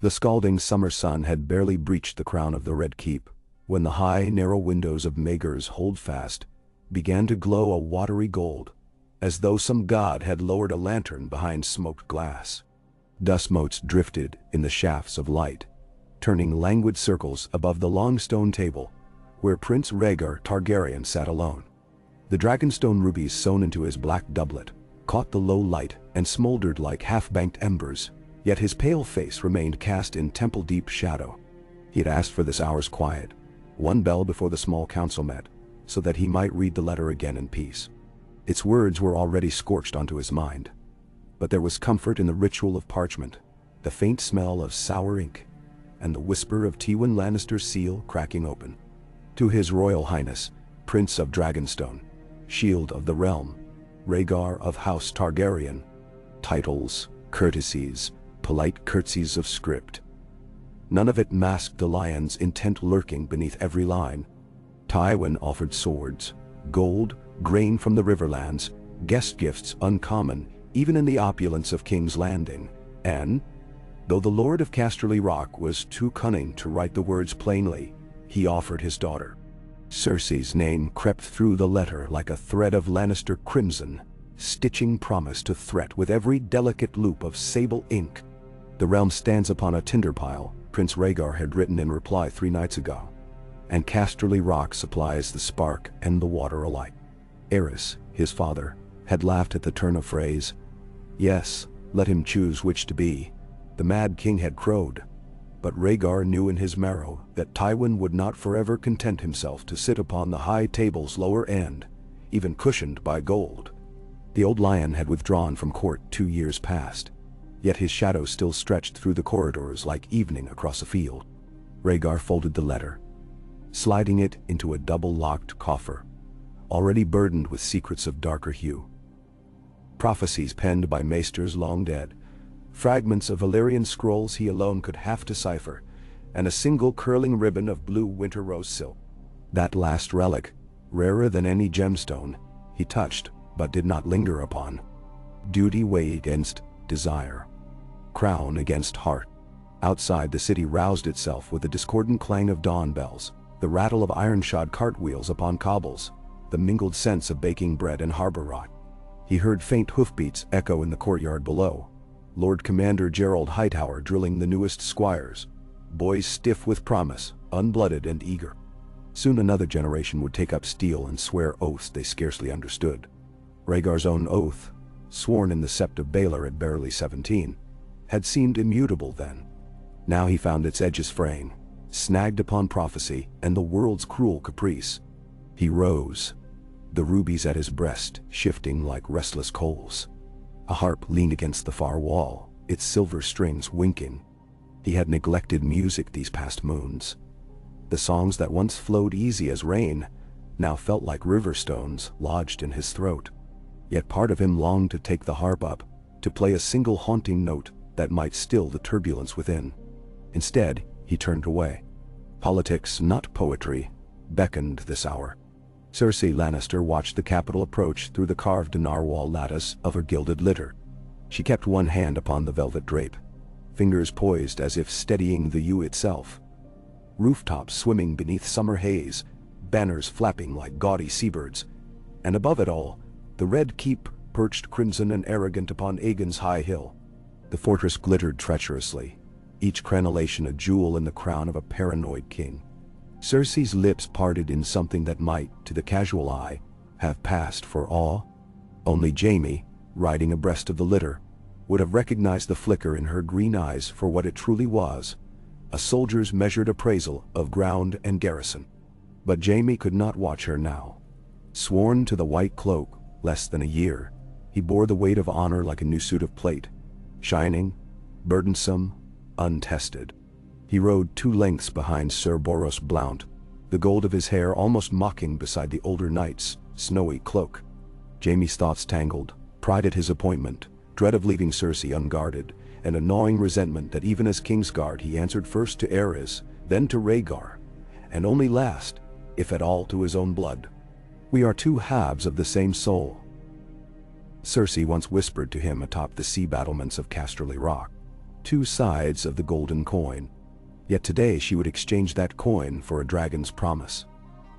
The scalding summer sun had barely breached the crown of the Red Keep, when the high, narrow windows of Rhaegar's holdfast began to glow a watery gold, as though some god had lowered a lantern behind smoked glass. Dust motes drifted in the shafts of light, turning languid circles above the long stone table where Prince Rhaegar Targaryen sat alone. The dragonstone rubies sewn into his black doublet caught the low light and smoldered like half-banked embers, yet his pale face remained cast in temple-deep shadow. He had asked for this hour's quiet, one bell before the small council met, so that he might read the letter again in peace. Its words were already scorched onto his mind, but there was comfort in the ritual of parchment, the faint smell of sour ink, and the whisper of Tywin Lannister's seal cracking open. To His Royal Highness, Prince of Dragonstone, Shield of the Realm, Rhaegar of House Targaryen. Titles, courtesies, polite curtsies of script. None of it masked the lion's intent lurking beneath every line. Tywin offered swords, gold, grain from the riverlands, guest gifts uncommon even in the opulence of King's Landing, and, though the Lord of Casterly Rock was too cunning to write the words plainly, he offered his daughter. Cersei's name crept through the letter like a thread of Lannister crimson, stitching promise to threat with every delicate loop of sable ink. "The realm stands upon a tinder pile," Prince Rhaegar had written in reply 3 nights ago, "and Casterly Rock supplies the spark and the water alike." Aerys, his father, had laughed at the turn of phrase. Yes, let him choose which to be. The Mad King had crowed, but Rhaegar knew in his marrow that Tywin would not forever content himself to sit upon the high table's lower end, even cushioned by gold. The old lion had withdrawn from court 2 years past, yet his shadow still stretched through the corridors like evening across a field. Rhaegar folded the letter, sliding it into a double-locked coffer, already burdened with secrets of darker hue. Prophecies penned by maesters long dead, fragments of Valyrian scrolls he alone could half decipher, and a single curling ribbon of blue winter rose silk. That last relic, rarer than any gemstone, he touched but did not linger upon. Duty weighed against desire, crown against heart. Outside, the city roused itself with the discordant clang of dawn bells, the rattle of iron-shod cartwheels upon cobbles, the mingled scents of baking bread and harbor rot. He heard faint hoofbeats echo in the courtyard below. Lord Commander Gerald Hightower drilling the newest squires, boys stiff with promise, unblooded and eager. Soon another generation would take up steel and swear oaths they scarcely understood. Rhaegar's own oath, sworn in the Sept of Baelor at barely 17, had seemed immutable then. Now he found its edges fraying, snagged upon prophecy and the world's cruel caprice. He rose, the rubies at his breast shifting like restless coals. A harp leaned against the far wall, its silver strings winking. He had neglected music these past moons. The songs that once flowed easy as rain now felt like river stones lodged in his throat. Yet part of him longed to take the harp up, to play a single haunting note that might still the turbulence within. Instead, he turned away. Politics, not poetry, beckoned this hour. Cersei Lannister watched the capital approach through the carved narwhal lattice of her gilded litter. She kept one hand upon the velvet drape, fingers poised as if steadying the yew itself. Rooftops swimming beneath summer haze, banners flapping like gaudy seabirds, and above it all, the Red Keep perched crimson and arrogant upon Aegon's high hill. The fortress glittered treacherously, each crenellation a jewel in the crown of a paranoid king. Cersei's lips parted in something that might, to the casual eye, have passed for awe. Only Jaime, riding abreast of the litter, would have recognized the flicker in her green eyes for what it truly was, a soldier's measured appraisal of ground and garrison. But Jaime could not watch her now. Sworn to the White Cloak less than a year, he bore the weight of honor like a new suit of plate, shining, burdensome, untested. He rode 2 lengths behind Sir Boros Blount, the gold of his hair almost mocking beside the older knight's snowy cloak. Jaime's thoughts tangled, pride at his appointment, dread of leaving Cersei unguarded, and a gnawing resentment that even as Kingsguard he answered first to Aerys, then to Rhaegar, and only last, if at all, to his own blood. "We are 2 halves of the same soul," Cersei once whispered to him atop the sea battlements of Casterly Rock. two sides of the golden coin. Yet today she would exchange that coin for a dragon's promise.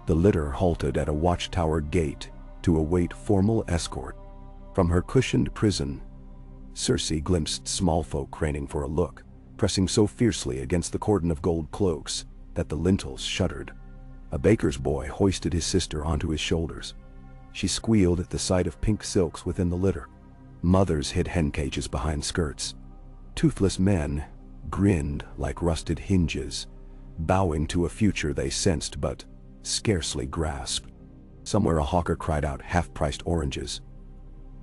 The litter halted at a watchtower gate to await formal escort. From her cushioned prison, Cersei glimpsed small folk craning for a look, pressing so fiercely against the cordon of gold cloaks that the lintels shuddered. A baker's boy hoisted his sister onto his shoulders. She squealed at the sight of pink silks within the litter. Mothers hid hen cages behind skirts. Toothless men grinned like rusted hinges, bowing to a future they sensed but scarcely grasped. Somewhere a hawker cried out half-priced oranges.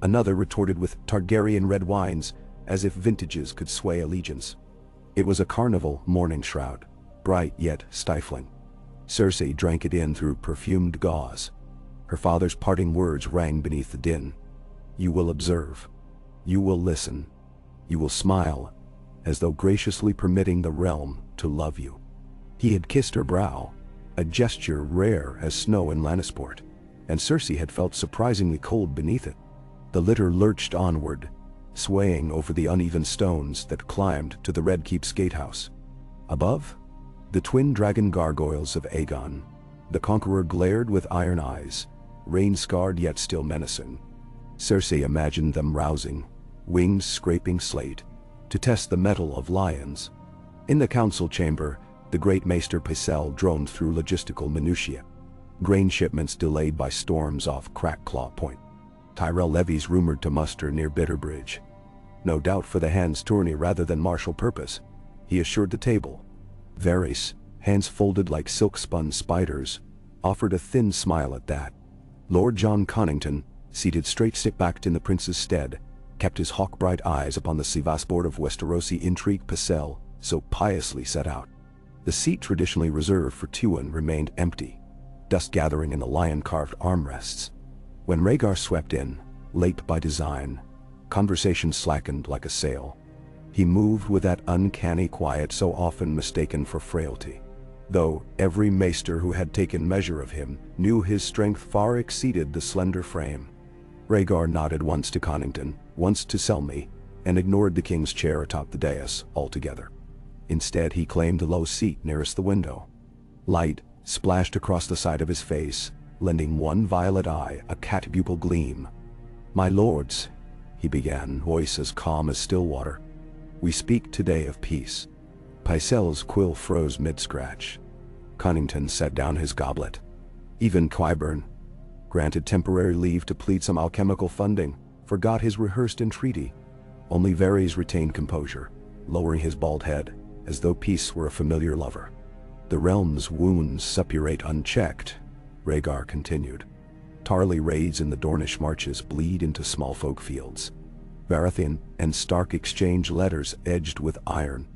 Another retorted with Targaryen red wines, as if vintages could sway allegiance. It was a carnival morning shroud, bright yet stifling. Cersei drank it in through perfumed gauze. Her father's parting words rang beneath the din. You will observe. You will listen. You will smile, as though graciously permitting the realm to love you. He had kissed her brow, a gesture rare as snow in Lannisport, and Cersei had felt surprisingly cold beneath it. The litter lurched onward, swaying over the uneven stones that climbed to the Red Keep's gatehouse. Above, the twin dragon gargoyles of Aegon. The Conqueror glared with iron eyes, rain-scarred yet still menacing. Cersei imagined them rousing, wings scraping slate, to test the mettle of lions. In the council chamber, the great Maester Pycelle droned through logistical minutiae. Grain shipments delayed by storms off Crackclaw Point. Tyrell levies rumored to muster near Bitterbridge. No doubt for the hand's tourney rather than martial purpose, he assured the table. Varys, hands folded like silk-spun spiders, offered a thin smile at that. Lord John Connington, seated straight-backed in the prince's stead, kept his hawk-bright eyes upon the Sevastboard of Westerosi intrigue Pycelle so piously set out. The seat traditionally reserved for Tywin remained empty, dust gathering in the lion-carved armrests. When Rhaegar swept in, late by design, conversation slackened like a sail. He moved with that uncanny quiet so often mistaken for frailty. Though every maester who had taken measure of him knew his strength far exceeded the slender frame. Rhaegar nodded once to Connington, once to Selmy, and ignored the king's chair atop the dais altogether. Instead, he claimed the low seat nearest the window. Light splashed across the side of his face, lending one violet eye a cat-pupil gleam. "My lords," he began, voice as calm as still water, "we speak today of peace." Pycelle's quill froze mid-scratch. Connington set down his goblet. Even Qyburn, granted temporary leave to plead some alchemical funding, forgot his rehearsed entreaty. Only Varys retained composure, lowering his bald head, as though peace were a familiar lover. "The realm's wounds suppurate unchecked," Rhaegar continued. "Tarly raids in the Dornish marches bleed into small folk fields. Baratheon and Stark exchange letters edged with iron.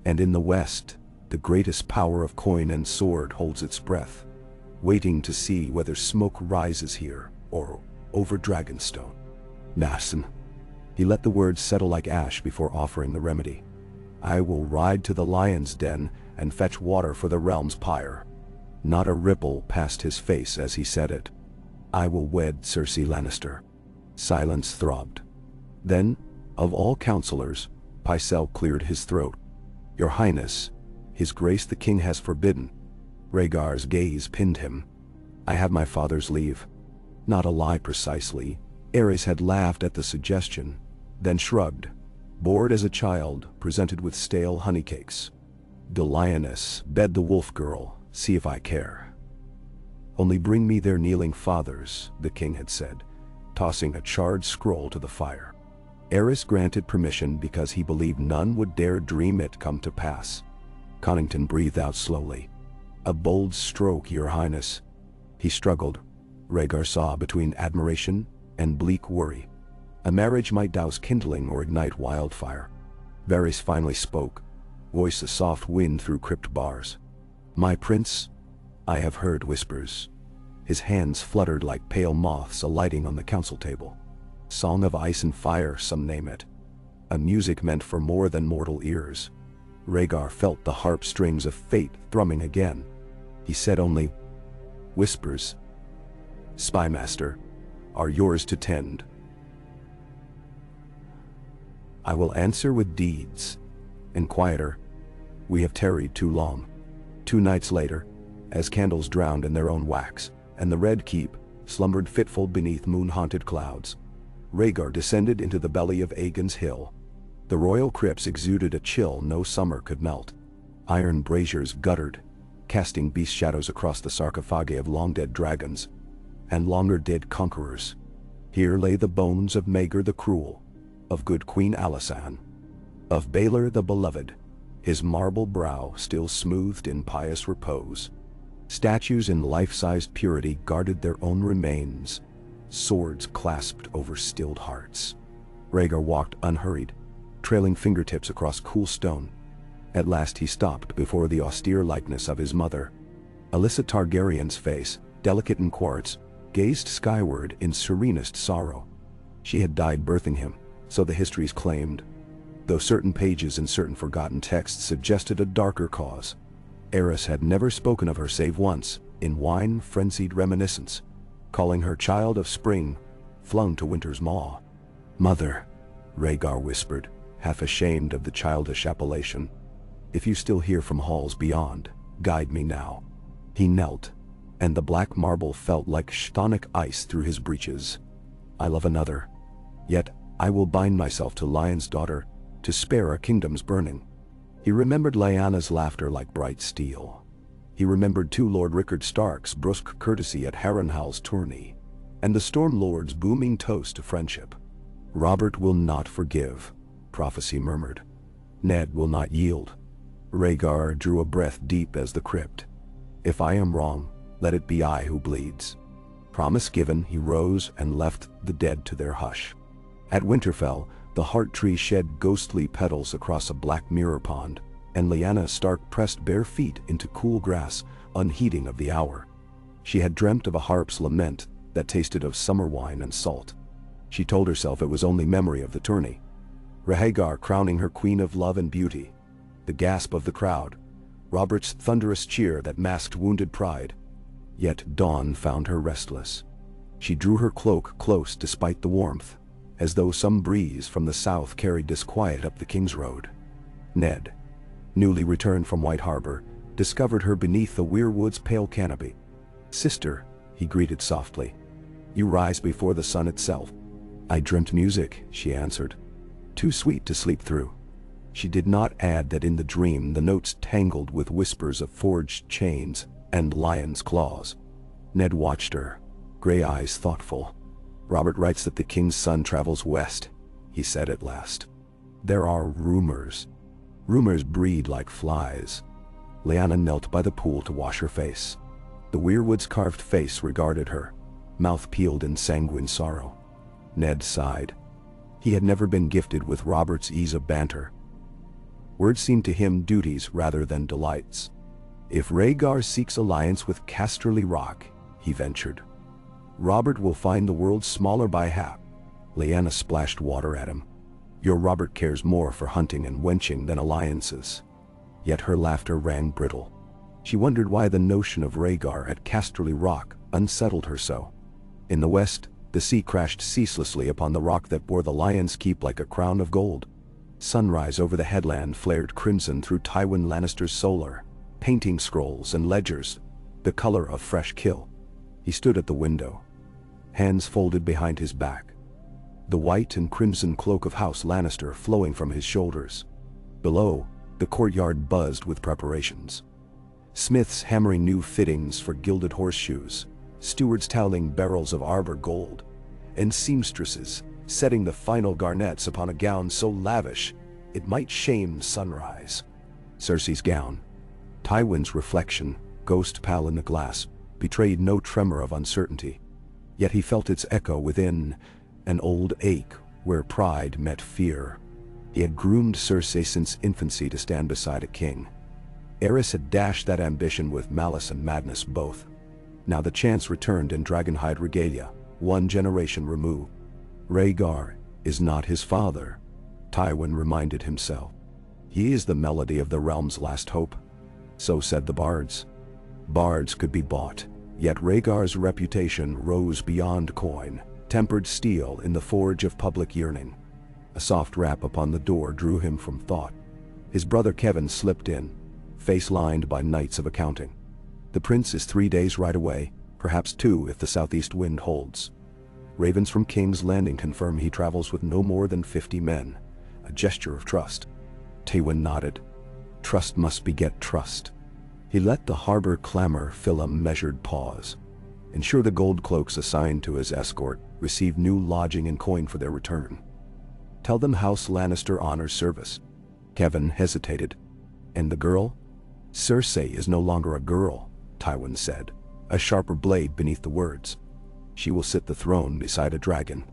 And in the west, the greatest power of coin and sword holds its breath, waiting to see whether smoke rises here or over Dragonstone." Nassen. He let the words settle like ash before offering the remedy. "I will ride to the lion's den and fetch water for the realm's pyre." Not a ripple passed his face as he said it. "I will wed Cersei Lannister." Silence throbbed. Then, of all counselors, Pycelle cleared his throat. "Your Highness, His Grace the King has forbidden." Rhaegar's gaze pinned him. "I have my father's leave." Not a lie precisely. Aerys had laughed at the suggestion, then shrugged, bored as a child presented with stale honeycakes. "The lioness, bed the wolf girl, see if I care." "Only bring me their kneeling fathers," the king had said, tossing a charred scroll to the fire. Aerys granted permission because he believed none would dare dream it come to pass. Connington breathed out slowly. "A bold stroke, Your Highness." He struggled. Rhaegar saw between admiration and bleak worry. A marriage might douse kindling or ignite wildfire. Varys finally spoke, voice a soft wind through crypt bars. "My prince, I have heard whispers." His hands fluttered like pale moths alighting on the council table. Song of ice and fire, some name it. A music meant for more than mortal ears. Rhaegar felt the harp strings of fate thrumming again. He said only, "Whispers, Spymaster, are yours to tend." "I will answer with deeds." and quieter. We have tarried too long. 2 nights later, as candles drowned in their own wax, and the Red Keep slumbered fitful beneath moon-haunted clouds, Rhaegar descended into the belly of Aegon's Hill. The royal crypts exuded a chill no summer could melt. Iron braziers guttered, casting beast shadows across the sarcophagi of long-dead dragons and longer-dead conquerors. Here lay the bones of Rhaegar the Cruel, of good Queen Alysanne, of Baelor the Beloved, his marble brow still smoothed in pious repose. Statues in life-sized purity guarded their own remains, swords clasped over stilled hearts. Rhaegar walked unhurried, trailing fingertips across cool stone. At last he stopped before the austere likeness of his mother. Alyssa Targaryen's face, delicate in quartz, gazed skyward in serenest sorrow. She had died birthing him, so the histories claimed, though certain pages in certain forgotten texts suggested a darker cause. Aerys had never spoken of her save once, in wine-frenzied reminiscence, calling her child of spring, flung to winter's maw. "Mother," Rhaegar whispered, half ashamed of the childish appellation. "If you still hear from halls beyond, guide me now." He knelt, and the black marble felt like chthonic ice through his breeches. "I love another. Yet I will bind myself to Lion's daughter, to spare a kingdom's burning." He remembered Lyanna's laughter like bright steel. He remembered too Lord Rickard Stark's brusque courtesy at Harrenhal's tourney, and the Storm Lord's booming toast to friendship. "Robert will not forgive," prophecy murmured. "Ned will not yield." Rhaegar drew a breath deep as the crypt. "If I am wrong, let it be I who bleeds." Promise given, he rose and left the dead to their hush. At Winterfell, the heart tree shed ghostly petals across a black mirror pond, and Lyanna Stark pressed bare feet into cool grass, unheeding of the hour. She had dreamt of a harp's lament that tasted of summer wine and salt. She told herself it was only memory of the tourney. Rhaegar crowning her queen of love and beauty. The gasp of the crowd. Robert's thunderous cheer that masked wounded pride. Yet dawn found her restless. She drew her cloak close despite the warmth, as though some breeze from the south carried disquiet up the King's Road. Ned, newly returned from White Harbor, discovered her beneath the weirwood's pale canopy. "Sister," he greeted softly, "you rise before the sun itself." "I dreamt music," she answered, "too sweet to sleep through." She did not add that in the dream the notes tangled with whispers of forged chains and lion's claws. Ned watched her, gray eyes thoughtful. "Robert writes that the king's son travels west," he said at last. "There are rumors. Rumors breed like flies." Lyanna knelt by the pool to wash her face. The weirwood's carved face regarded her, mouth peeled in sanguine sorrow. Ned sighed. He had never been gifted with Robert's ease of banter. Words seemed to him duties rather than delights. "If Rhaegar seeks alliance with Casterly Rock," he ventured, "Robert will find the world smaller by half." Lyanna splashed water at him. "Your Robert cares more for hunting and wenching than alliances." Yet her laughter rang brittle. She wondered why the notion of Rhaegar at Casterly Rock unsettled her so. In the west, the sea crashed ceaselessly upon the rock that bore the Lion's Keep like a crown of gold. Sunrise over the headland flared crimson through Tywin Lannister's solar, painting scrolls and ledgers, the color of fresh kill. He stood at the window, hands folded behind his back, the white and crimson cloak of House Lannister flowing from his shoulders. Below, the courtyard buzzed with preparations. Smiths hammering new fittings for gilded horseshoes, stewards toweling barrels of arbor gold, and seamstresses setting the final garnets upon a gown so lavish it might shame sunrise. Cersei's gown, Tywin's reflection, ghost pale in the glass, betrayed no tremor of uncertainty. Yet he felt its echo within, an old ache where pride met fear. He had groomed Cersei since infancy to stand beside a king. Aerys had dashed that ambition with malice and madness both. Now the chance returned in Dragonhide regalia, one generation removed. Rhaegar is not his father, Tywin reminded himself. He is the melody of the realm's last hope. So said the bards. Bards could be bought, yet Rhaegar's reputation rose beyond coin, tempered steel in the forge of public yearning. A soft rap upon the door drew him from thought. His brother Kevin slipped in, face lined by nights of accounting. The prince is 3 days ride away, perhaps 2 if the southeast wind holds. Ravens from King's Landing confirm he travels with no more than 50 men, a gesture of trust. Tywin nodded. Trust must beget trust. He let the harbor clamor fill a measured pause. Ensure the gold cloaks assigned to his escort receive new lodging and coin for their return. Tell them House Lannister honors service. Kevin hesitated. And the girl? Cersei is no longer a girl, Tywin said, a sharper blade beneath the words. She will sit the throne beside a dragon.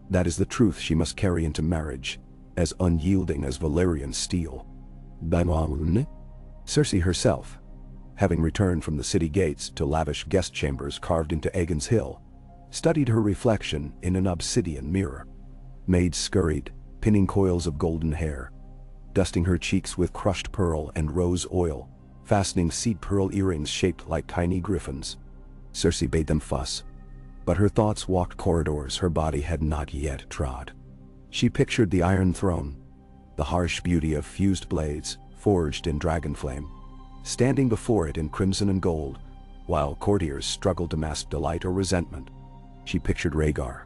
That is the truth she must carry into marriage, as unyielding as Valyrian steel. Cersei herself, having returned from the city gates to lavish guest chambers carved into Aegon's Hill, studied her reflection in an obsidian mirror. Maids scurried, pinning coils of golden hair, dusting her cheeks with crushed pearl and rose oil, fastening seed pearl earrings shaped like tiny griffins. Cersei bade them fuss, but her thoughts walked corridors her body had not yet trod. She pictured the Iron Throne, the harsh beauty of fused blades, forged in dragon flame, standing before it in crimson and gold, while courtiers struggled to mask delight or resentment. She pictured Rhaegar,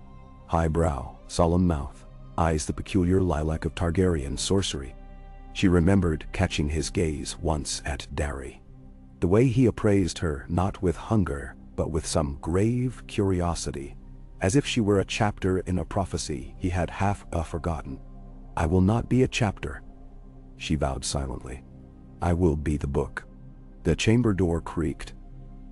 high brow, solemn mouth, eyes the peculiar lilac of Targaryen sorcery. She remembered catching his gaze once at Darry. The way he appraised her not with hunger, but with some grave curiosity, as if she were a chapter in a prophecy he had half forgotten. I will not be a chapter, she vowed silently. I will be the book. The chamber door creaked.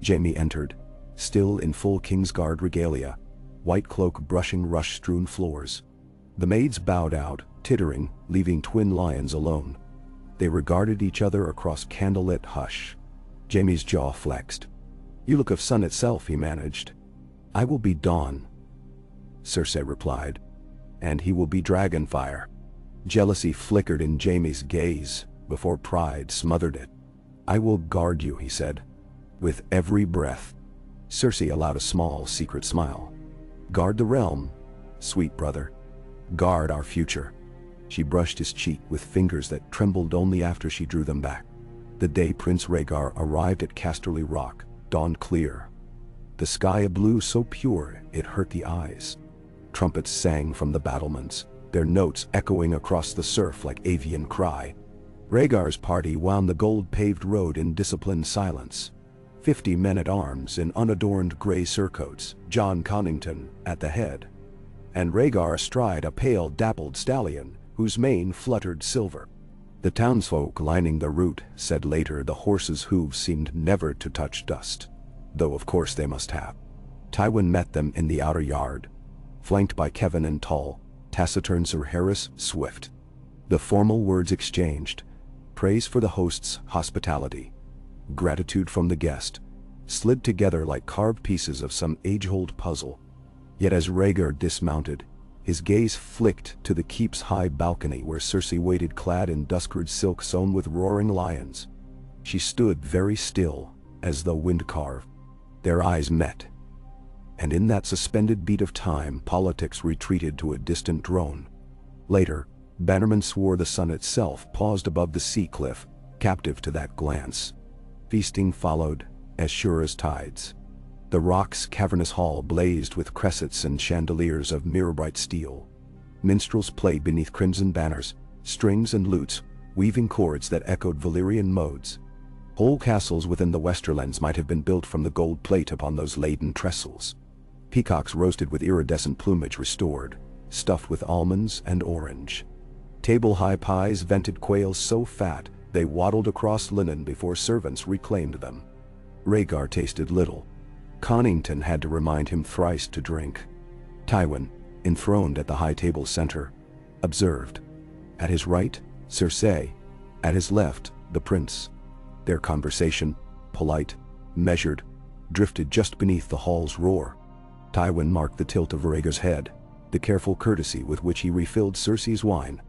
Jaime entered, still in full Kingsguard regalia, white cloak brushing rush-strewn floors. The maids bowed out, tittering, leaving twin lions alone. They regarded each other across candlelit hush. Jaime's jaw flexed. You look of sun itself, he managed. I will be dawn, Cersei replied. And he will be dragonfire. Jealousy flickered in Jaime's gaze, before pride smothered it. I will guard you, he said. With every breath. Cersei allowed a small, secret smile. Guard the realm, sweet brother. Guard our future. She brushed his cheek with fingers that trembled only after she drew them back. The day Prince Rhaegar arrived at Casterly Rock dawned clear. The sky a blue so pure it hurt the eyes. Trumpets sang from the battlements, their notes echoing across the surf like avian cry. Rhaegar's party wound the gold-paved road in disciplined silence. 50 men-at-arms in unadorned gray surcoats, John Connington at the head, and Rhaegar astride a pale dappled stallion whose mane fluttered silver. The townsfolk lining the route said later the horses' hooves seemed never to touch dust, though of course they must have. Tywin met them in the outer yard, flanked by Kevin and tall, taciturn Sir Harys Swift. The formal words exchanged, praise for the host's hospitality, gratitude from the guest, slid together like carved pieces of some age-old puzzle. Yet as Rhaegar dismounted, his gaze flicked to the keep's high balcony where Cersei waited clad in dusk-red silk sewn with roaring lions. She stood very still, as though wind-carved. Their eyes met, and in that suspended beat of time politics retreated to a distant drone. Later, bannermen swore the sun itself paused above the sea cliff, captive to that glance. Feasting followed, as sure as tides. The rock's cavernous hall blazed with cressets and chandeliers of mirror-bright steel. Minstrels played beneath crimson banners, strings and lutes, weaving chords that echoed Valyrian modes. Whole castles within the Westerlands might have been built from the gold plate upon those laden trestles. Peacocks roasted with iridescent plumage restored, stuffed with almonds and orange. Table-high pies vented quails so fat they waddled across linen before servants reclaimed them. Rhaegar tasted little. Connington had to remind him thrice to drink. Tywin, enthroned at the high table's center, observed. At his right, Cersei. At his left, the prince. Their conversation, polite, measured, drifted just beneath the hall's roar. Tywin marked the tilt of Rhaegar's head, the careful courtesy with which he refilled Cersei's wine.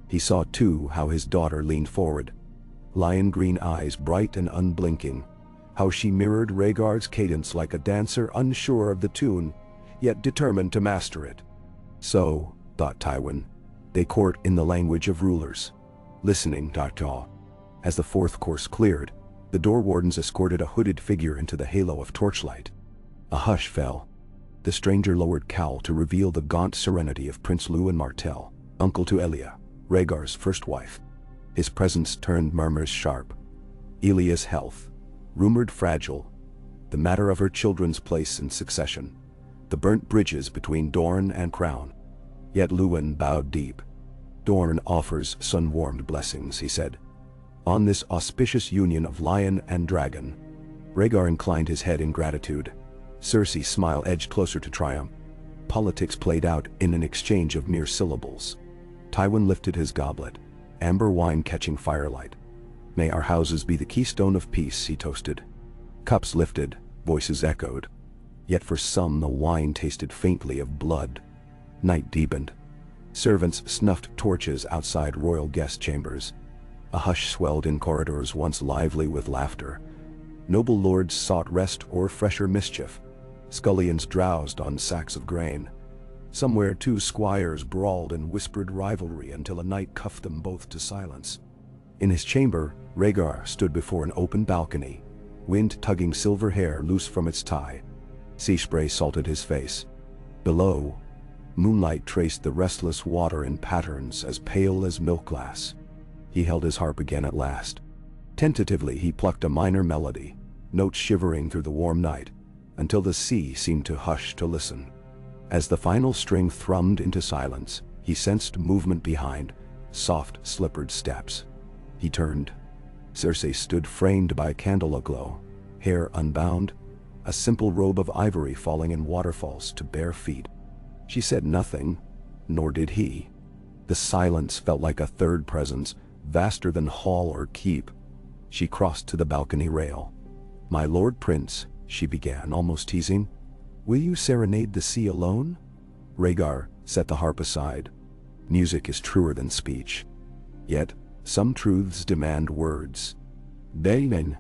He saw too how his daughter leaned forward, lion-green eyes bright and unblinking, how she mirrored Rhaegar's cadence like a dancer unsure of the tune, yet determined to master it. So, thought Tywin, they court in the language of rulers. listening, Doctor. As the fourth course cleared, the door wardens escorted a hooded figure into the halo of torchlight. A hush fell. The stranger lowered cowl to reveal the gaunt serenity of Prince Lewin Martell, uncle to Elia, Rhaegar's first wife. His presence turned murmurs sharp. Elia's health, rumored fragile, the matter of her children's place in succession, the burnt bridges between Dorne and Crown. Yet Lewin bowed deep. Dorne offers sun-warmed blessings, he said. On this auspicious union of lion and dragon. Rhaegar inclined his head in gratitude. Cersei's smile edged closer to triumph. Politics played out in an exchange of mere syllables. Tywin lifted his goblet, amber wine catching firelight. May our houses be the keystone of peace, he toasted. Cups lifted, voices echoed. Yet for some the wine tasted faintly of blood. Night deepened. Servants snuffed torches outside royal guest chambers. A hush swelled in corridors once lively with laughter. Noble lords sought rest or fresher mischief. Scullions drowsed on sacks of grain. Somewhere two squires brawled in whispered rivalry until a night cuffed them both to silence. In his chamber, Rhaegar stood before an open balcony, wind tugging silver hair loose from its tie. Sea spray salted his face. Below, moonlight traced the restless water in patterns as pale as milk glass. He held his harp again at last. Tentatively he plucked a minor melody, notes shivering through the warm night, until the sea seemed to hush to listen. As the final string thrummed into silence, he sensed movement behind, soft, slippered steps. He turned. Cersei stood framed by a candle aglow, hair unbound, a simple robe of ivory falling in waterfalls to bare feet. She said nothing, nor did he. The silence felt like a third presence, vaster than hall or keep. She crossed to the balcony rail. "My lord prince," she began, almost teasing, "will you serenade the sea alone?" Rhaegar set the harp aside. Music is truer than speech. Yet, some truths demand words. "Daemon."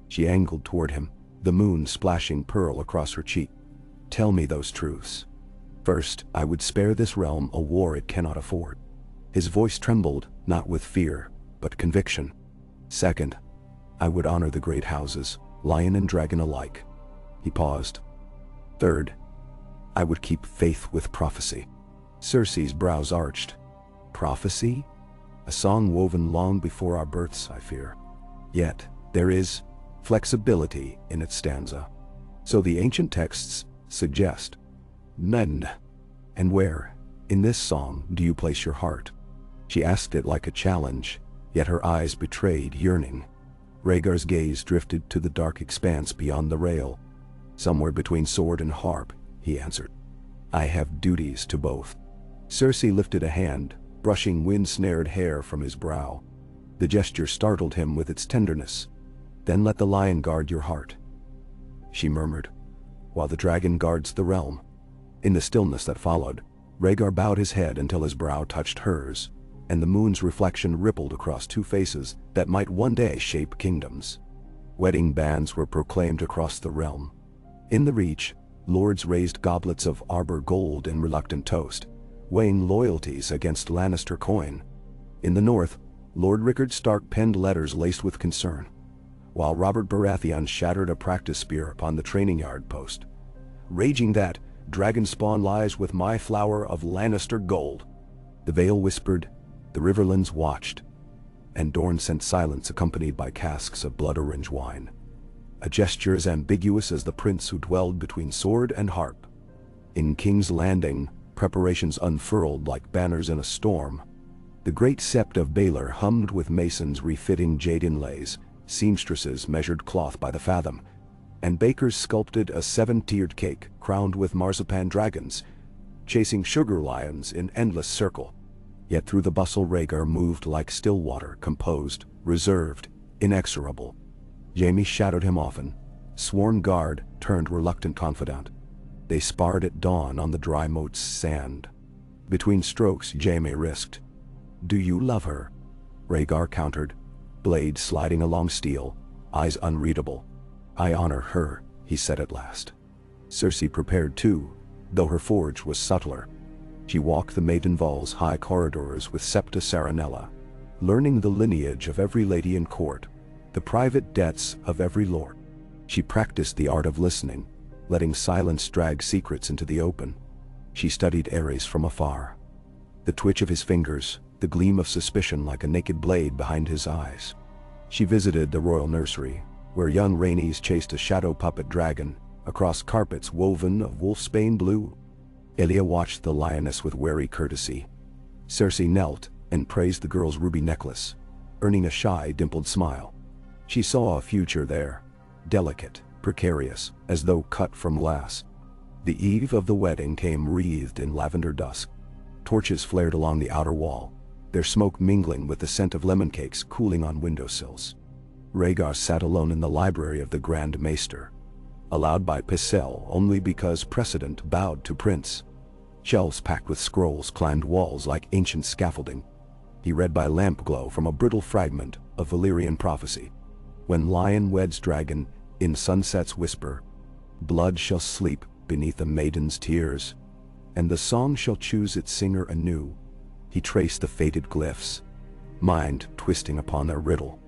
She angled toward him, the moon splashing pearl across her cheek. "Tell me those truths." "First, I would spare this realm a war it cannot afford." His voice trembled, not with fear, but conviction. "Second, I would honor the great houses, lion and dragon alike." He paused. "Third, I would keep faith with prophecy." Cersei's brows arched. "Prophecy? A song woven long before our births, I fear. Yet, there is flexibility in its stanza. So the ancient texts suggest. Men. And where, in this song, do you place your heart?" She asked it like a challenge, yet her eyes betrayed yearning. Rhaegar's gaze drifted to the dark expanse beyond the rail. "Somewhere between sword and harp," he answered. "I have duties to both." Cersei lifted a hand, brushing wind-snared hair from his brow. The gesture startled him with its tenderness. "Then let the lion guard your heart," she murmured, "while the dragon guards the realm." In the stillness that followed, Rhaegar bowed his head until his brow touched hers, and the moon's reflection rippled across two faces that might one day shape kingdoms. Wedding banns were proclaimed across the realm. In the Reach, lords raised goblets of arbor gold in reluctant toast, weighing loyalties against Lannister coin. In the North, Lord Rickard Stark penned letters laced with concern, while Robert Baratheon shattered a practice spear upon the training yard post, raging that dragon spawn lies with my flower of Lannister gold. The Vale whispered, the Riverlands watched, and Dorne sent silence accompanied by casks of blood-orange wine. A gesture as ambiguous as the prince who dwelled between sword and harp. In King's Landing, preparations unfurled like banners in a storm. The great sept of Baelor hummed with masons refitting jade inlays, seamstresses measured cloth by the fathom, and bakers sculpted a 7-tiered cake crowned with marzipan dragons, chasing sugar lions in endless circle. Yet through the bustle Rhaegar moved like still water, composed, reserved, inexorable. Jaime shadowed him often. Sworn guard turned reluctant confidant. They sparred at dawn on the dry moat's sand. Between strokes Jaime risked. "Do you love her?" Rhaegar countered, blade sliding along steel, eyes unreadable. "I honor her," he said at last. Cersei prepared too, though her forge was subtler. She walked the Maiden Vaul's high corridors with Septa Saranella, learning the lineage of every lady in court, the private debts of every lord. She practiced the art of listening, letting silence drag secrets into the open. She studied Ares from afar. The twitch of his fingers, the gleam of suspicion like a naked blade behind his eyes. She visited the royal nursery, where young Rhaenys chased a shadow puppet dragon across carpets woven of wolfsbane blue. Elia watched the lioness with wary courtesy. Cersei knelt and praised the girl's ruby necklace, earning a shy, dimpled smile. She saw a future there, delicate, precarious, as though cut from glass. The eve of the wedding came wreathed in lavender dusk. Torches flared along the outer wall, their smoke mingling with the scent of lemon cakes cooling on windowsills. Rhaegar sat alone in the library of the Grand Maester, allowed by Pycelle only because precedent bowed to Prince. Shelves packed with scrolls climbed walls like ancient scaffolding. He read by lamp glow from a brittle fragment of Valyrian prophecy. When lion weds dragon, in sunset's whisper, blood shall sleep beneath a maiden's tears, and the song shall choose its singer anew. He traced the fated glyphs, mind twisting upon their riddle.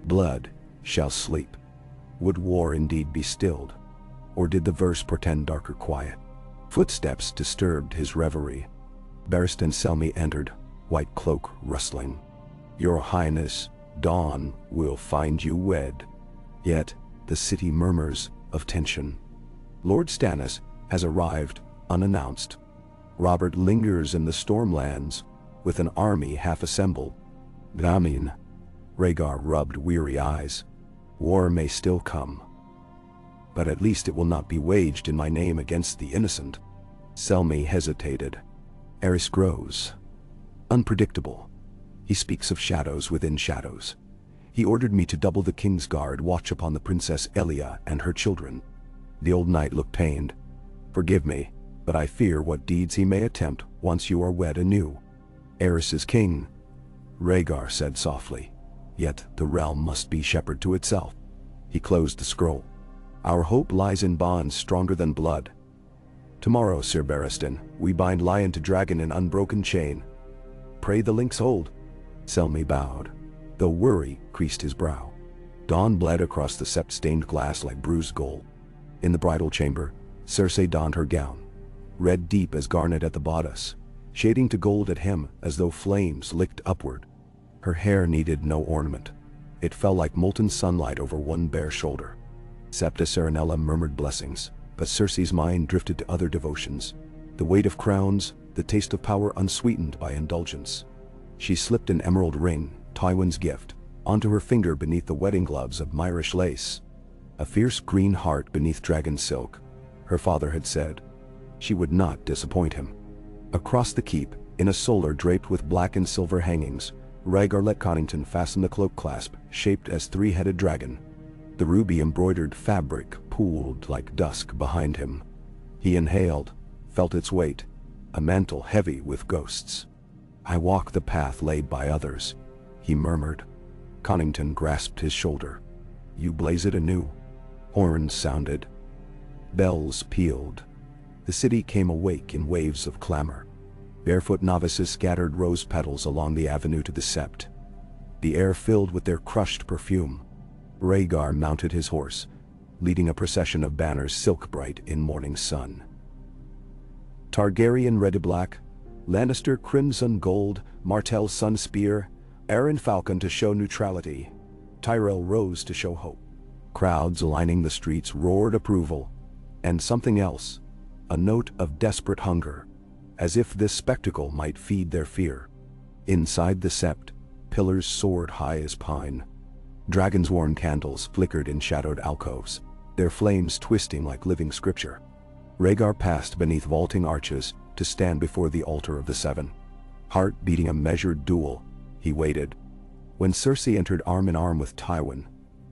Blood shall sleep. Would war indeed be stilled, or did the verse portend darker quiet? Footsteps disturbed his reverie. Barristan Selmy entered, white cloak rustling. Your Highness, dawn will find you wed. Yet the city murmurs of tension. Lord Stannis has arrived unannounced. Robert lingers in the Stormlands with an army half assembled. Gamin. Rhaegar rubbed weary eyes. War may still come, but at least it will not be waged in my name against the innocent. Selmy hesitated. Aerys grows unpredictable. He speaks of shadows within shadows. He ordered me to double the King's Guard watch upon the Princess Elia and her children. The old knight looked pained. Forgive me, but I fear what deeds he may attempt once you are wed anew. Aerys is king, Rhaegar said softly. Yet the realm must be shepherd to itself. He closed the scroll. Our hope lies in bonds stronger than blood. Tomorrow, Sir Barristan, we bind lion to dragon in unbroken chain. Pray the links hold. Selmy bowed, though worry creased his brow. Dawn bled across the sept-stained glass like bruised gold. In the bridal chamber, Cersei donned her gown, red deep as garnet at the bodice, shading to gold at hem as though flames licked upward. Her hair needed no ornament. It fell like molten sunlight over one bare shoulder. Septa Serenella murmured blessings, but Cersei's mind drifted to other devotions. The weight of crowns, the taste of power unsweetened by indulgence. She slipped an emerald ring, Tywin's gift, onto her finger beneath the wedding gloves of Myrish lace. A fierce green heart beneath dragon silk, her father had said. She would not disappoint him. Across the keep, in a solar draped with black and silver hangings, Rhaegar let Connington fasten the cloak clasp shaped as three-headed dragon. The ruby-embroidered fabric pooled like dusk behind him. He inhaled, felt its weight, a mantle heavy with ghosts. I walk the path laid by others, he murmured. Connington grasped his shoulder. You blaze it anew. Horns sounded. Bells pealed. The city came awake in waves of clamor. Barefoot novices scattered rose petals along the avenue to the sept. The air filled with their crushed perfume. Rhaegar mounted his horse, leading a procession of banners silk-bright in morning sun. Targaryen red-black, Lannister crimson gold, Martell sun spear, Arryn falcon to show neutrality, Tyrell rose to show hope. Crowds lining the streets roared approval, and something else, a note of desperate hunger, as if this spectacle might feed their fear. Inside the sept, pillars soared high as pine. Dragon's worn candles flickered in shadowed alcoves, their flames twisting like living scripture. Rhaegar passed beneath vaulting arches to stand before the altar of the seven. Heart beating a measured duel, he waited. When Cersei entered arm in arm with Tywin,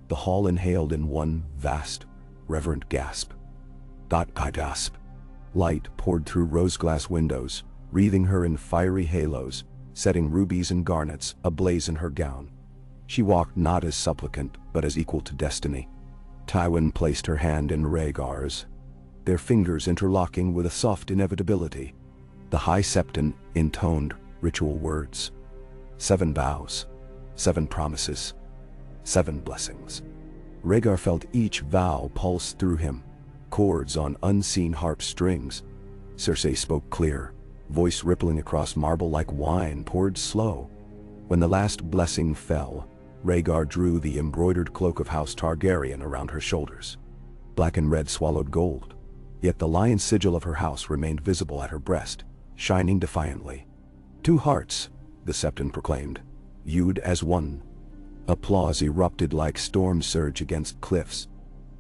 the hall inhaled in one vast, reverent gasp. Gasp. Light poured through rose-glass windows, wreathing her in fiery halos, setting rubies and garnets ablaze in her gown. She walked not as supplicant, but as equal to destiny. Tywin placed her hand in Rhaegar's, their fingers interlocking with a soft inevitability. The High Septon intoned ritual words. 7 bows. 7 promises. 7 blessings. Rhaegar felt each vow pulse through him, chords on unseen harp strings. Cersei spoke clear, voice rippling across marble like wine poured slow. When the last blessing fell, Rhaegar drew the embroidered cloak of House Targaryen around her shoulders. Black and red swallowed gold, yet the lion sigil of her house remained visible at her breast, shining defiantly. 2 hearts, the Septon proclaimed, viewed as one. Applause erupted like storm surge against cliffs.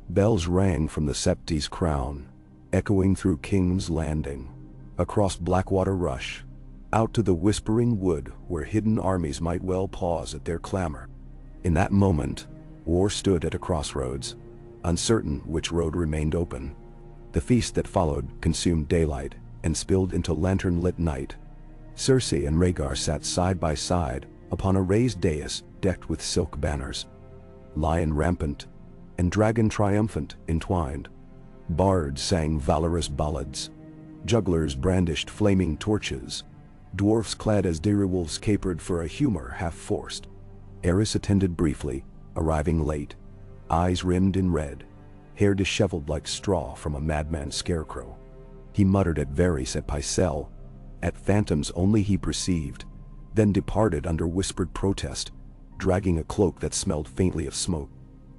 Bells rang from the Septi's crown, echoing through King's Landing, across Blackwater Rush, out to the Whispering Wood where hidden armies might well pause at their clamor. In that moment, war stood at a crossroads, uncertain which road remained open. The feast that followed consumed daylight and spilled into lantern-lit night. Cersei and Rhaegar sat side by side upon a raised dais decked with silk banners. Lion rampant and dragon triumphant entwined. Bards sang valorous ballads. Jugglers brandished flaming torches. Dwarfs clad as direwolves capered for a humor half-forced. Eris attended briefly, arriving late, eyes rimmed in red, hair disheveled like straw from a madman's scarecrow. He muttered at Varys at Pycelle, at phantoms only he perceived, then departed under whispered protest, dragging a cloak that smelled faintly of smoke.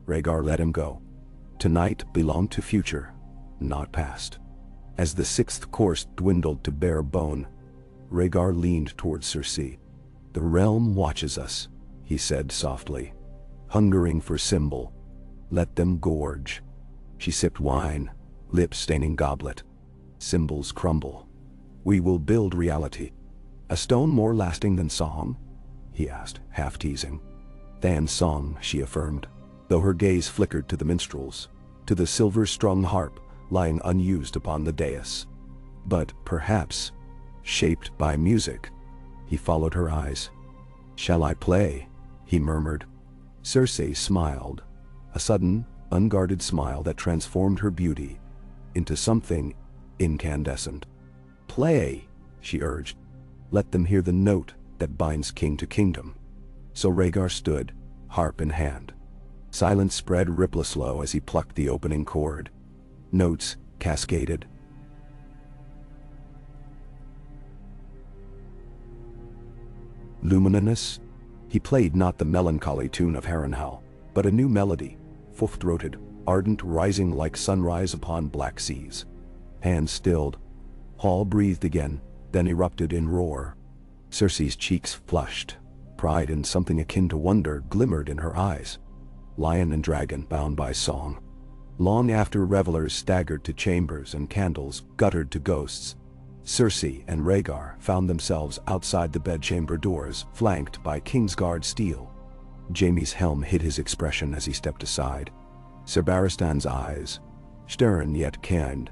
Rhaegar let him go. Tonight belonged to future, not past. As the 6th course dwindled to bare bone, Rhaegar leaned towards Cersei. "The realm watches us," he said softly, hungering for symbol. "Let them gorge." She sipped wine, lips staining goblet. "Symbols crumble. We will build reality." "A stone more lasting than song?" he asked, half teasing. "Than song," she affirmed, though her gaze flickered to the minstrels, to the silver-strung harp lying unused upon the dais. "But perhaps shaped by music." He followed her eyes. "Shall I play?" he murmured. Cersei smiled, a sudden, unguarded smile that transformed her beauty into something incandescent. "Play," she urged. "Let them hear the note that binds king to kingdom." So Rhaegar stood, harp in hand. Silence spread rippless-low as he plucked the opening chord. Notes cascaded. Luminous. He played not the melancholy tune of Harrenhal, but a new melody, full-throated, ardent, rising like sunrise upon black seas. Hands stilled. Hall breathed again, then erupted in roar. Cersei's cheeks flushed. Pride and something akin to wonder glimmered in her eyes. Lion and dragon bound by song. Long after revelers staggered to chambers and candles guttered to ghosts, Cersei and Rhaegar found themselves outside the bedchamber doors, flanked by Kingsguard steel. Jaime's helm hid his expression as he stepped aside. Ser Barristan's eyes, stern yet kind,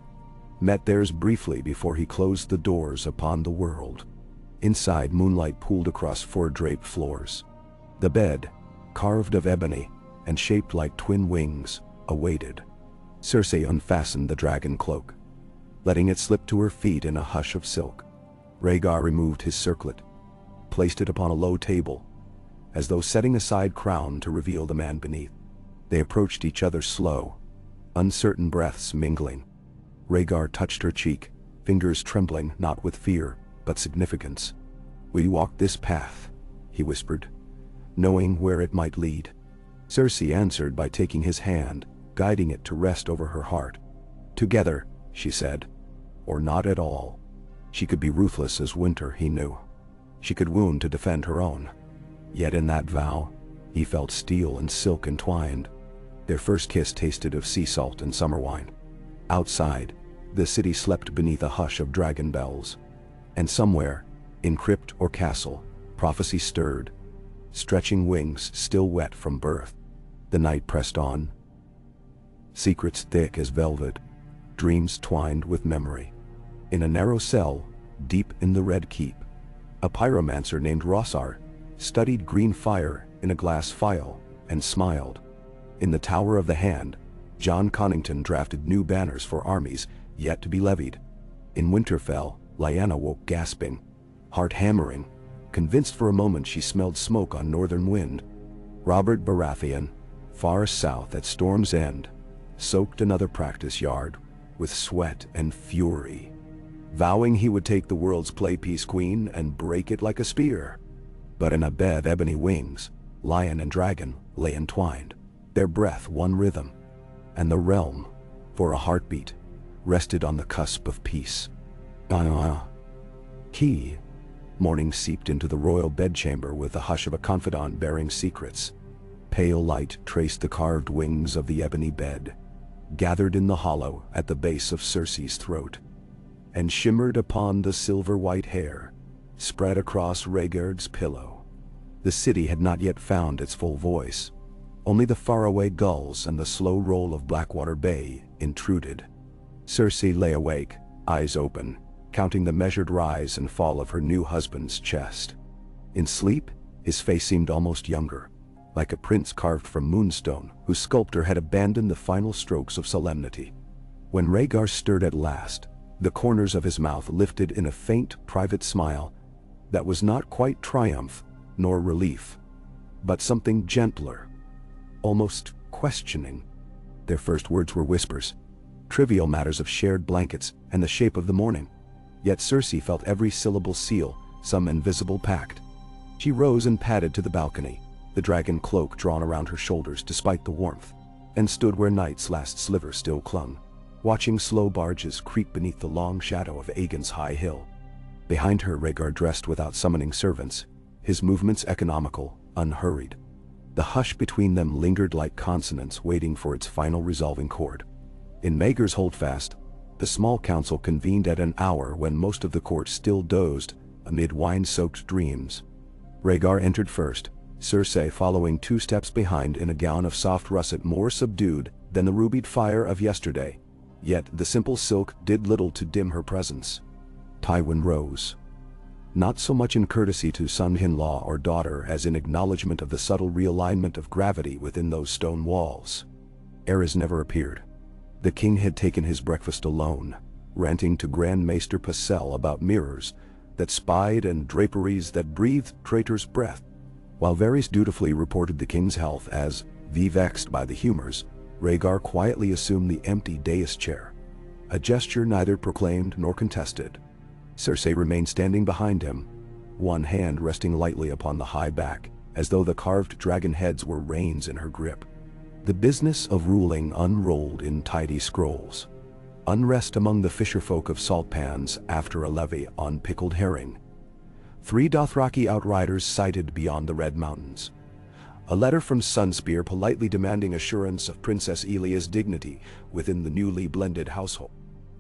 met theirs briefly before he closed the doors upon the world. Inside, moonlight pooled across fur-draped floors. The bed, carved of ebony and shaped like twin wings, awaited. Cersei unfastened the dragon cloak, letting it slip to her feet in a hush of silk. Rhaegar removed his circlet, placed it upon a low table, as though setting aside crown to reveal the man beneath. They approached each other slow, uncertain breaths mingling. Rhaegar touched her cheek, fingers trembling not with fear, but significance. "We walk this path," he whispered, knowing where it might lead. Cersei answered by taking his hand, guiding it to rest over her heart. "Together," she said, "or not at all." She could be ruthless as winter, he knew. She could wound to defend her own. Yet in that vow, he felt steel and silk entwined. Their first kiss tasted of sea salt and summer wine. Outside, the city slept beneath a hush of dragon bells. And somewhere, in crypt or castle, prophecy stirred, stretching wings still wet from birth. The night pressed on. Secrets thick as velvet, dreams twined with memory. In a narrow cell, deep in the Red Keep, a pyromancer named Rossar studied green fire in a glass phial and smiled. In the Tower of the Hand, John Connington drafted new banners for armies yet to be levied. In Winterfell, Lyanna woke gasping, heart hammering, convinced for a moment she smelled smoke on northern wind. Robert Baratheon, far south at Storm's End, soaked another practice yard with sweat and fury, vowing he would take the world's playpiece queen and break it like a spear. But in a bed of ebony wings, lion and dragon lay entwined, their breath one rhythm, and the realm, for a heartbeat, rested on the cusp of peace. He. Morning seeped into the royal bedchamber with the hush of a confidant bearing secrets. Pale light traced the carved wings of the ebony bed, gathered in the hollow at the base of Cersei's throat, and shimmered upon the silver-white hair spread across Rhaegar's pillow. The city had not yet found its full voice. Only the faraway gulls and the slow roll of Blackwater Bay intruded. Cersei lay awake, eyes open, counting the measured rise and fall of her new husband's chest. In sleep, his face seemed almost younger, like a prince carved from moonstone whose sculptor had abandoned the final strokes of solemnity. When Rhaegar stirred at last, the corners of his mouth lifted in a faint, private smile that was not quite triumph nor relief, but something gentler, almost questioning. Their first words were whispers, trivial matters of shared blankets and the shape of the morning. Yet Cersei felt every syllable seal some invisible pact. She rose and padded to the balcony, the dragon cloak drawn around her shoulders despite the warmth, and stood where night's last sliver still clung, watching slow barges creep beneath the long shadow of Aegon's high hill. Behind her, Rhaegar dressed without summoning servants, his movements economical, unhurried. The hush between them lingered like consonants waiting for its final resolving chord. In Maegor's holdfast, the small council convened at an hour when most of the court still dozed amid wine-soaked dreams. Rhaegar entered first, Cersei following 2 steps behind in a gown of soft russet more subdued than the rubied fire of yesterday, yet the simple silk did little to dim her presence. Tywin rose, not so much in courtesy to son-in-law or daughter as in acknowledgement of the subtle realignment of gravity within those stone walls. Aerys never appeared. The king had taken his breakfast alone, ranting to Grand Maester Pycelle about mirrors that spied and draperies that breathed traitor's breath. While Varys dutifully reported the king's health as vexed by the humors, Rhaegar quietly assumed the empty dais chair, a gesture neither proclaimed nor contested. Cersei remained standing behind him, one hand resting lightly upon the high back, as though the carved dragon heads were reins in her grip. The business of ruling unrolled in tidy scrolls. Unrest among the fisherfolk of salt pans after a levy on pickled herring. 3 Dothraki outriders sighted beyond the Red Mountains. A letter from Sunspear politely demanding assurance of Princess Elia's dignity within the newly blended household.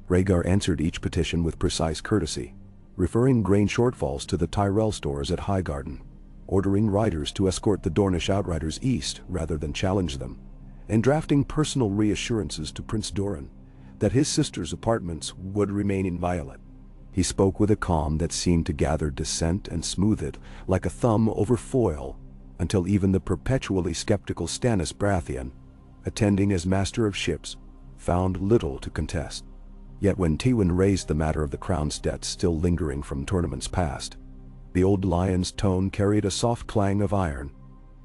Rhaegar answered each petition with precise courtesy, referring grain shortfalls to the Tyrell stores at Highgarden, ordering riders to escort the Dornish outriders east rather than challenge them, and drafting personal reassurances to Prince Doran that his sister's apartments would remain inviolate. He spoke with a calm that seemed to gather dissent and smooth it like a thumb over foil, until even the perpetually skeptical Stannis Baratheon, attending as master of ships, found little to contest. Yet when Tywin raised the matter of the crown's debts still lingering from tournaments past, the old lion's tone carried a soft clang of iron.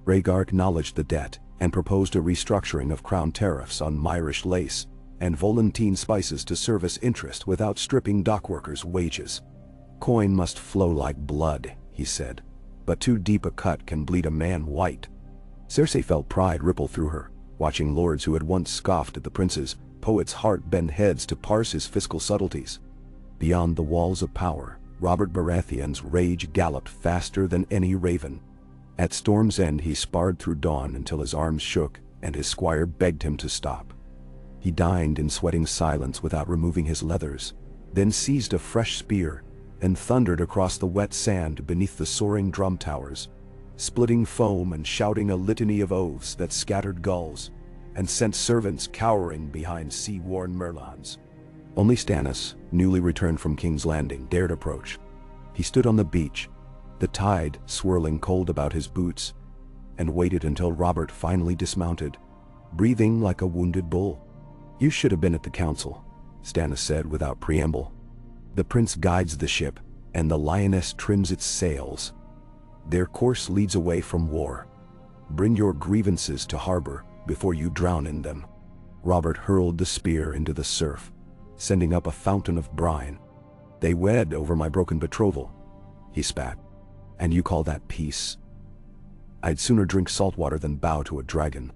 Rhaegar acknowledged the debt and proposed a restructuring of crown tariffs on Myrish lace and Volantine spices to service interest without stripping dockworkers' wages. Coin must flow like blood, he said, but too deep a cut can bleed a man white. Cersei felt pride ripple through her, watching lords who had once scoffed at the prince's poet's heart bend heads to parse his fiscal subtleties. Beyond the walls of power, Robert Baratheon's rage galloped faster than any raven. At Storm's End he sparred through dawn until his arms shook and his squire begged him to stop. He dined in sweating silence without removing his leathers, then seized a fresh spear and thundered across the wet sand beneath the soaring drum towers, splitting foam and shouting a litany of oaths that scattered gulls and sent servants cowering behind sea-worn merlons. Only Stannis, newly returned from King's Landing, dared approach. He stood on the beach, the tide swirling cold about his boots, and waited until Robert finally dismounted, breathing like a wounded bull. "You should have been at the council," Stannis said without preamble. "The prince guides the ship, and the lioness trims its sails. Their course leads away from war. Bring your grievances to harbor before you drown in them." Robert hurled the spear into the surf, sending up a fountain of brine. "They wed over my broken betrothal," he spat. "And you call that peace? I'd sooner drink salt water than bow to a dragon."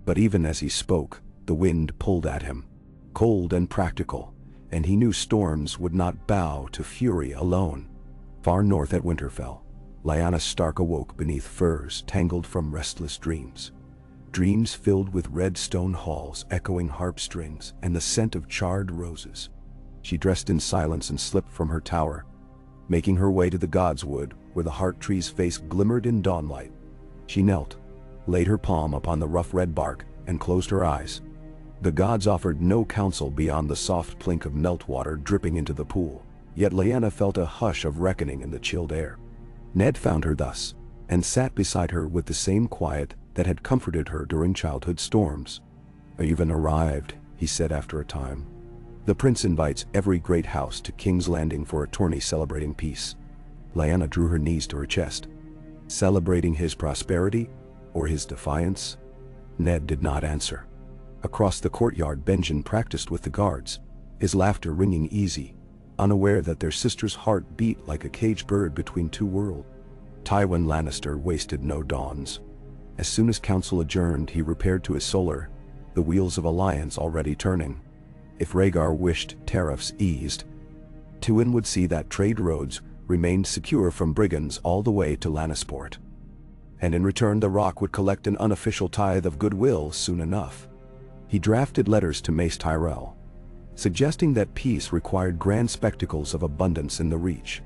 But even as he spoke, the wind pulled at him, cold and practical, and he knew storms would not bow to fury alone. Far north at Winterfell, Lyanna Stark awoke beneath firs tangled from restless dreams. Dreams filled with red stone halls echoing harp strings and the scent of charred roses. She dressed in silence and slipped from her tower, making her way to the God's Wood where the heart tree's face glimmered in dawnlight. She knelt, laid her palm upon the rough red bark, and closed her eyes. The gods offered no counsel beyond the soft plink of meltwater dripping into the pool, yet Lyanna felt a hush of reckoning in the chilled air. Ned found her thus, and sat beside her with the same quiet that had comforted her during childhood storms. "You've arrived," he said after a time. "The prince invites every great house to King's Landing for a tourney celebrating peace." Lyanna drew her knees to her chest. Celebrating his prosperity or his defiance? Ned did not answer. Across the courtyard, Benjen practiced with the guards, his laughter ringing easy, unaware that their sister's heart beat like a caged bird between two worlds. Tywin Lannister wasted no dawns. As soon as council adjourned, he repaired to his solar, the wheels of alliance already turning. If Rhaegar wished tariffs eased, Tywin would see that trade roads remained secure from brigands all the way to Lannisport. And in return, the Rock would collect an unofficial tithe of goodwill soon enough. He drafted letters to Mace Tyrell, suggesting that peace required grand spectacles of abundance in the Reach.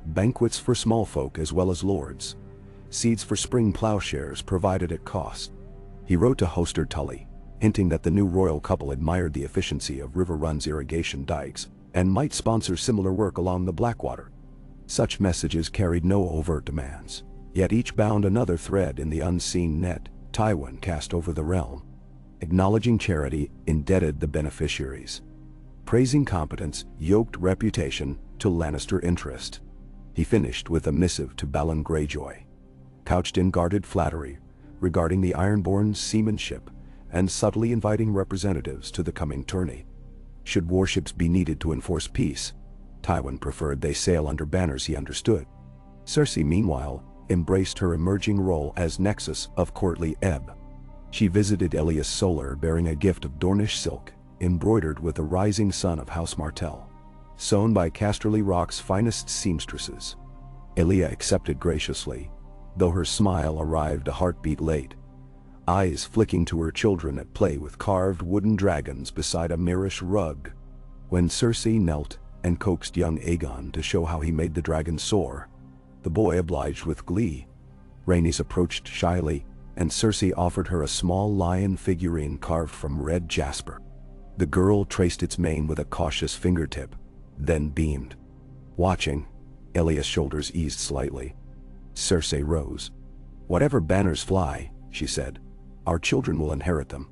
Banquets for small folk as well as lords. Seeds for spring plowshares provided at cost. He wrote to Hoster Tully, hinting that the new royal couple admired the efficiency of River Run's irrigation dikes and might sponsor similar work along the Blackwater. Such messages carried no overt demands, yet each bound another thread in the unseen net Tywin cast over the realm. Acknowledging charity indebted the beneficiaries. Praising competence yoked reputation to Lannister interest. He finished with a missive to Balon Greyjoy, couched in guarded flattery regarding the Ironborn's seamanship and subtly inviting representatives to the coming tourney. Should warships be needed to enforce peace, Tywin preferred they sail under banners he understood. Cersei, meanwhile, embraced her emerging role as nexus of courtly ebb. She visited Elias Solar bearing a gift of Dornish silk, embroidered with the rising sun of House Martell, sewn by Casterly Rock's finest seamstresses. Elia accepted graciously, though her smile arrived a heartbeat late, eyes flicking to her children at play with carved wooden dragons beside a Mirish rug. When Cersei knelt and coaxed young Aegon to show how he made the dragon soar, the boy obliged with glee. Rhaenys approached shyly, and Cersei offered her a small lion figurine carved from red jasper. The girl traced its mane with a cautious fingertip, then beamed. Watching, Elia's shoulders eased slightly. Cersei rose. "Whatever banners fly," she said, "our children will inherit them.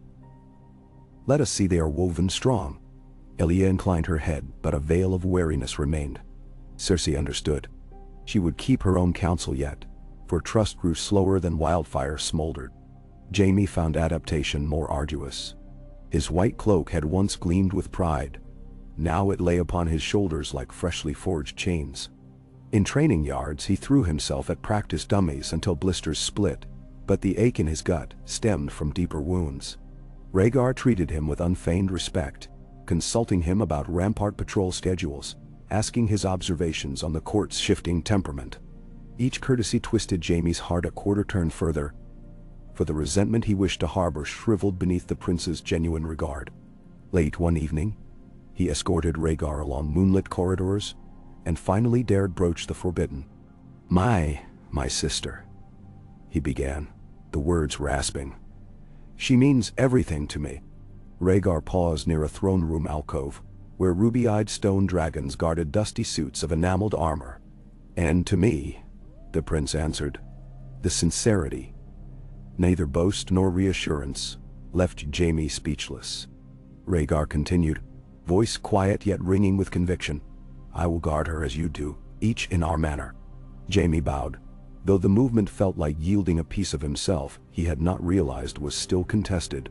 Let us see they are woven strong." Elia inclined her head, but a veil of wariness remained. Cersei understood. She would keep her own counsel yet, for trust grew slower than wildfire smoldered. Jaime found adaptation more arduous. His white cloak had once gleamed with pride. Now it lay upon his shoulders like freshly forged chains. In training yards, he threw himself at practice dummies until blisters split, but the ache in his gut stemmed from deeper wounds. Rhaegar treated him with unfeigned respect, consulting him about rampart patrol schedules, asking his observations on the court's shifting temperament. Each courtesy twisted Jaime's heart a quarter turn further, for the resentment he wished to harbor shriveled beneath the prince's genuine regard. Late one evening, he escorted Rhaegar along moonlit corridors, and finally dared broach the forbidden. My sister," he began, the words rasping. "She means everything to me." Rhaegar paused near a throne room alcove, where ruby-eyed stone dragons guarded dusty suits of enameled armor. "And to me," the prince answered. The sincerity, neither boast nor reassurance, left Jaime speechless. Rhaegar continued, voice quiet yet ringing with conviction. "I will guard her as you do, each in our manner." Jaime bowed, though the movement felt like yielding a piece of himself he had not realized was still contested.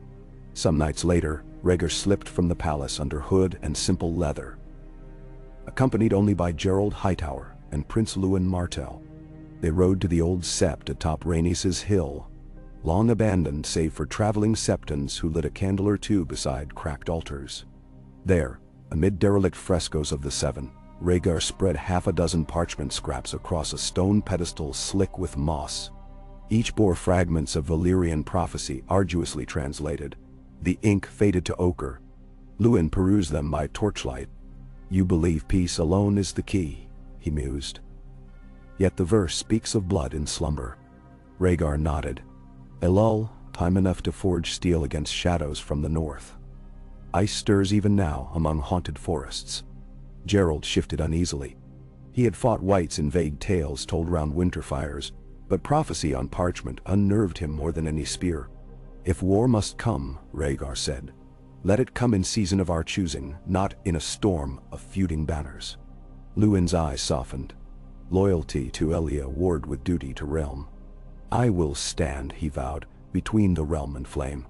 Some nights later, Rhaegar slipped from the palace under hood and simple leather. Accompanied only by Gerald Hightower and Prince Lewin Martell, they rode to the old sept atop Rhaenys' hill, long abandoned save for traveling septons who lit a candle or two beside cracked altars. There, amid derelict frescoes of the Seven, Rhaegar spread half a dozen parchment scraps across a stone pedestal slick with moss. Each bore fragments of Valyrian prophecy arduously translated. The ink faded to ochre. Lewin perused them by torchlight. "You believe peace alone is the key," he mused. "Yet the verse speaks of blood in slumber." Rhaegar nodded. "A lull, time enough to forge steel against shadows from the north. Ice stirs even now among haunted forests." Gerald shifted uneasily. He had fought wights in vague tales told round winter fires, but prophecy on parchment unnerved him more than any spear. "If war must come," Rhaegar said, "let it come in season of our choosing, not in a storm of feuding banners." Lewin's eyes softened. Loyalty to Elia warred with duty to realm. "I will stand," he vowed, "between the realm and flame."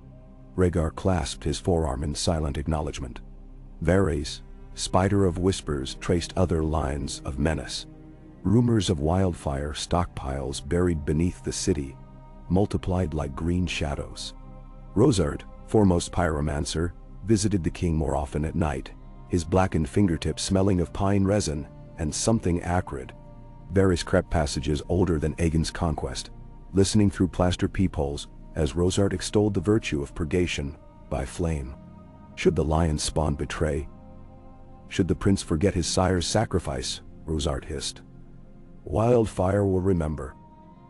Rhaegar clasped his forearm in silent acknowledgement. Varys, spider of whispers, traced other lines of menace. Rumors of wildfire stockpiles buried beneath the city multiplied like green shadows. Rosard, foremost pyromancer, visited the king more often at night, his blackened fingertips smelling of pine resin and something acrid. Varys crept passages older than Aegon's conquest, listening through plaster peepholes as Rosard extolled the virtue of purgation by flame. Should the lion spawn betray? Should the prince forget his sire's sacrifice? Rosard hissed. "Wildfire will remember."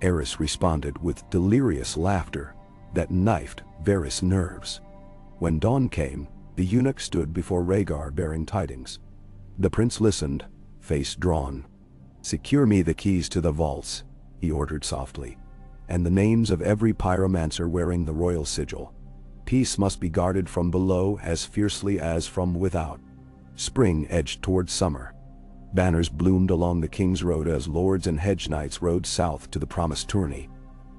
Eris responded with delirious laughter that knifed Varys' nerves. When dawn came, the eunuch stood before Rhaegar bearing tidings. The prince listened, face drawn. "Secure me the keys to the vaults," he ordered softly, "and the names of every pyromancer wearing the royal sigil. Peace must be guarded from below as fiercely as from without." Spring edged toward summer. Banners bloomed along the King's Road as lords and hedge knights rode south to the promised tourney.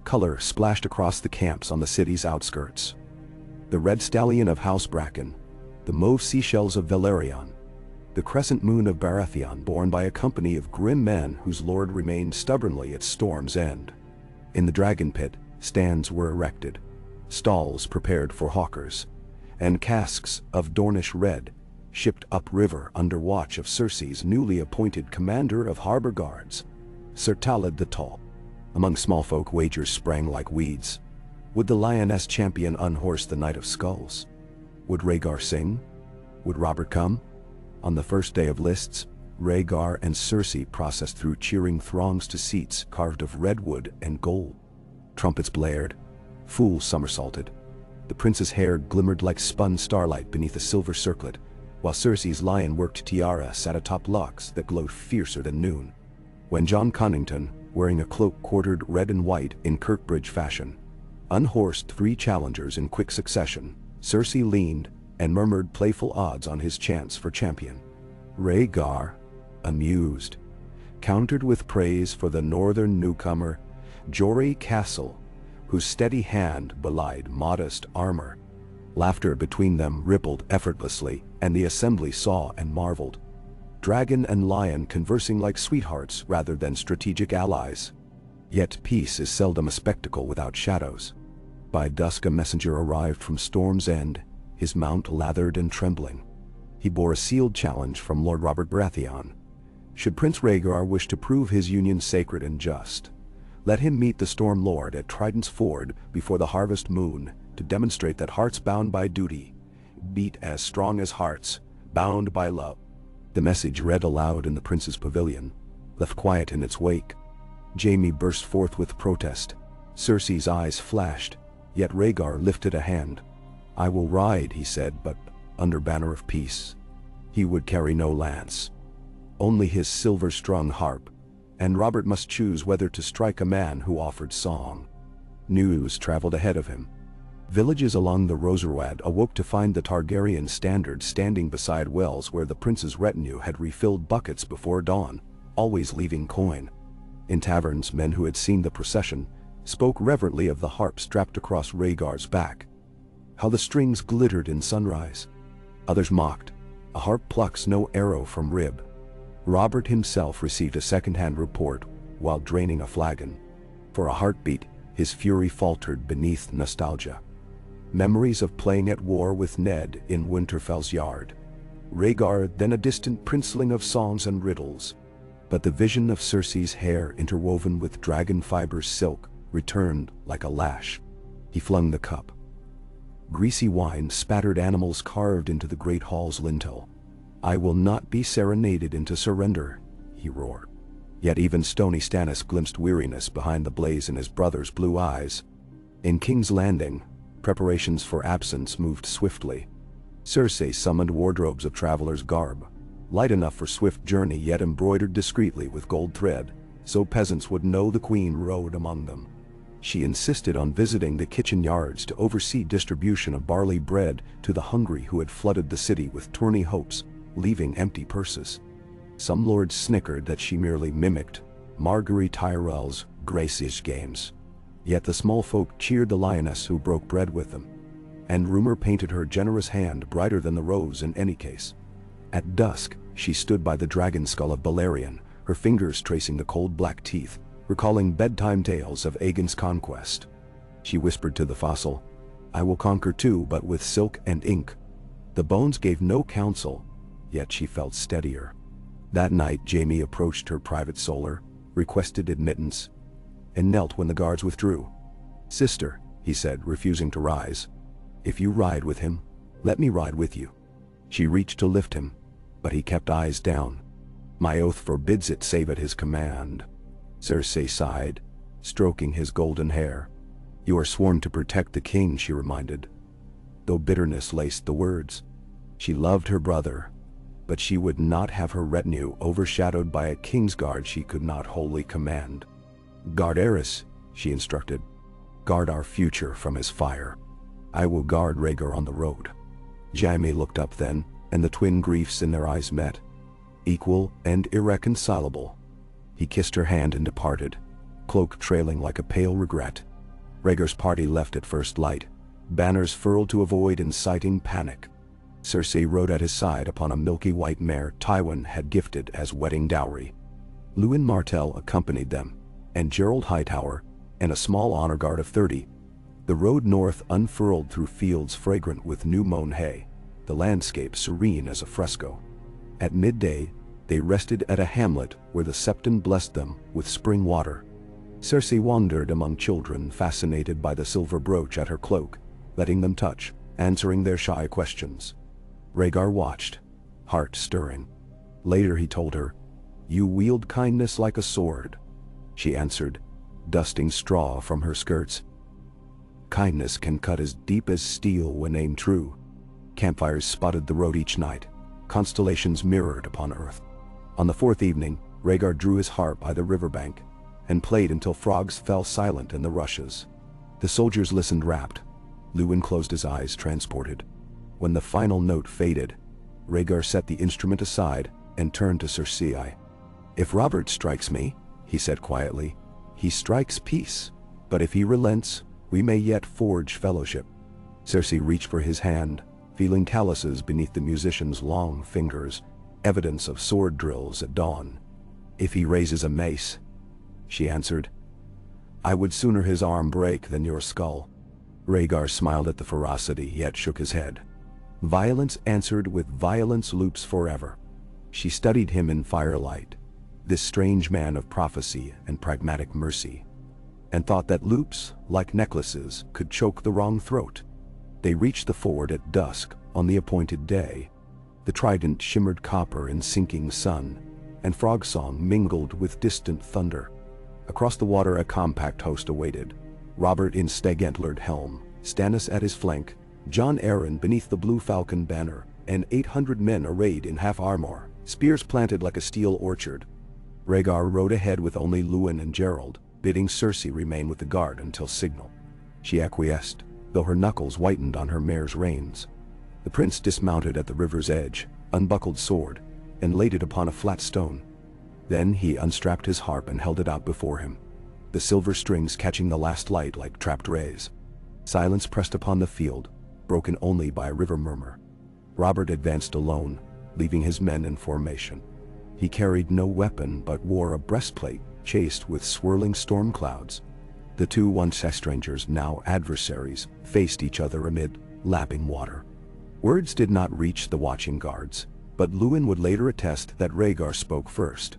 Color splashed across the camps on the city's outskirts. The red stallion of House Bracken, the mauve seashells of Valerion, the crescent moon of Baratheon borne by a company of grim men whose lord remained stubbornly at storm's end. In the dragon pit, stands were erected, stalls prepared for hawkers, and casks of Dornish red shipped upriver under watch of Cersei's newly appointed commander of harbor guards, Sir Talad the Tall. Among small folk wagers sprang like weeds. Would the lioness champion unhorse the Knight of Skulls? Would Rhaegar sing? Would Robert come? On the first day of lists, Rhaegar and Cersei processed through cheering throngs to seats carved of redwood and gold. Trumpets blared. Fools somersaulted. The prince's hair glimmered like spun starlight beneath a silver circlet, while Cersei's lion-worked tiara sat atop locks that glowed fiercer than noon. When John Connington, wearing a cloak quartered red and white in Kirkbridge fashion, unhorsed 3 challengers in quick succession, Cersei leaned and murmured playful odds on his chance for champion. Rhaegar, amused, countered with praise for the northern newcomer, Jory Castle, whose steady hand belied modest armor. Laughter between them rippled effortlessly, and the assembly saw and marveled. Dragon and lion conversing like sweethearts rather than strategic allies. Yet peace is seldom a spectacle without shadows. By dusk a messenger arrived from Storm's End, his mount lathered and trembling. He bore a sealed challenge from Lord Robert Baratheon. Should Prince Rhaegar wish to prove his union sacred and just, let him meet the Storm Lord at Trident's Ford before the harvest moon to demonstrate that hearts bound by duty beat as strong as hearts bound by love. The message read aloud in the prince's pavilion, left quiet in its wake. Jaime burst forth with protest. Cersei's eyes flashed, yet Rhaegar lifted a hand. "I will ride," he said, but under banner of peace. He would carry no lance, only his silver-strung harp, and Robert must choose whether to strike a man who offered song. News traveled ahead of him. Villages along the Roserwad awoke to find the Targaryen standard standing beside wells where the prince's retinue had refilled buckets before dawn, always leaving coin. In taverns, men who had seen the procession spoke reverently of the harp strapped across Rhaegar's back, how the strings glittered in sunrise. Others mocked, "A harp plucks no arrow from rib." Robert himself received a second-hand report while draining a flagon. For a heartbeat, his fury faltered beneath nostalgia. Memories of playing at war with Ned in Winterfell's yard. Rhaegar, then a distant princeling of songs and riddles. But the vision of Cersei's hair interwoven with dragon fibers silk returned like a lash. He flung the cup. Greasy wine spattered animals carved into the great hall's lintel. "I will not be serenaded into surrender," he roared. Yet even stony Stannis glimpsed weariness behind the blaze in his brother's blue eyes. In King's Landing, preparations for absence moved swiftly. Cersei summoned wardrobes of traveler's garb, light enough for swift journey yet embroidered discreetly with gold thread, so peasants would know the queen rode among them. She insisted on visiting the kitchen yards to oversee distribution of barley bread to the hungry who had flooded the city with tourney hopes, leaving empty purses. Some lords snickered that she merely mimicked Marguerite Tyrell's Grace's games. Yet the small folk cheered the lioness who broke bread with them. And rumor painted her generous hand brighter than the rose in any case. At dusk, she stood by the dragon skull of Balerion, her fingers tracing the cold black teeth, recalling bedtime tales of Aegon's conquest. She whispered to the fossil, "I will conquer too, but with silk and ink." The bones gave no counsel, yet she felt steadier. That night Jaime approached her private solar, requested admittance, and knelt when the guards withdrew. "Sister," he said, refusing to rise, "if you ride with him, let me ride with you." She reached to lift him, but he kept eyes down. "My oath forbids it save at his command." Cersei sighed, stroking his golden hair. "You are sworn to protect the king," she reminded, though bitterness laced the words. She loved her brother, but she would not have her retinue overshadowed by a kingsguard she could not wholly command. "Guard Aerys," she instructed. "Guard our future from his fire. I will guard Rhaegar on the road." Jaime looked up then, and the twin griefs in their eyes met, equal and irreconcilable. He kissed her hand and departed, cloak trailing like a pale regret. Rhaegar's party left at first light, banners furled to avoid inciting panic. Cersei rode at his side upon a milky white mare Tywin had gifted as wedding dowry. Lewin Martell accompanied them, and Gerald Hightower, and a small honor guard of 30. The road north unfurled through fields fragrant with new-mown hay, the landscape serene as a fresco. At midday, they rested at a hamlet where the Septon blessed them with spring water. Cersei wandered among children fascinated by the silver brooch at her cloak, letting them touch, answering their shy questions. Rhaegar watched, heart stirring. Later he told her, "You wield kindness like a sword." She answered, dusting straw from her skirts. "Kindness can cut as deep as steel when aimed true." Campfires spotted the road each night, constellations mirrored upon earth. On the fourth evening, Rhaegar drew his harp by the riverbank, and played until frogs fell silent in the rushes. The soldiers listened rapt. Lewin closed his eyes, transported. When the final note faded, Rhaegar set the instrument aside and turned to Cersei. "If Robert strikes me," he said quietly, "he strikes peace. But if he relents, we may yet forge fellowship." Cersei reached for his hand, feeling calluses beneath the musician's long fingers, evidence of sword drills at dawn. "If he raises a mace," she answered, "I would sooner his arm break than your skull." Rhaegar smiled at the ferocity, yet shook his head. Violence answered with violence loops forever. She studied him in firelight, this strange man of prophecy and pragmatic mercy, and thought that loops, like necklaces, could choke the wrong throat. They reached the ford at dusk on the appointed day. The trident shimmered copper in sinking sun, and frog song mingled with distant thunder. Across the water a compact host awaited. Robert in stag-antlered helm, Stannis at his flank, Jon Arryn beneath the blue falcon banner, and 800 men arrayed in half armor, spears planted like a steel orchard. Rhaegar rode ahead with only Lewin and Gerald, bidding Cersei remain with the guard until signal. She acquiesced, though her knuckles whitened on her mare's reins. The prince dismounted at the river's edge, unbuckled sword, and laid it upon a flat stone. Then he unstrapped his harp and held it out before him, the silver strings catching the last light like trapped rays. Silence pressed upon the field, broken only by a river murmur. Robert advanced alone, leaving his men in formation. He carried no weapon but wore a breastplate chased with swirling storm clouds. The two once strangers, now adversaries, faced each other amid lapping water. Words did not reach the watching guards, but Luwin would later attest that Rhaegar spoke first.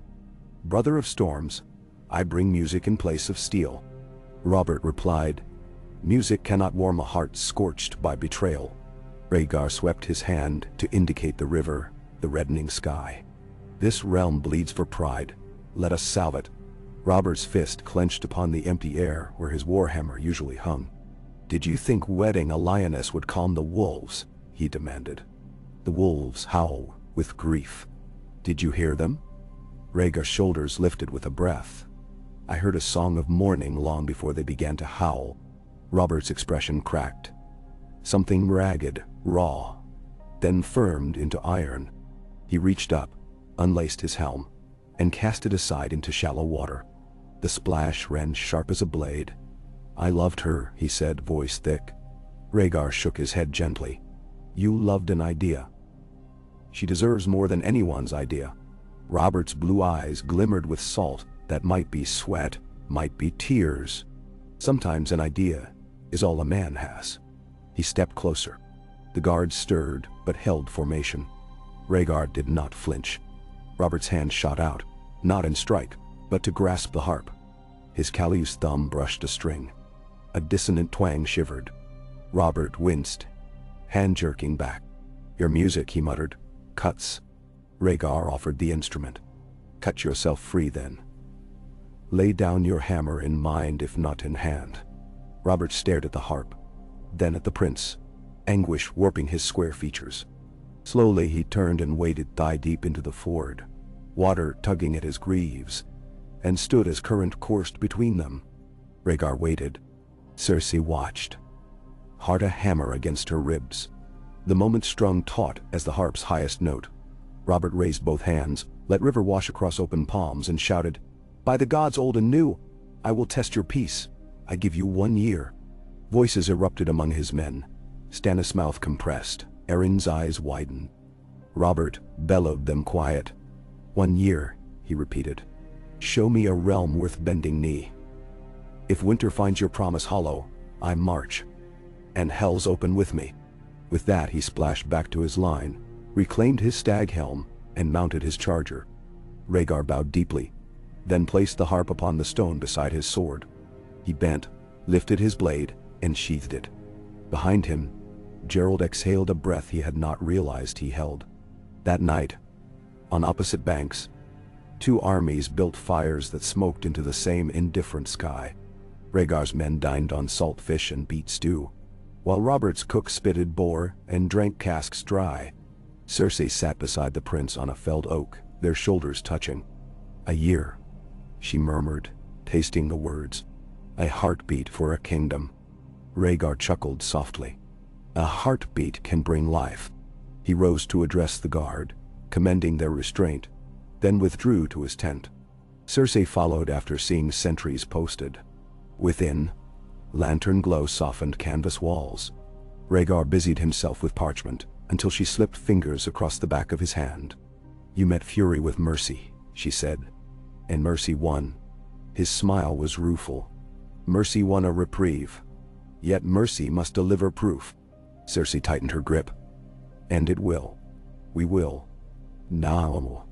"Brother of storms, I bring music in place of steel." Robert replied, "Music cannot warm a heart scorched by betrayal." Rhaegar swept his hand to indicate the river, the reddening sky. "This realm bleeds for pride. Let us salve it." Robert's fist clenched upon the empty air where his warhammer usually hung. "Did you think wedding a lioness would calm the wolves?" he demanded. "The wolves howl with grief. Did you hear them?" Rhaegar's shoulders lifted with a breath. "I heard a song of mourning long before they began to howl." Robert's expression cracked. Something ragged, raw, then firmed into iron. He reached up, unlaced his helm, and cast it aside into shallow water. The splash ran sharp as a blade. "I loved her," he said, voice thick. Rhaegar shook his head gently. "You loved an idea. She deserves more than anyone's idea." Robert's blue eyes glimmered with salt that might be sweat, might be tears. Sometimes an idea is all a man has. He stepped closer. The guards stirred but held formation. Rhaegar did not flinch. Robert's hand shot out, not in strike, but to grasp the harp. His callous thumb brushed a string. A dissonant twang shivered. Robert winced, hand jerking back. "Your music," he muttered. "Cuts." Rhaegar offered the instrument. "Cut yourself free then. Lay down your hammer in mind if not in hand." Robert stared at the harp, then at the prince, anguish warping his square features. Slowly he turned and waded thigh-deep into the ford, water tugging at his greaves, and stood as current coursed between them. Rhaegar waited. Cersei watched. Heart a hammer against her ribs. The moment strung taut as the harp's highest note. Robert raised both hands, let river wash across open palms, and shouted, "By the gods old and new, I will test your peace. I give you 1 year." Voices erupted among his men. Stannis' mouth compressed, Erin's eyes widened. Robert bellowed them quiet. 1 year, he repeated. "Show me a realm worth bending knee. If winter finds your promise hollow, I march. And hell's open with me." With that he splashed back to his line, reclaimed his stag helm, and mounted his charger. Rhaegar bowed deeply, then placed the harp upon the stone beside his sword. He bent, lifted his blade, and sheathed it. Behind him, Gerald exhaled a breath he had not realized he held. That night, on opposite banks, two armies built fires that smoked into the same indifferent sky. Rhaegar's men dined on salt fish and beet stew, while Robert's cook spitted boar and drank casks dry. Cersei sat beside the prince on a felled oak, their shoulders touching. "A year," she murmured, tasting the words. "A heartbeat for a kingdom." Rhaegar chuckled softly. "A heartbeat can bring life." He rose to address the guard, commending their restraint, then withdrew to his tent. Cersei followed after seeing sentries posted. Within, lantern glow softened canvas walls. Rhaegar busied himself with parchment until she slipped fingers across the back of his hand. "You met fury with mercy," she said, "and mercy won." His smile was rueful. "Mercy won a reprieve. Yet mercy must deliver proof." Cersei tightened her grip. "And it will. We will. Now."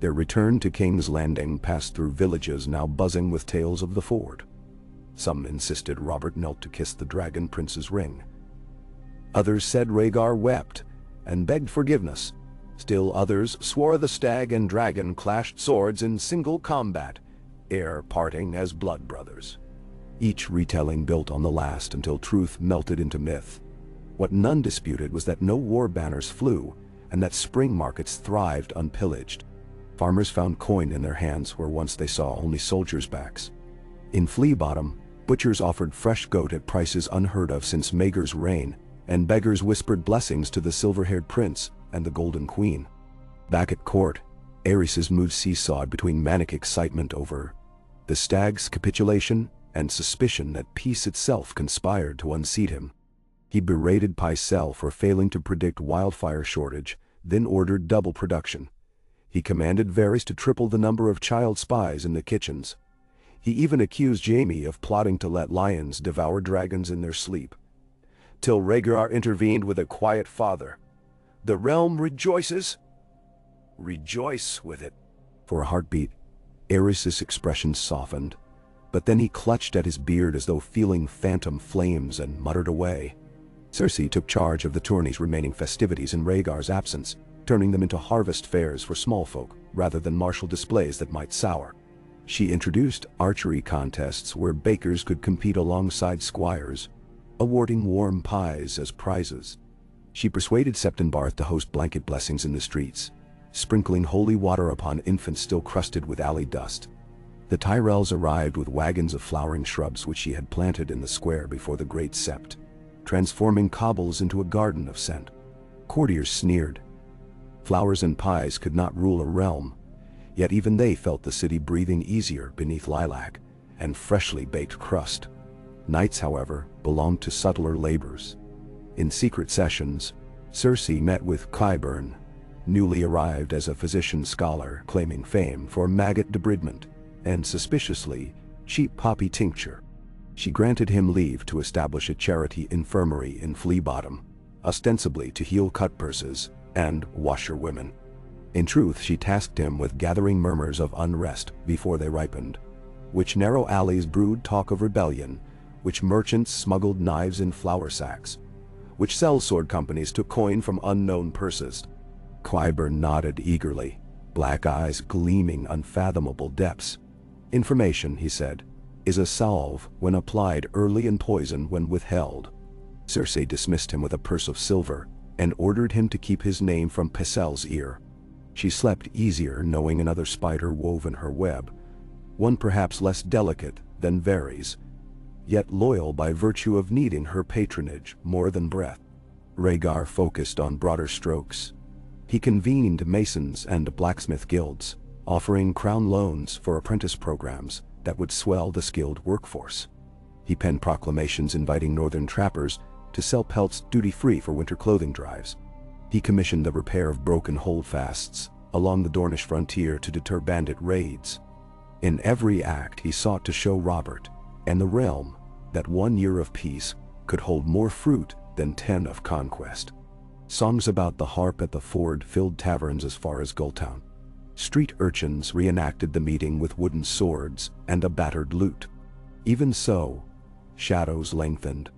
Their return to King's Landing passed through villages now buzzing with tales of the ford. Some insisted Robert knelt to kiss the dragon prince's ring. Others said Rhaegar wept and begged forgiveness. Still others swore the stag and dragon clashed swords in single combat, ere parting as blood brothers. Each retelling built on the last until truth melted into myth. What none disputed was that no war banners flew, and that spring markets thrived unpillaged. Farmers found coin in their hands where once they saw only soldiers' backs. In Flea Bottom, butchers offered fresh goat at prices unheard of since Rhaegar's reign, and beggars whispered blessings to the silver-haired prince and the Golden Queen. Back at court, Aerys's mood seesawed between manic excitement over the stag's capitulation and suspicion that peace itself conspired to unseat him. He berated Pycelle for failing to predict wildfire shortage, then ordered double production. He commanded Varys to triple the number of child spies in the kitchens. He even accused Jaime of plotting to let lions devour dragons in their sleep. Till Rhaegar intervened with a quiet father. "The realm rejoices. Rejoice with it." For a heartbeat, Aerys's expression softened, but then he clutched at his beard as though feeling phantom flames and muttered away. Cersei took charge of the tourney's remaining festivities in Rhaegar's absence, turning them into harvest fairs for small folk rather than martial displays that might sour. She introduced archery contests where bakers could compete alongside squires, awarding warm pies as prizes. She persuaded Septon Barth to host blanket blessings in the streets, sprinkling holy water upon infants still crusted with alley dust. The Tyrells arrived with wagons of flowering shrubs which she had planted in the square before the Great Sept, transforming cobbles into a garden of scent. Courtiers sneered. Flowers and pies could not rule a realm, yet even they felt the city breathing easier beneath lilac and freshly baked crust. Knights, however, belonged to subtler labors. In secret sessions, Cersei met with Qyburn, newly arrived as a physician scholar claiming fame for maggot debridement and, suspiciously, cheap poppy tincture. She granted him leave to establish a charity infirmary in Flea Bottom, ostensibly to heal cut purses and washerwomen. In truth, she tasked him with gathering murmurs of unrest before they ripened, which narrow alleys brewed talk of rebellion, which merchants smuggled knives in flour sacks, which sellsword companies took coin from unknown purses. Qyburn nodded eagerly, black eyes gleaming unfathomable depths. "Information," he said, "is a salve when applied early and poison when withheld." Cersei dismissed him with a purse of silver and ordered him to keep his name from Pycelle's ear. She slept easier knowing another spider wove in her web, one perhaps less delicate than Varys, yet loyal by virtue of needing her patronage more than breath. Rhaegar focused on broader strokes. He convened masons and blacksmith guilds, offering crown loans for apprentice programs that would swell the skilled workforce. He penned proclamations inviting northern trappers to sell pelts duty-free for winter clothing drives. He commissioned the repair of broken holdfasts along the Dornish frontier to deter bandit raids. In every act he sought to show Robert and the realm that 1 year of peace could hold more fruit than 10 of conquest. Songs about the harp at the ford filled taverns as far as Gulltown. Street urchins reenacted the meeting with wooden swords and a battered lute. Even so, shadows lengthened.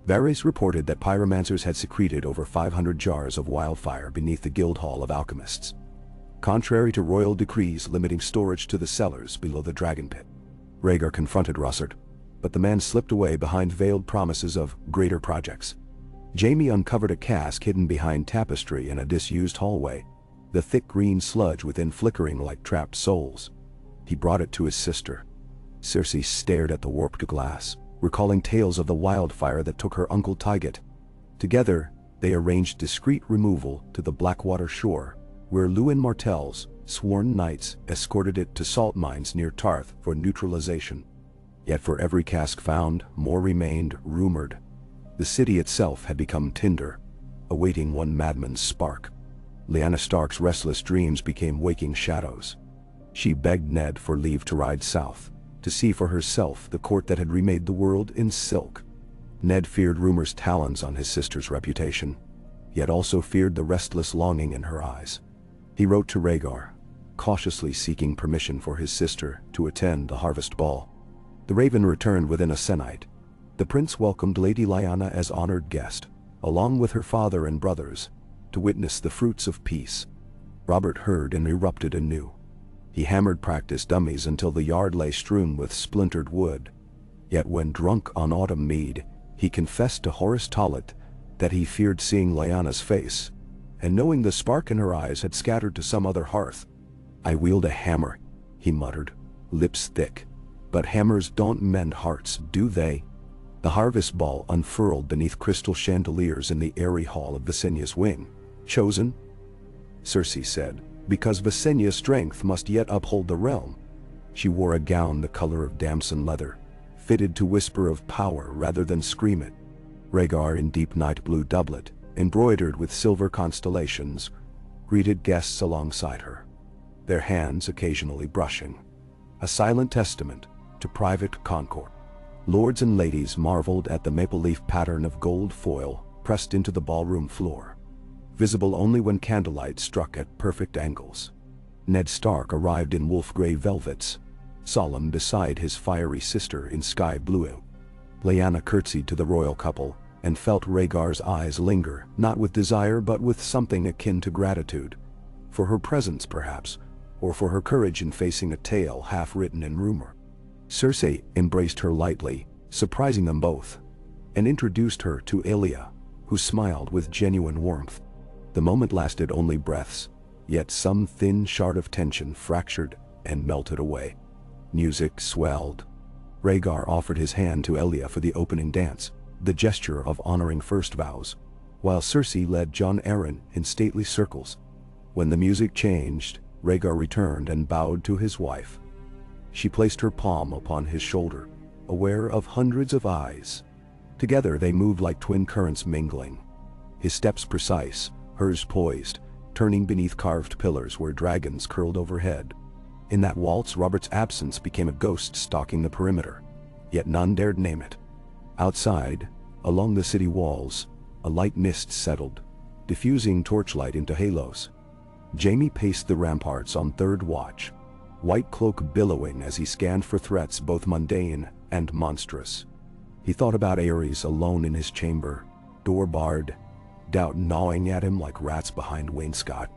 Varys reported that pyromancers had secreted over 500 jars of wildfire beneath the Guildhall of Alchemists, contrary to royal decrees limiting storage to the cellars below the Dragon Pit. Rhaegar confronted Rossart, but the man slipped away behind veiled promises of greater projects. Jaime uncovered a cask hidden behind tapestry in a disused hallway, the thick green sludge within flickering like trapped souls. He brought it to his sister. Cersei stared at the warped glass, recalling tales of the wildfire that took her uncle Tyget. Together, they arranged discreet removal to the Blackwater shore, where Luwin Martell's sworn knights escorted it to salt mines near Tarth for neutralization. Yet for every cask found, more remained rumored. The city itself had become tinder, awaiting one madman's spark. Lyanna Stark's restless dreams became waking shadows. She begged Ned for leave to ride south, to see for herself the court that had remade the world in silk. Ned feared rumor's talons on his sister's reputation, yet also feared the restless longing in her eyes. He wrote to Rhaegar, cautiously seeking permission for his sister to attend the harvest ball. The Raven returned within a sennight. The prince welcomed Lady Lyanna as honored guest, along with her father and brothers, to witness the fruits of peace. Robert heard and erupted anew. He hammered practice dummies until the yard lay strewn with splintered wood. Yet when drunk on autumn mead, he confessed to Horace Tollet that he feared seeing Lyanna's face, and knowing the spark in her eyes had scattered to some other hearth. "I wield a hammer," he muttered, lips thick. "But hammers don't mend hearts, do they?" The harvest ball unfurled beneath crystal chandeliers in the airy hall of Visenya's wing. "Chosen?" Cersei said, because Visenya's strength must yet uphold the realm. She wore a gown the color of damson leather, fitted to whisper of power rather than scream it. Rhaegar, in deep night blue doublet, embroidered with silver constellations, greeted guests alongside her, their hands occasionally brushing, a silent testament to private concord. Lords and ladies marveled at the maple leaf pattern of gold foil pressed into the ballroom floor, visible only when candlelight struck at perfect angles. Ned Stark arrived in wolf-gray velvets, solemn beside his fiery sister in sky blue. Lyanna curtsied to the royal couple and felt Rhaegar's eyes linger, not with desire but with something akin to gratitude. For her presence, perhaps, or for her courage in facing a tale half-written in rumor. Cersei embraced her lightly, surprising them both, and introduced her to Elia, who smiled with genuine warmth. The moment lasted only breaths, yet some thin shard of tension fractured and melted away. Music swelled. Rhaegar offered his hand to Elia for the opening dance, the gesture of honoring first vows, while Cersei led Jon Arryn in stately circles. When the music changed, Rhaegar returned and bowed to his wife. She placed her palm upon his shoulder, aware of hundreds of eyes. Together they moved like twin currents mingling. His steps precise, hers poised, turning beneath carved pillars where dragons curled overhead. In that waltz, Robert's absence became a ghost stalking the perimeter, yet none dared name it. Outside, along the city walls, a light mist settled, diffusing torchlight into halos. Jaime paced the ramparts on third watch, white cloak billowing as he scanned for threats both mundane and monstrous. He thought about Aerys alone in his chamber, door barred, doubt gnawing at him like rats behind wainscot.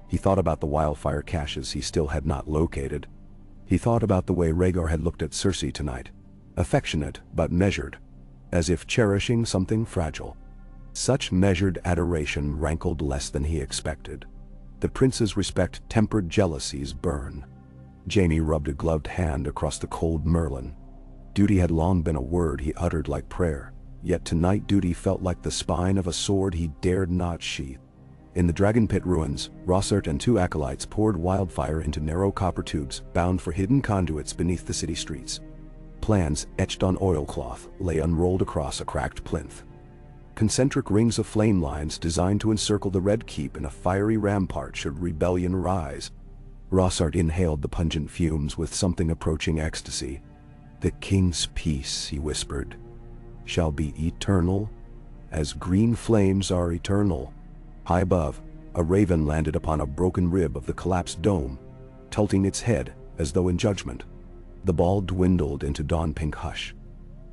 He thought about the wildfire caches he still had not located. He thought about the way Rhaegar had looked at Cersei tonight, affectionate but measured, as if cherishing something fragile. Such measured adoration rankled less than he expected. The prince's respect tempered jealousy's burn. Jaime rubbed a gloved hand across the cold Merlin. Duty had long been a word he uttered like prayer, yet tonight duty felt like the spine of a sword he dared not sheath. In the Dragon Pit ruins, Rossart and two acolytes poured wildfire into narrow copper tubes bound for hidden conduits beneath the city streets. Plans etched on oilcloth lay unrolled across a cracked plinth. Concentric rings of flame lines designed to encircle the Red Keep in a fiery rampart should rebellion rise. Rossart inhaled the pungent fumes with something approaching ecstasy. "The king's peace," he whispered, "shall be eternal, as green flames are eternal." High above, a raven landed upon a broken rib of the collapsed dome, tilting its head as though in judgment. The ball dwindled into dawn-pink hush.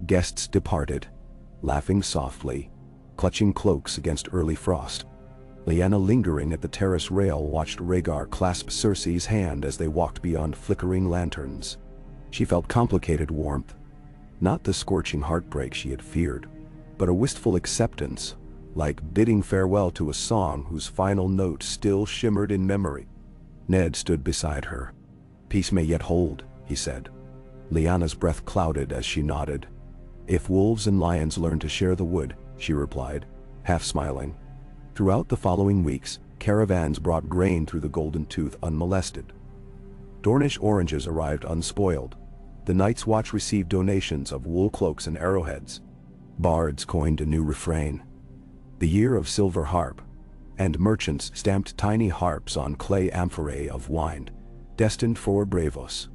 Guests departed, laughing softly, clutching cloaks against early frost. Lyanna, lingering at the terrace rail, watched Rhaegar clasp Cersei's hand as they walked beyond flickering lanterns. She felt complicated warmth, not the scorching heartbreak she had feared, but a wistful acceptance, like bidding farewell to a song whose final note still shimmered in memory. Ned stood beside her. "Peace may yet hold," he said. Lyanna's breath clouded as she nodded. "If wolves and lions learn to share the wood," she replied, half smiling. Throughout the following weeks, caravans brought grain through the Golden Tooth unmolested. Dornish oranges arrived unspoiled. The Night's Watch received donations of wool cloaks and arrowheads. Bards coined a new refrain, "The Year of Silver Harp," and merchants stamped tiny harps on clay amphorae of wine, destined for Bravos.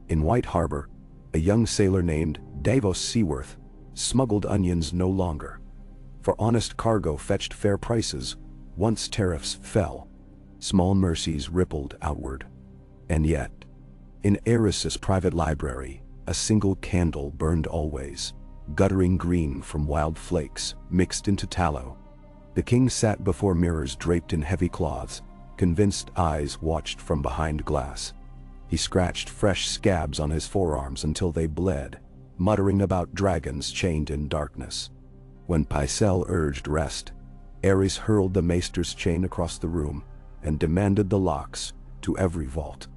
In White Harbor, a young sailor named Davos Seaworth smuggled onions no longer. For honest cargo fetched fair prices, once tariffs fell. Small mercies rippled outward. And yet, in Aerys' private library, a single candle burned always, guttering green from wild flakes mixed into tallow. The king sat before mirrors draped in heavy cloths. Convinced eyes watched from behind glass. He scratched fresh scabs on his forearms until they bled, muttering about dragons chained in darkness. When Pycelle urged rest, Aerys hurled the maester's chain across the room and demanded the locks to every vault.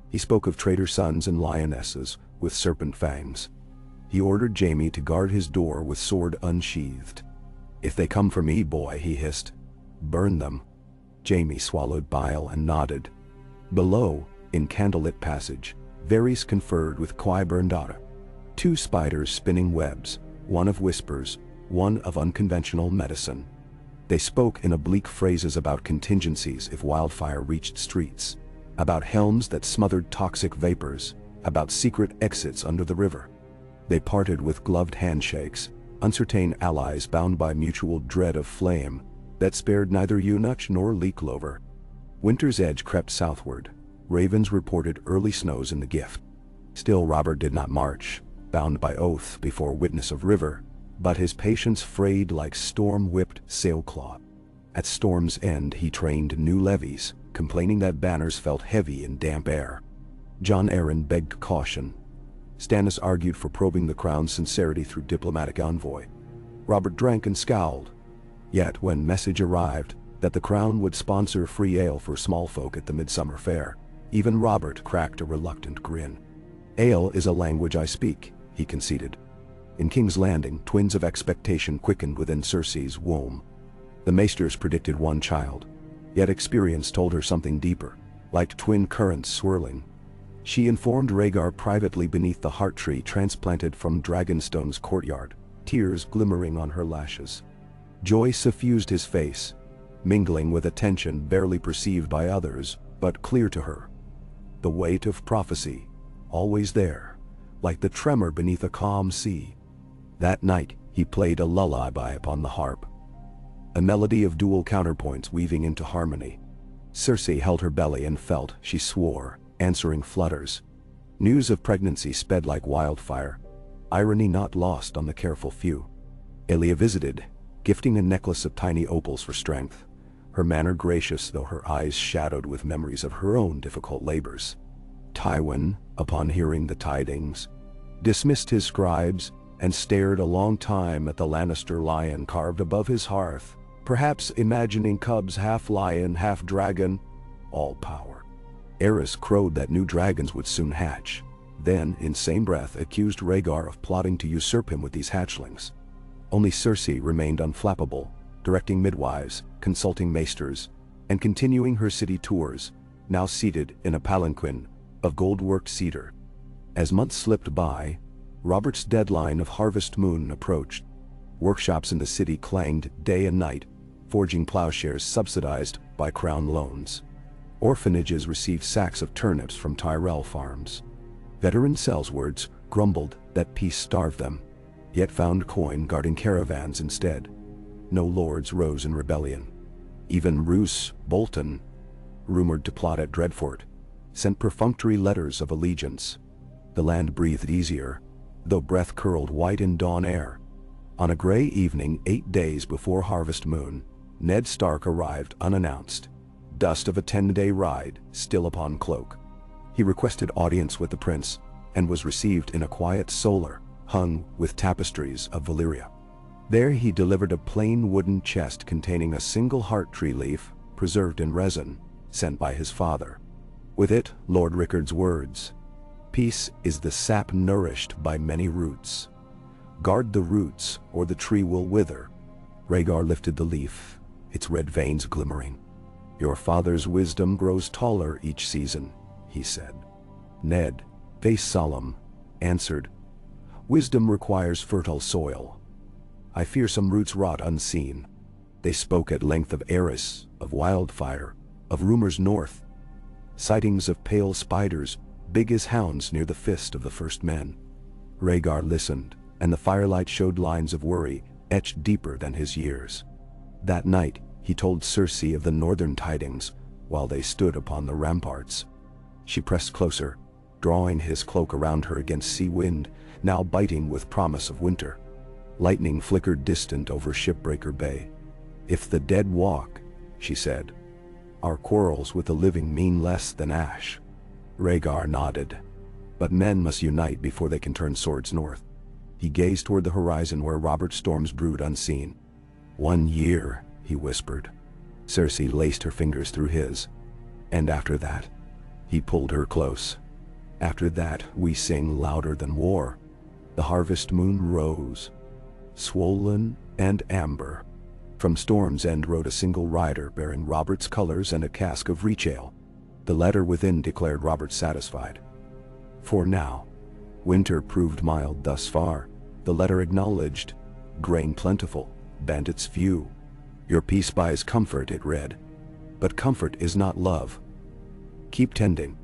He spoke of traitor sons and lionesses with serpent fangs. He ordered Jaime to guard his door with sword unsheathed. "If they come for me, boy," he hissed, "burn them." Jaime swallowed bile and nodded. Below, in candlelit passage, Varys conferred with Qyburn Dara. Two spiders spinning webs, one of whispers, one of unconventional medicine. They spoke in oblique phrases about contingencies if wildfire reached streets, about helms that smothered toxic vapors, about secret exits under the river. They parted with gloved handshakes, uncertain allies bound by mutual dread of flame that spared neither eunuch nor leaf-clover. Winter's edge crept southward. Ravens reported early snows in the gift. Still Robert did not march, bound by oath before witness of river, but his patience frayed like storm-whipped sailcloth. At storm's end he trained new levies, complaining that banners felt heavy in damp air. Jon Arryn begged caution. Stannis argued for probing the crown's sincerity through diplomatic envoy. Robert drank and scowled. Yet when message arrived that the crown would sponsor free ale for small folk at the midsummer fair, even Robert cracked a reluctant grin. "Ale is a language I speak," he conceded. In King's Landing, twins of expectation quickened within Cersei's womb. The maesters predicted one child, yet experience told her something deeper, like twin currents swirling. She informed Rhaegar privately beneath the heart tree transplanted from Dragonstone's courtyard, tears glimmering on her lashes. Joy suffused his face, mingling with a tension barely perceived by others, but clear to her. The weight of prophecy, always there, like the tremor beneath a calm sea. That night, he played a lullaby upon the harp, a melody of dual counterpoints weaving into harmony. Cersei held her belly and felt, she swore, answering flutters. News of pregnancy sped like wildfire, irony not lost on the careful few. Elia visited, gifting a necklace of tiny opals for strength, her manner gracious though her eyes shadowed with memories of her own difficult labors. Tywin, upon hearing the tidings, dismissed his scribes and stared a long time at the Lannister lion carved above his hearth, perhaps imagining cubs half lion, half dragon, all power. Aerys crowed that new dragons would soon hatch, then, in same breath, accused Rhaegar of plotting to usurp him with these hatchlings. Only Cersei remained unflappable, directing midwives, consulting maesters, and continuing her city tours, now seated in a palanquin of gold-worked cedar. As months slipped by, Robert's deadline of harvest moon approached. Workshops in the city clanged day and night, forging plowshares subsidized by crown loans. Orphanages received sacks of turnips from Tyrell farms. Veteran sellswards grumbled that peace starved them, yet found coin guarding caravans instead. No lords rose in rebellion. Even Roose Bolton, rumored to plot at Dreadfort, sent perfunctory letters of allegiance. The land breathed easier, though breath curled white in dawn air. On a gray evening 8 days before harvest moon, Ned Stark arrived unannounced, dust of a 10-day ride still upon cloak. He requested audience with the prince, and was received in a quiet solar, hung with tapestries of Valyria. There he delivered a plain wooden chest containing a single heart tree leaf, preserved in resin, sent by his father. With it, Lord Rickard's words: "Peace is the sap nourished by many roots. Guard the roots, or the tree will wither." Rhaegar lifted the leaf, its red veins glimmering. "Your father's wisdom grows taller each season," he said. Ned, face solemn, answered, "Wisdom requires fertile soil. I fear some roots rot unseen." They spoke at length of Aerys, of wildfire, of rumors north, sightings of pale spiders, big as hounds near the fist of the first men. Rhaegar listened, and the firelight showed lines of worry etched deeper than his years. That night, he told Cersei of the northern tidings, while they stood upon the ramparts. She pressed closer, drawing his cloak around her against sea wind, now biting with promise of winter. Lightning flickered distant over Shipbreaker Bay. "If the dead walk," she said, "our quarrels with the living mean less than ash." Rhaegar nodded. But men must unite before they can turn swords north. He gazed toward the horizon where Robert's storms brewed unseen. "1 year," he whispered. Cersei laced her fingers through his. "And after that?" He pulled her close. "After that, we sing louder than war." The harvest moon rose, swollen and amber. From Storm's End rode a single rider bearing Robert's colors and a cask of reach ale. The letter within declared Robert satisfied. For now. Winter proved mild thus far, the letter acknowledged. Grain plentiful, bandits few. Your peace buys comfort, it read. But comfort is not love. Keep tending.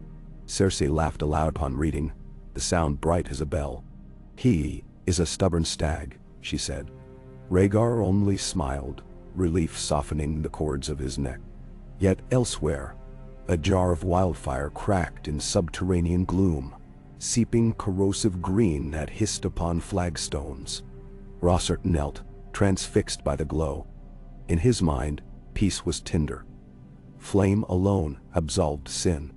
Cersei laughed aloud upon reading, the sound bright as a bell. He is a stubborn stag, she said. Rhaegar only smiled, relief softening the cords of his neck. Yet elsewhere, a jar of wildfire cracked in subterranean gloom. Seeping corrosive green had hissed upon flagstones. Rossart knelt, transfixed by the glow. In his mind, peace was tinder. Flame alone absolved sin.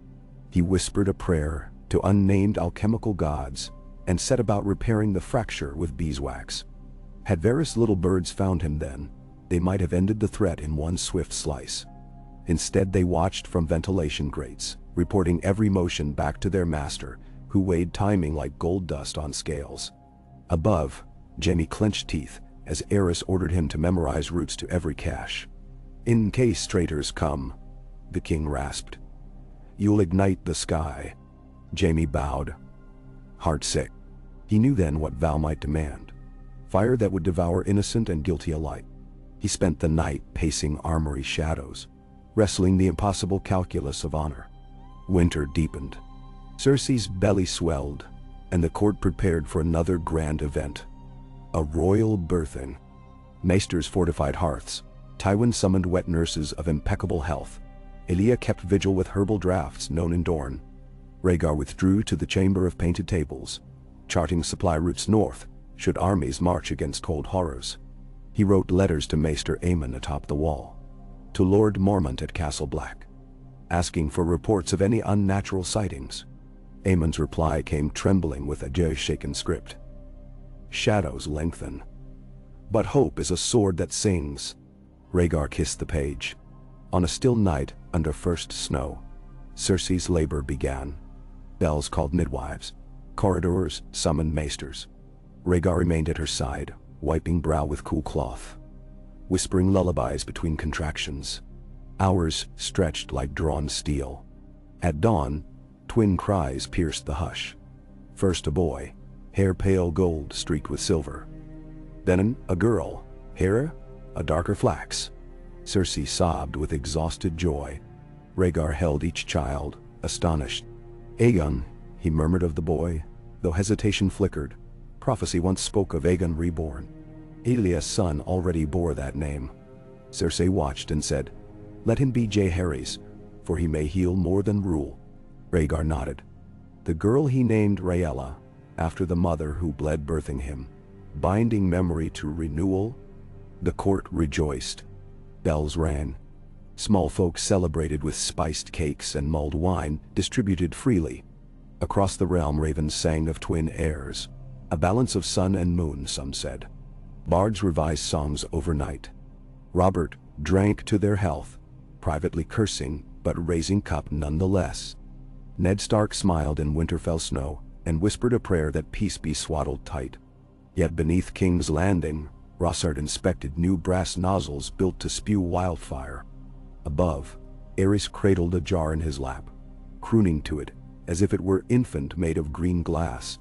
He whispered a prayer to unnamed alchemical gods and set about repairing the fracture with beeswax. Had Varys' little birds found him then, they might have ended the threat in one swift slice. Instead they watched from ventilation grates, reporting every motion back to their master, who weighed timing like gold dust on scales. Above, Jaime clenched teeth as Aerys ordered him to memorize routes to every cache. In case traitors come, the king rasped. You'll ignite the sky. Jaime bowed. Heartsick. He knew then what Val might demand. Fire that would devour innocent and guilty alike. He spent the night pacing armory shadows, wrestling the impossible calculus of honor. Winter deepened. Cersei's belly swelled, and the court prepared for another grand event. A royal birthing. Maesters fortified hearths. Tywin summoned wet nurses of impeccable health. Elia kept vigil with herbal draughts known in Dorne. Rhaegar withdrew to the chamber of painted tables, charting supply routes north, should armies march against cold horrors. He wrote letters to Maester Aemon atop the wall, to Lord Mormont at Castle Black, asking for reports of any unnatural sightings. Aemon's reply came trembling with a shaken script. Shadows lengthen. But hope is a sword that sings. Rhaegar kissed the page. On a still night, under first snow, Cersei's labor began. Bells called midwives. Corridors summoned maesters. Rhaegar remained at her side, wiping brow with cool cloth, whispering lullabies between contractions. Hours stretched like drawn steel. At dawn, twin cries pierced the hush. First a boy, hair pale gold streaked with silver. Then a girl, hair a darker flax. Cersei sobbed with exhausted joy. Rhaegar held each child, astonished. Aegon, he murmured of the boy, though hesitation flickered. Prophecy once spoke of Aegon reborn. Elia's son already bore that name. Cersei watched and said, "Let him be Jaehaerys, for he may heal more than rule." Rhaegar nodded. The girl he named Rhaella, after the mother who bled birthing him, binding memory to renewal. The court rejoiced. Bells rang. Small folk celebrated with spiced cakes and mulled wine distributed freely. Across the realm ravens sang of twin heirs. A balance of sun and moon, some said. Bards revised songs overnight. Robert drank to their health, privately cursing, but raising cup nonetheless. Ned Stark smiled in Winterfell snow, and whispered a prayer that peace be swaddled tight. Yet beneath King's Landing, Rossart inspected new brass nozzles built to spew wildfire. Above, Aerys cradled a jar in his lap, crooning to it as if it were infant made of green glass.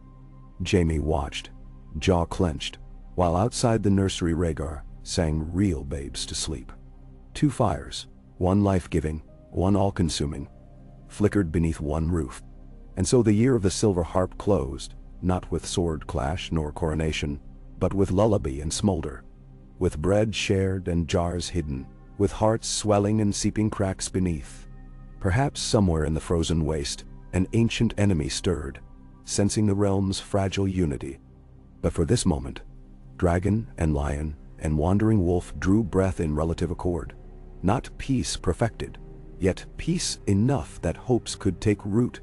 Jaime watched, jaw clenched, while outside the nursery Rhaegar sang real babes to sleep. Two fires, one life-giving, one all-consuming, flickered beneath one roof. And so the year of the silver harp closed, not with sword clash nor coronation, but with lullaby and smolder, with bread shared and jars hidden, with hearts swelling and seeping cracks beneath. Perhaps somewhere in the frozen waste, an ancient enemy stirred, sensing the realm's fragile unity. But for this moment, dragon and lion and wandering wolf drew breath in relative accord. Not peace perfected, yet peace enough that hopes could take root,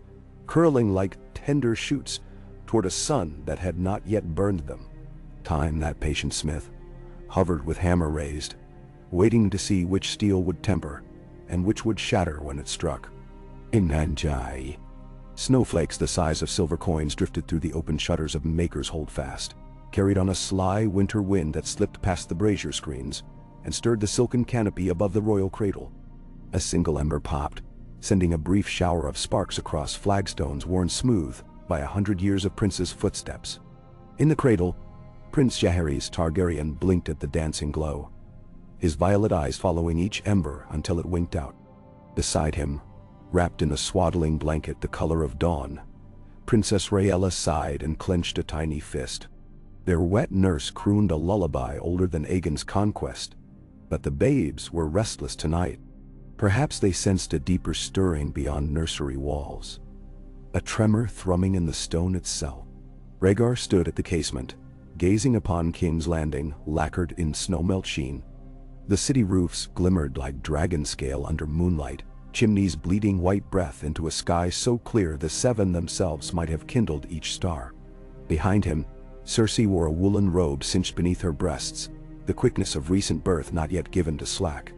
curling like tender shoots toward a sun that had not yet burned them. Time, that patient smith, hovered with hammer raised, waiting to see which steel would temper and which would shatter when it struck. Inanjai. Snowflakes the size of silver coins drifted through the open shutters of Maker's Holdfast, carried on a sly winter wind that slipped past the brazier screens and stirred the silken canopy above the royal cradle. A single ember popped, sending a brief shower of sparks across flagstones worn smooth by 100 years of Prince's footsteps. In the cradle, Prince Jaehaerys Targaryen blinked at the dancing glow, his violet eyes following each ember until it winked out. Beside him, wrapped in a swaddling blanket the color of dawn, Princess Rhaella sighed and clenched a tiny fist. Their wet nurse crooned a lullaby older than Aegon's conquest, but the babes were restless tonight. Perhaps they sensed a deeper stirring beyond nursery walls, a tremor thrumming in the stone itself. Rhaegar stood at the casement, gazing upon King's Landing lacquered in snowmelt sheen. The city roofs glimmered like dragon scale under moonlight, chimneys bleeding white breath into a sky so clear the seven themselves might have kindled each star. Behind him, Cersei wore a woolen robe cinched beneath her breasts, the quickness of recent birth not yet given to slack.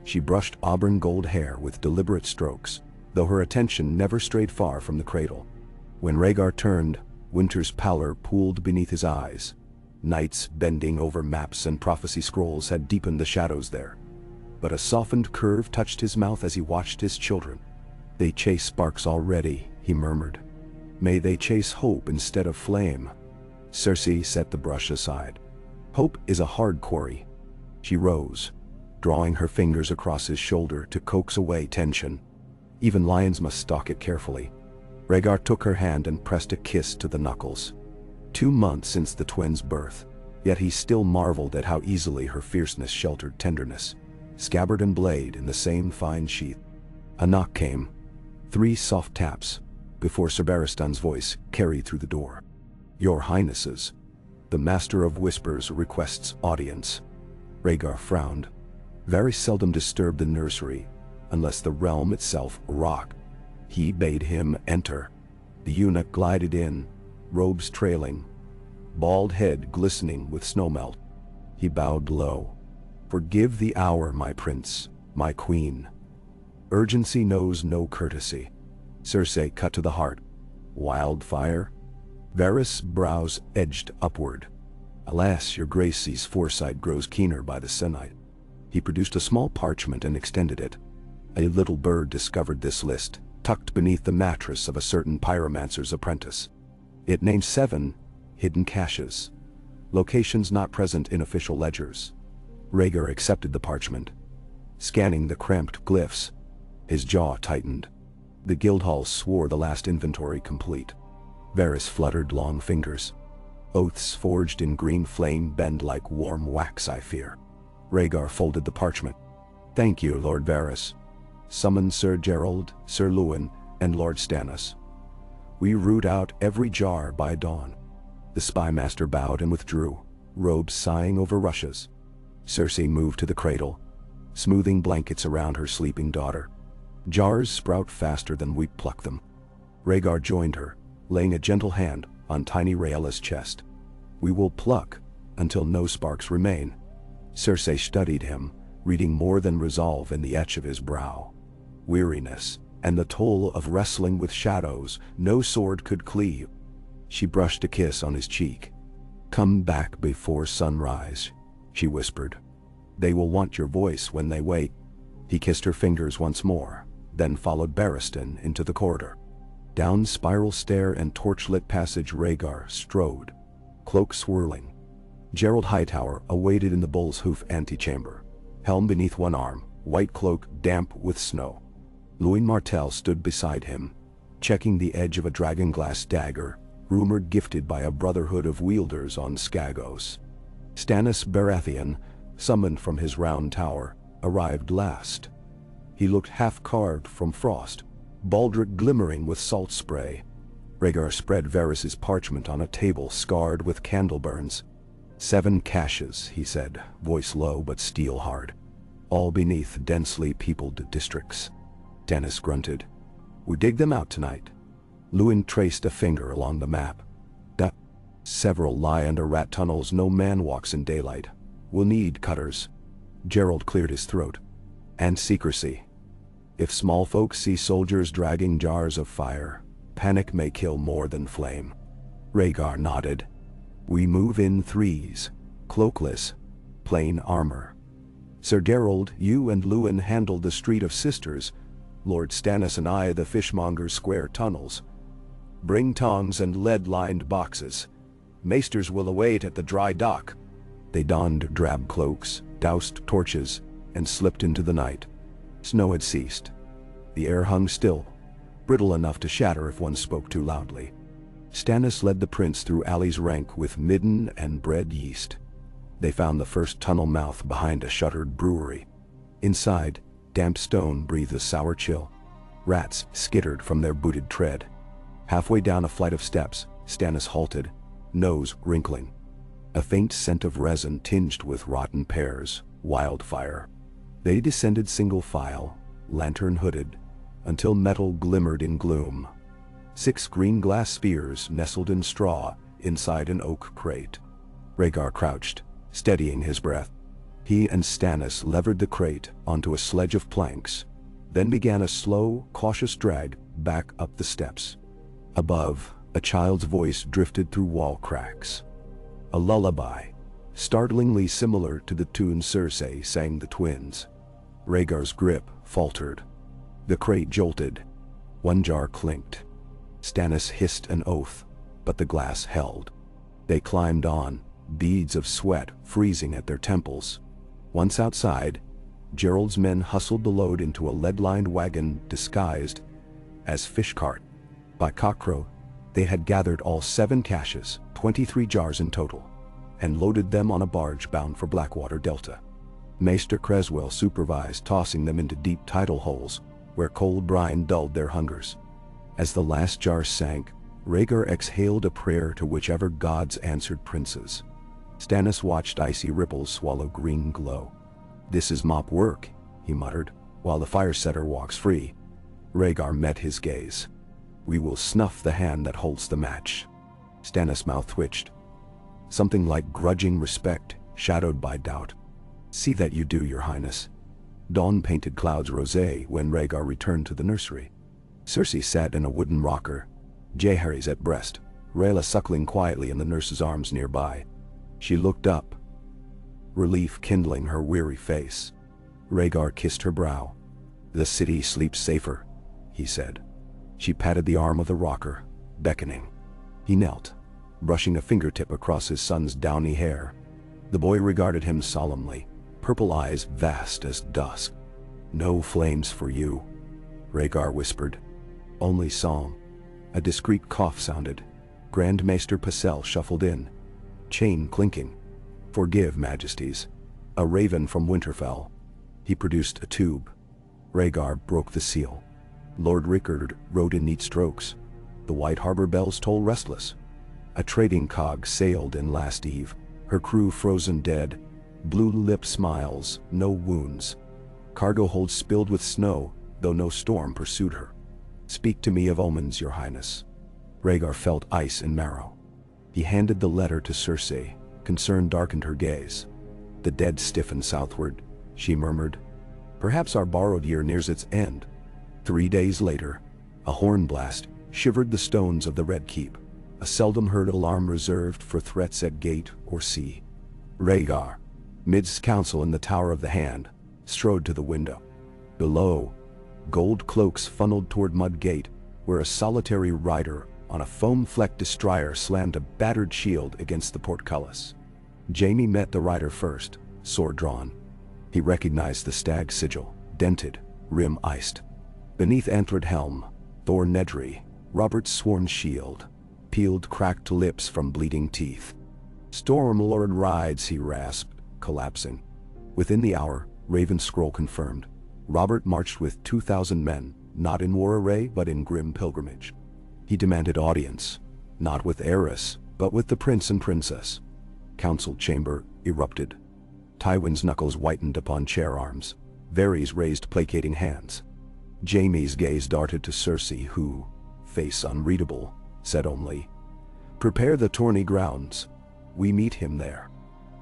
She brushed auburn gold hair with deliberate strokes, though her attention never strayed far from the cradle. When Rhaegar turned, winter's pallor pooled beneath his eyes. Knights bending over maps and prophecy scrolls had deepened the shadows there. But a softened curve touched his mouth as he watched his children. "They chase sparks already," he murmured. "May they chase hope instead of flame." Cersei set the brush aside. "Hope is a hard quarry." She rose, drawing her fingers across his shoulder to coax away tension. Even lions must stalk it carefully. Rhaegar took her hand and pressed a kiss to the knuckles. 2 months since the twins' birth, yet he still marveled at how easily her fierceness sheltered tenderness, scabbard and blade in the same fine sheath. A knock came, 3 soft taps, before Ser Barristan's voice carried through the door. "Your Highnesses, the Master of Whispers requests audience." Rhaegar frowned. Very seldom disturbed the nursery, unless the realm itself rocked. He bade him enter. The eunuch glided in, robes trailing, bald head glistening with snowmelt. He bowed low. "Forgive the hour, my prince, my queen." Urgency knows no courtesy. Cersei cut to the heart. "Wildfire?" Varys' brows edged upward. "Alas, your Grace's foresight grows keener by the sennight." He produced a small parchment and extended it. A little bird discovered this list, tucked beneath the mattress of a certain pyromancer's apprentice. It named 7 hidden caches, locations not present in official ledgers. Rhaegar accepted the parchment. Scanning the cramped glyphs, his jaw tightened. The Guildhall swore the last inventory complete. Varys fluttered long fingers. "Oaths forged in green flame bend like warm wax, I fear." Rhaegar folded the parchment. "Thank you, Lord Varys. Summon Sir Gerald, Sir Luwin, and Lord Stannis. We root out every jar by dawn." The spymaster bowed and withdrew, robes sighing over rushes. Cersei moved to the cradle, smoothing blankets around her sleeping daughter. "Jars sprout faster than we pluck them." Rhaegar joined her, laying a gentle hand on tiny Rhaella's chest. "We will pluck until no sparks remain." Cersei studied him, reading more than resolve in the etch of his brow. Weariness, and the toll of wrestling with shadows no sword could cleave. She brushed a kiss on his cheek. "Come back before sunrise," she whispered. "They will want your voice when they wake." He kissed her fingers once more, then followed Barristan into the corridor. Down spiral stair and torchlit passage Rhaegar strode, cloak swirling. Gerald Hightower awaited in the Bull's Hoof antechamber, helm beneath one arm, white cloak damp with snow. Luwin Martell stood beside him, checking the edge of a dragonglass dagger, rumored gifted by a brotherhood of wielders on Skagos. Stannis Baratheon, summoned from his round tower, arrived last. He looked half-carved from frost, baldric glimmering with salt spray. Rhaegar spread Varys's parchment on a table scarred with candle burns. 7 caches, he said, voice low but steel hard, all beneath densely peopled districts. Stannis grunted. "We dig them out tonight." Luwin traced a finger along the map. "Several lie under rat tunnels no man walks in daylight. We'll need cutters." Gerald cleared his throat. "And secrecy. If small folk see soldiers dragging jars of fire, panic may kill more than flame." Rhaegar nodded. "We move in 3s, cloakless, plain armor. Sir Gerald, you and Luwin handled the Street of Sisters, Lord Stannis and I the fishmonger's square tunnels. Bring tongs and lead-lined boxes. Maesters will await at the dry dock." They donned drab cloaks, doused torches, and slipped into the night. Snow had ceased. The air hung still, brittle enough to shatter if one spoke too loudly. Stannis led the prince through alleys rank with midden and bread yeast. They found the first tunnel mouth behind a shuttered brewery. Inside, damp stone breathed a sour chill. Rats skittered from their booted tread. Halfway down a flight of steps, Stannis halted, nose wrinkling. A faint scent of resin tinged with rotten pears, wildfire. They descended single file, lantern-hooded, until metal glimmered in gloom. 6 green glass spheres nestled in straw inside an oak crate. Rhaegar crouched, steadying his breath. He and Stannis levered the crate onto a sledge of planks, then began a slow, cautious drag back up the steps. Above, a child's voice drifted through wall cracks. A lullaby, startlingly similar to the tune Cersei sang the twins. Rhaegar's grip faltered. The crate jolted. One jar clinked. Stannis hissed an oath, but the glass held. They climbed on, beads of sweat freezing at their temples. Once outside, Gerald's men hustled the load into a lead-lined wagon disguised as fish cart. By cockcrow, they had gathered all 7 caches, 23 jars in total, and loaded them on a barge bound for Blackwater Delta. Maester Creswell supervised tossing them into deep tidal holes, where cold brine dulled their hungers. As the last jar sank, Rhaegar exhaled a prayer to whichever gods answered princes. Stannis watched icy ripples swallow green glow. "This is mop work," he muttered, while the fire-setter walks free. Rhaegar met his gaze. "We will snuff the hand that holds the match." Stannis' mouth twitched. Something like grudging respect, shadowed by doubt. "See that you do, your highness." Dawn painted clouds rosé when Rhaegar returned to the nursery. Cersei sat in a wooden rocker, Jaehaerys at breast, Rhaella suckling quietly in the nurse's arms nearby. She looked up, relief kindling her weary face. Rhaegar kissed her brow. "The city sleeps safer," he said. She patted the arm of the rocker, beckoning. He knelt, brushing a fingertip across his son's downy hair. The boy regarded him solemnly, purple eyes vast as dusk. "No flames for you," Rhaegar whispered. "Only song." A discreet cough sounded. Grand Maester Pycelle shuffled in, chain clinking. "Forgive, majesties. A raven from Winterfell." He produced a tube. Rhaegar broke the seal. Lord Rickard rode in neat strokes. The White Harbor bells toll restless. A trading cog sailed in last eve, her crew frozen dead, blue lip smiles, no wounds. Cargo holds spilled with snow, though no storm pursued her. "Speak to me of omens, your highness." Rhaegar felt ice in marrow. He handed the letter to Cersei. Concern darkened her gaze. "The dead stiffen southward," she murmured. "Perhaps our borrowed year nears its end." 3 days later, a horn blast shivered the stones of the Red Keep, a seldom-heard alarm reserved for threats at gate or sea. Rhaegar, midst council in the Tower of the Hand, strode to the window. Below, gold cloaks funneled toward Mud Gate, where a solitary rider on a foam-flecked destrier slammed a battered shield against the portcullis. Jaime met the rider first, sword drawn. He recognized the stag sigil, dented, rim iced. Beneath antlered helm, Thor Nedry, Robert's sworn shield, peeled cracked lips from bleeding teeth. "Stormlord rides," he rasped, collapsing. Within the hour, Raven Scroll confirmed. Robert marched with 2,000 men, not in war array but in grim pilgrimage. He demanded audience, not with Eris, but with the prince and princess. Council chamber erupted. Tywin's knuckles whitened upon chair arms. Varys raised placating hands. Jaime's gaze darted to Cersei who, face unreadable, said only, "Prepare the tourney grounds. We meet him there."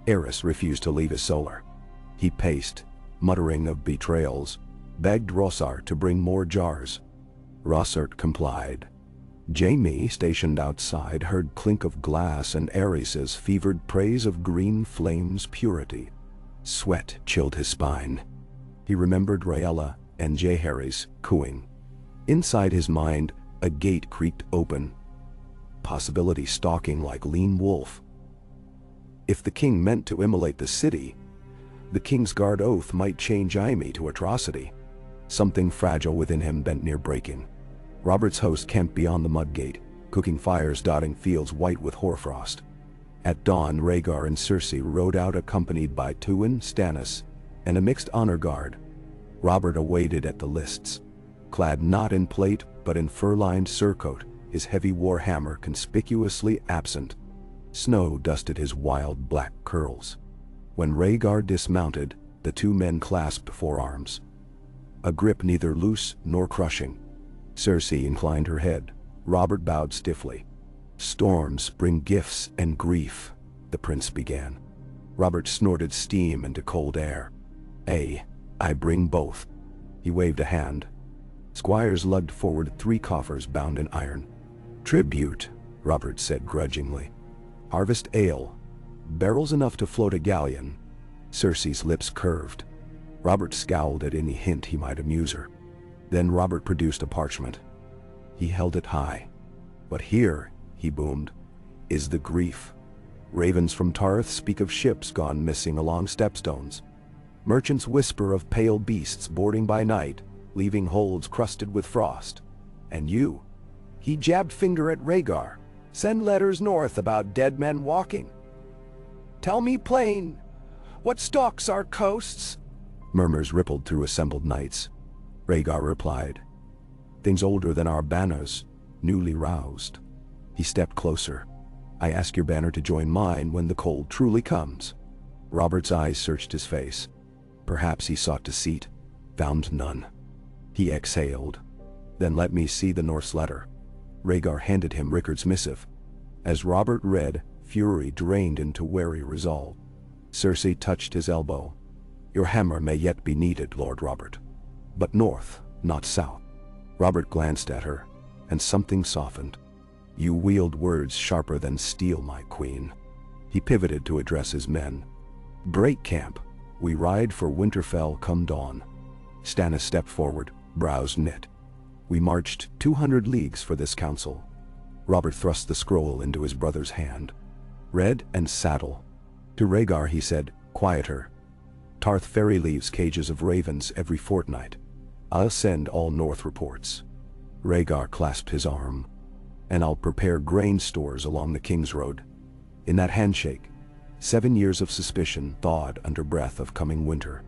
Eris refused to leave his solar. He paced, muttering of betrayals, begged Rossar to bring more jars. Rossart complied. Jaime, stationed outside, heard clink of glass and Aerys's fevered praise of green flame's purity. Sweat chilled his spine. He remembered Rhaella, and Jaehaerys, cooing. Inside his mind, a gate creaked open. Possibility stalking like lean wolf. If the king meant to immolate the city, the King's Guard oath might chain Jaime to atrocity. Something fragile within him bent near breaking. Robert's host camped beyond the mud gate, cooking fires dotting fields white with hoarfrost. At dawn, Rhaegar and Cersei rode out accompanied by Tywin, Stannis, and a mixed honor guard. Robert awaited at the lists, clad not in plate but in fur-lined surcoat, his heavy war hammer conspicuously absent. Snow dusted his wild black curls. When Rhaegar dismounted, the two men clasped forearms, a grip neither loose nor crushing. Cersei inclined her head. Robert bowed stiffly. "Storms bring gifts and grief," the prince began. Robert snorted steam into cold air. I bring both." He waved a hand. Squires lugged forward 3 coffers bound in iron. "Tribute," Robert said grudgingly. "Harvest ale. Barrels enough to float a galleon." Cersei's lips curved. Robert scowled at any hint he might amuse her. Then Robert produced a parchment. He held it high. "But here," he boomed, "is the grief. Ravens from Tarth speak of ships gone missing along stepstones. Merchants whisper of pale beasts boarding by night, leaving holds crusted with frost. And you," he jabbed finger at Rhaegar, "send letters north about dead men walking. Tell me plain, what stalks our coasts?" Murmurs rippled through assembled knights. Rhaegar replied, "Things older than our banners, newly roused." He stepped closer. "I ask your banner to join mine when the cold truly comes." Robert's eyes searched his face. Perhaps he sought deceit, found none. He exhaled. "Then let me see the North's letter." Rhaegar handed him Rickard's missive. As Robert read, fury drained into wary resolve. Cersei touched his elbow. "Your hammer may yet be needed, Lord Robert. But north, not south." Robert glanced at her, and something softened. "You wield words sharper than steel, my queen." He pivoted to address his men. "Break camp. We ride for Winterfell come dawn." Stannis stepped forward, brows knit. "We marched 200 leagues for this council." Robert thrust the scroll into his brother's hand. "Read and saddle." To Rhaegar he said, "Quiet her. Tarth ferry leaves cages of ravens every fortnight. I'll send all north reports." Rhaegar clasped his arm. "And I'll prepare grain stores along the King's Road." In that handshake, 7 years of suspicion thawed under breath of coming winter.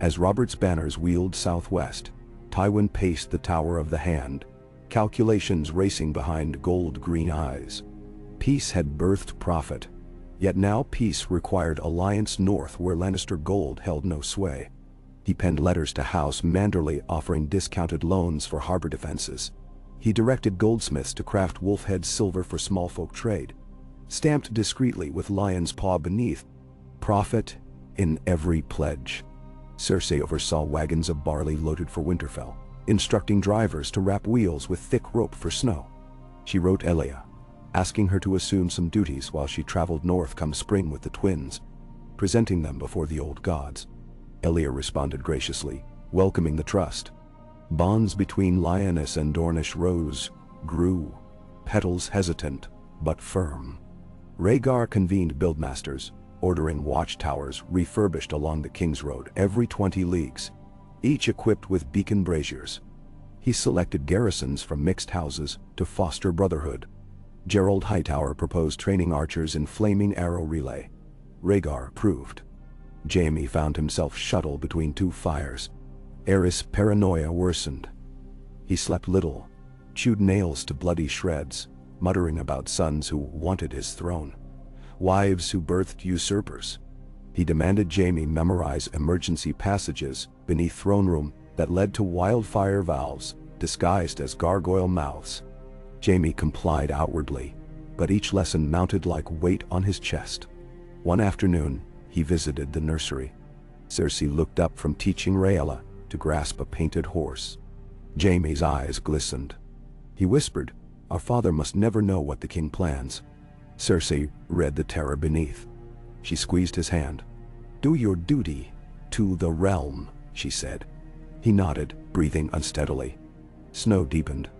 As Robert's banners wheeled southwest, Tywin paced the Tower of the Hand, calculations racing behind gold-green eyes. Peace had birthed profit, yet now peace required alliance north where Lannister gold held no sway. He penned letters to House Manderley offering discounted loans for harbor defenses. He directed goldsmiths to craft wolf-head silver for small folk trade, stamped discreetly with lion's paw beneath. Profit in every pledge. Cersei oversaw wagons of barley loaded for Winterfell, instructing drivers to wrap wheels with thick rope for snow. She wrote Elia, asking her to assume some duties while she traveled north come spring with the twins, presenting them before the old gods. Elia responded graciously, welcoming the trust. Bonds between Lioness and Dornish rose, grew, petals hesitant, but firm. Rhaegar convened buildmasters, ordering watchtowers refurbished along the King's Road every 20 leagues, each equipped with beacon braziers. He selected garrisons from mixed houses to foster brotherhood. Gerald Hightower proposed training archers in flaming arrow relay. Rhaegar approved. Jaime found himself shuttled between 2 fires. Aerys' paranoia worsened. He slept little, chewed nails to bloody shreds, muttering about sons who wanted his throne, wives who birthed usurpers. He demanded Jaime memorize emergency passages beneath throne room that led to wildfire valves disguised as gargoyle mouths. Jaime complied outwardly, but each lesson mounted like weight on his chest. One afternoon, he visited the nursery. Cersei looked up from teaching Rhaella to grasp a painted horse. Jaime's eyes glistened. He whispered, "Our father must never know what the king plans." Cersei read the terror beneath. She squeezed his hand. "Do your duty to the realm," she said. He nodded, breathing unsteadily. Snow deepened.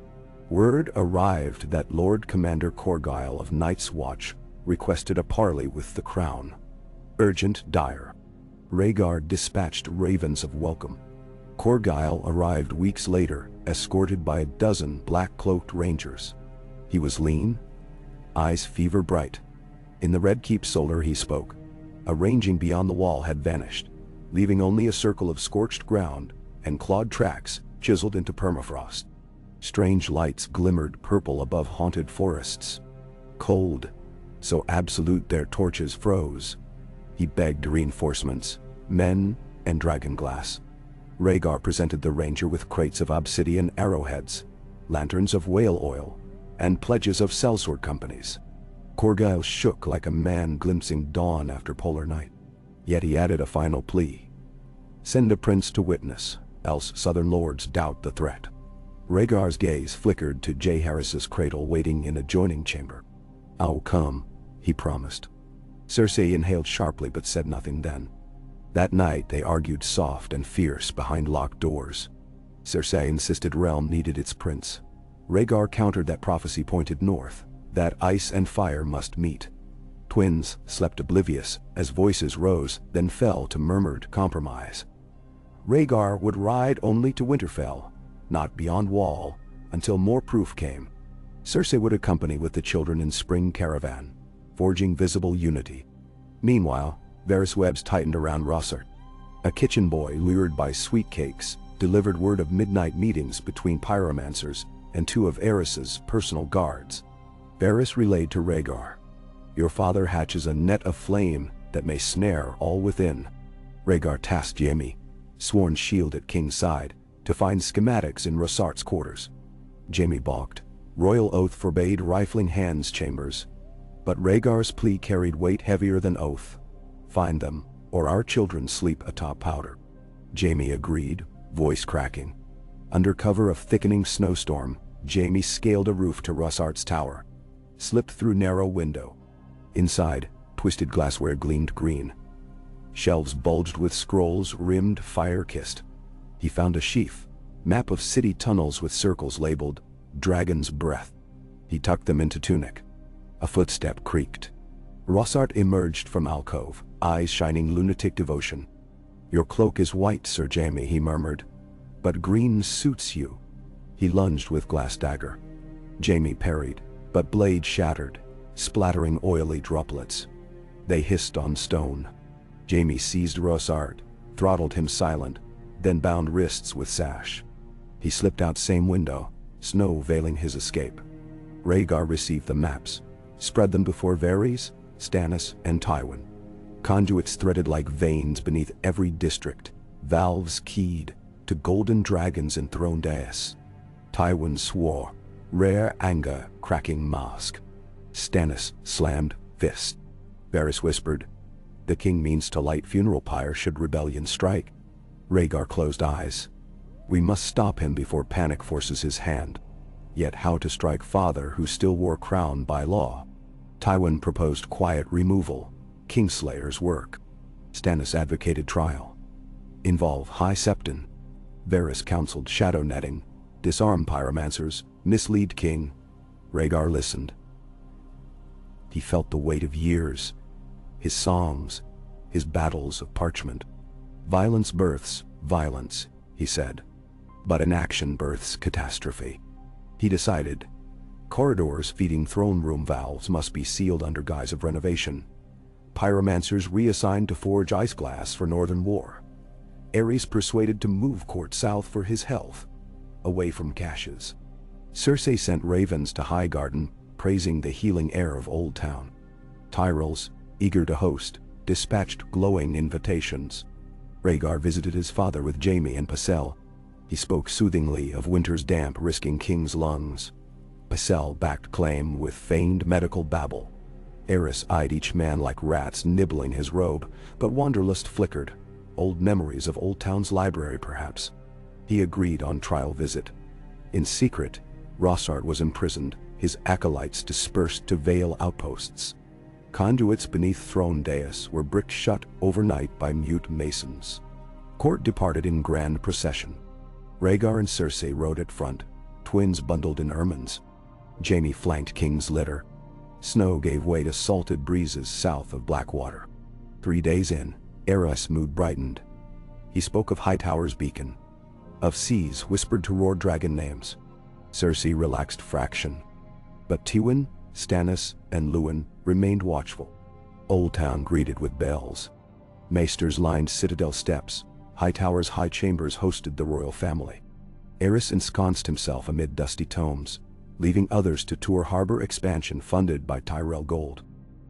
Word arrived that Lord Commander Corgyle of Night's Watch requested a parley with the crown. Urgent, dire. Rhaegar dispatched ravens of welcome. Corgyle arrived weeks later, escorted by a dozen black-cloaked rangers. He was lean, eyes fever-bright. In the Red Keep solar he spoke. A ranging beyond the wall had vanished, leaving only a circle of scorched ground and clawed tracks chiseled into permafrost. Strange lights glimmered purple above haunted forests. Cold, so absolute their torches froze. He begged reinforcements, men, and dragonglass. Rhaegar presented the ranger with crates of obsidian arrowheads, lanterns of whale oil, and pledges of sellsword companies. Corgyle shook like a man glimpsing dawn after polar night. Yet he added a final plea. Send a prince to witness, else southern lords doubt the threat. Rhaegar's gaze flickered to Jaehaerys's cradle waiting in adjoining chamber. I'll come, he promised. Cersei inhaled sharply but said nothing then. That night they argued soft and fierce behind locked doors. Cersei insisted realm needed its prince. Rhaegar countered that prophecy pointed north, that ice and fire must meet. Twins slept oblivious as voices rose, then fell to murmured compromise. Rhaegar would ride only to Winterfell, not beyond Wall, until more proof came. Cersei would accompany with the children in spring caravan, forging visible unity. Meanwhile, Varys webs tightened around Rhaegar. A kitchen boy lured by sweet cakes delivered word of midnight meetings between pyromancers and two of Aerys's personal guards. Varys relayed to Rhaegar, "Your father hatches a net of flame that may snare all within." Rhaegar tasked Jaime, sworn shield at King's side, to find schematics in Rhaegar's quarters. Jaime balked. Royal oath forbade rifling hands chambers. But Rhaegar's plea carried weight heavier than oath. Find them, or our children sleep atop powder. Jaime agreed, voice cracking. Under cover of thickening snowstorm, Jaime scaled a roof to Rhaegar's tower, slipped through narrow window. Inside, twisted glassware gleamed green. Shelves bulged with scrolls rimmed fire-kissed. He found a sheaf, map of city tunnels with circles labeled Dragon's Breath. He tucked them into tunic. A footstep creaked. Rhaegar emerged from alcove, eyes shining lunatic devotion. "Your cloak is white, Sir Jaime," he murmured. "But green suits you." He lunged with glass dagger. Jaime parried, but blade shattered, splattering oily droplets. They hissed on stone. Jaime seized Rhaegar, throttled him silent, then bound wrists with sash. He slipped out same window, snow veiling his escape. Rhaegar received the maps, spread them before Varys, Stannis, and Tywin. Conduits threaded like veins beneath every district, valves keyed to golden dragons enthroned dais. Tywin swore, rare anger cracking mask. Stannis slammed fist. Varys whispered, "The king means to light funeral pyre should rebellion strike." Rhaegar closed eyes. "We must stop him before panic forces his hand." Yet how to strike father who still wore crown by law? Tywin proposed quiet removal, Kingslayer's work. Stannis advocated trial. Involve High Septon. Varys counseled shadow netting, disarm pyromancers, mislead king. Rhaegar listened. He felt the weight of years, his songs, his battles of parchment. Violence births violence, he said. But inaction births catastrophe. He decided, corridors feeding throne room valves must be sealed under guise of renovation. Pyromancers reassigned to forge ice glass for northern war. Aerys persuaded to move court south for his health, away from caches. Cersei sent ravens to Highgarden, praising the healing air of Old Town. Tyrells, eager to host, dispatched glowing invitations. Rhaegar visited his father with Jaime and Pycelle. He spoke soothingly of winter's damp risking king's lungs. Pycelle backed claim with feigned medical babble. Aerys eyed each man like rats nibbling his robe, but wanderlust flickered. Old memories of Old Town's library, perhaps. He agreed on trial visit. In secret, Rhaegar was imprisoned, his acolytes dispersed to veil outposts. Conduits beneath throne dais were bricked shut overnight by mute masons. Court departed in grand procession. Rhaegar and Cersei rode at front, twins bundled in ermines. Jaime flanked King's litter. Snow gave way to salted breezes south of Blackwater. 3 days in, Aerys' mood brightened. He spoke of Hightower's beacon, of seas whispered to roar dragon names. Cersei relaxed fraction. But Tywin, Stannis, and Luwin remained watchful. Old Town greeted with bells. Maesters lined citadel steps. Hightower's high chambers hosted the royal family. Aerys ensconced himself amid dusty tomes, leaving others to tour harbor expansion funded by Tyrell gold.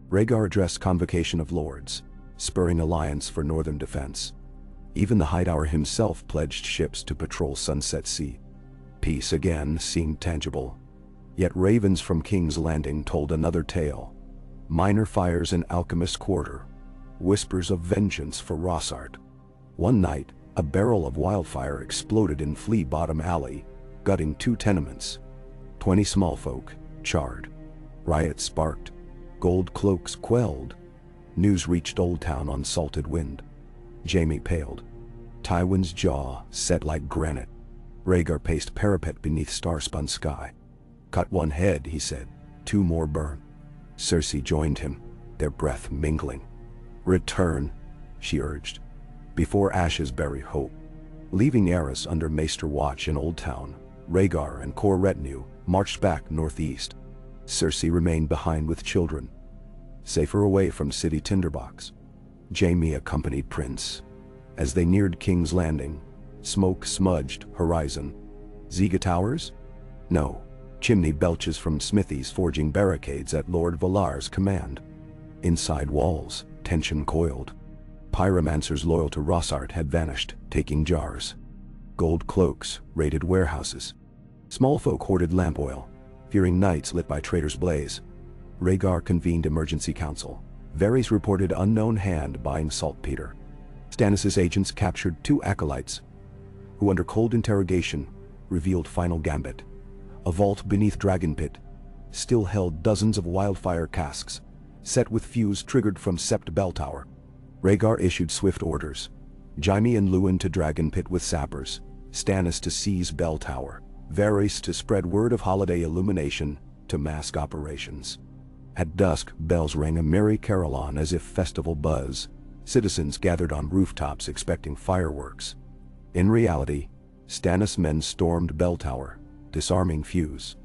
Rhaegar addressed convocation of lords, spurring alliance for northern defense. Even the Hightower himself pledged ships to patrol Sunset Sea. Peace again seemed tangible. Yet ravens from King's Landing told another tale. Minor fires in Alchemist Quarter. Whispers of vengeance for Rossart. One night, a barrel of wildfire exploded in Flea Bottom Alley, gutting 2 tenements. 20 small folk charred. Riots sparked. Gold cloaks quelled. News reached Old Town on salted wind. Jaime paled. Tywin's jaw set like granite. Rhaegar paced parapet beneath star-spun sky. Cut one head, he said. 2 more burn. Cersei joined him, their breath mingling. Return, she urged. Before ashes bury hope. Leaving Aerys under Maester watch in Old Town, Rhaegar and core retinue marched back northeast. Cersei remained behind with children, safer away from city tinderbox. Jaime accompanied Prince. As they neared King's Landing, smoke smudged horizon. Ziga Towers? No. Chimney belches from smithies forging barricades at Lord Valar's command. Inside walls, tension coiled. Pyromancers loyal to Rossart had vanished, taking jars. Gold cloaks raided warehouses. Small folk hoarded lamp oil, fearing nights lit by traitors' blaze. Rhaegar convened emergency council. Varys reported unknown hand buying saltpeter. Stannis' agents captured 2 acolytes, who under cold interrogation revealed final gambit. A vault beneath Dragon Pit still held dozens of wildfire casks, set with fuse triggered from Sept Bell Tower. Rhaegar issued swift orders. Jaime and Luwin to Dragon Pit with sappers, Stannis to seize Bell Tower, Varys to spread word of holiday illumination to mask operations. At dusk, bells rang a merry carillon as if festival buzz. Citizens gathered on rooftops expecting fireworks. In reality, Stannis' men stormed Bell Tower, disarming fuse.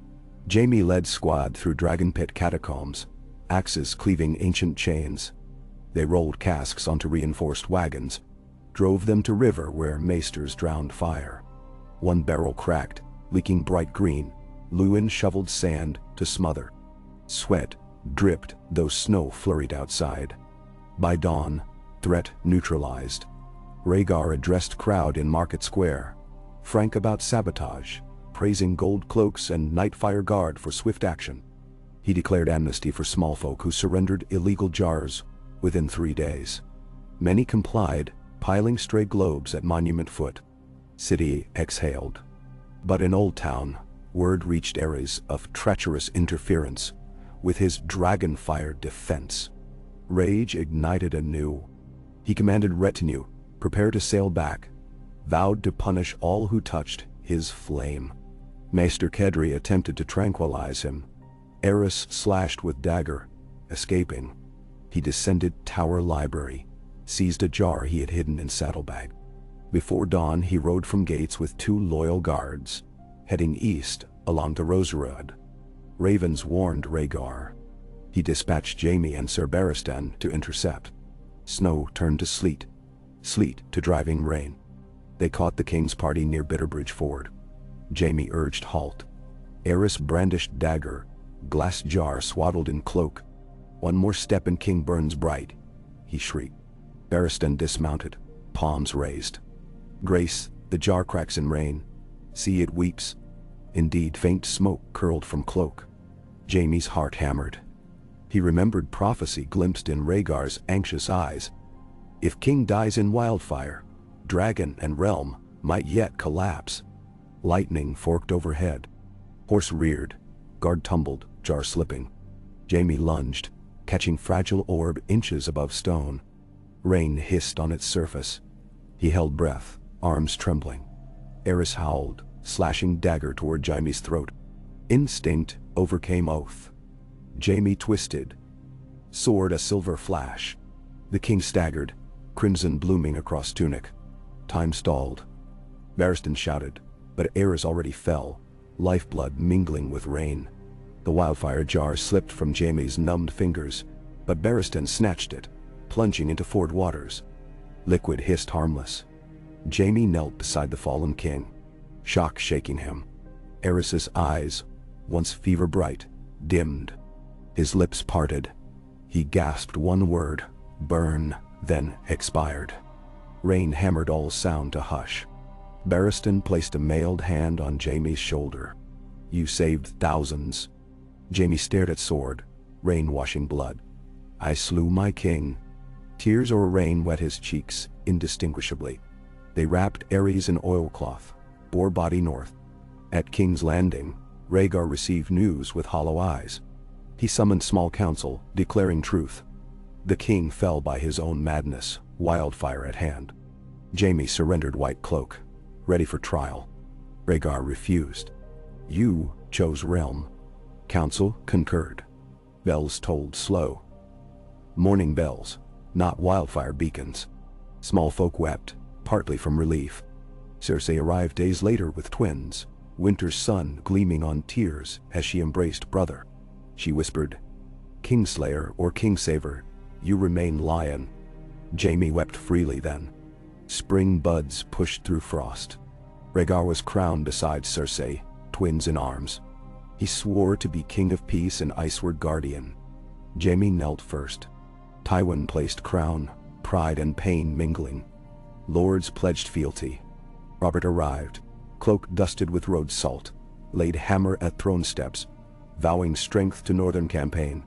Jaime led squad through Dragon Pit catacombs, axes cleaving ancient chains. They rolled casks onto reinforced wagons, drove them to river where maesters drowned fire. One barrel cracked, leaking bright green. Luwin shoveled sand to smother. Sweat dripped though snow flurried outside. By dawn, threat neutralized. Rhaegar addressed crowd in Market Square, frank about sabotage, praising gold cloaks and Nightfire Guard for swift action. He declared amnesty for small folk who surrendered illegal jars within 3 days. Many complied, piling stray globes at Monument Foot. City exhaled. But in Old Town, word reached Aerys of treacherous interference with his dragonfire defense. Rage ignited anew. He commanded retinue, prepare to sail back, vowed to punish all who touched his flame. Maester Kedri attempted to tranquilize him. Aerys slashed with dagger, escaping. He descended Tower Library, seized a jar he had hidden in saddlebag. Before dawn he rode from gates with 2 loyal guards, heading east along the Roserud. Ravens warned Rhaegar. He dispatched Jaime and Ser Barristan to intercept. Snow turned to sleet, sleet to driving rain. They caught the king's party near Bitterbridge Ford. Jaime urged halt. Aerys brandished dagger, glass jar swaddled in cloak. One more step and King burns bright, he shrieked. Barristan dismounted, palms raised. Grace, the jar cracks in rain. See, it weeps. Indeed, faint smoke curled from cloak. Jaime's heart hammered. He remembered prophecy glimpsed in Rhaegar's anxious eyes. If King dies in wildfire, dragon and realm might yet collapse. Lightning forked overhead. Horse reared, guard tumbled, jar slipping. Jaime lunged, catching fragile orb inches above stone. Rain hissed on its surface. He held breath, arms trembling. Aerys howled, slashing dagger toward Jaime's throat. Instinct overcame oath. Jaime twisted, sword a silver flash. The king staggered, crimson blooming across tunic. Time stalled. Barristan shouted, but Aerys already fell, lifeblood mingling with rain. The wildfire jar slipped from Jaime's numbed fingers, but Barristan snatched it, plunging into Ford waters. Liquid hissed harmless. Jaime knelt beside the fallen king, shock shaking him. Aerys's eyes, once fever-bright, dimmed. His lips parted. He gasped one word, burn, then expired. Rain hammered all sound to hush. Barristan placed a mailed hand on Jaime's shoulder. You saved thousands. Jaime stared at sword, rain washing blood. I slew my king. Tears or rain wet his cheeks, indistinguishably. They wrapped Aerys in oilcloth, bore body north. At King's Landing, Rhaegar received news with hollow eyes. He summoned small council, declaring truth. The king fell by his own madness, wildfire at hand. Jaime surrendered White Cloak, ready for trial. Rhaegar refused. You chose realm. Council concurred. Bells tolled slow. Morning bells, not wildfire beacons. Small folk wept, partly from relief. Cersei arrived days later with twins, winter's sun gleaming on tears as she embraced brother. She whispered, Kingslayer or Kingsaver, you remain lion. Jaime wept freely then. Spring buds pushed through frost. Rhaegar was crowned beside Cersei, twins in arms. He swore to be king of peace and iceward guardian. Jaime knelt first. Tywin placed crown, pride and pain mingling. Lords pledged fealty. Robert arrived, cloak dusted with road salt, laid hammer at throne steps, vowing strength to northern campaign.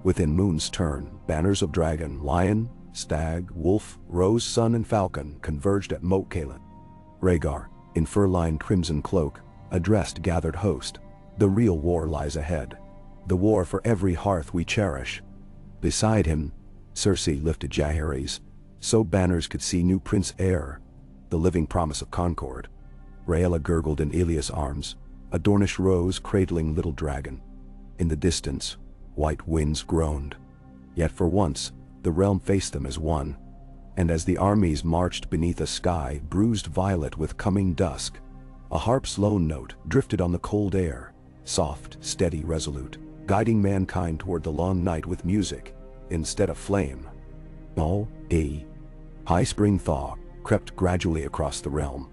Within moon's turn, banners of dragon, lion, stag, wolf, rose, sun and falcon converged at Moat Cailin. Rhaegar, in fur-lined crimson cloak, addressed gathered host. The real war lies ahead. The war for every hearth we cherish. Beside him, Cersei lifted Jaehaerys, so banners could see new Prince Heir, the living promise of concord. Rhaella gurgled in Ilias' arms, a Dornish rose cradling little dragon. In the distance, white winds groaned. Yet for once, the realm faced them as one. And as the armies marched beneath a sky bruised violet with coming dusk, a harp's lone note drifted on the cold air, soft, steady, resolute, guiding mankind toward the long night with music, instead of flame. A high spring thaw crept gradually across the realm.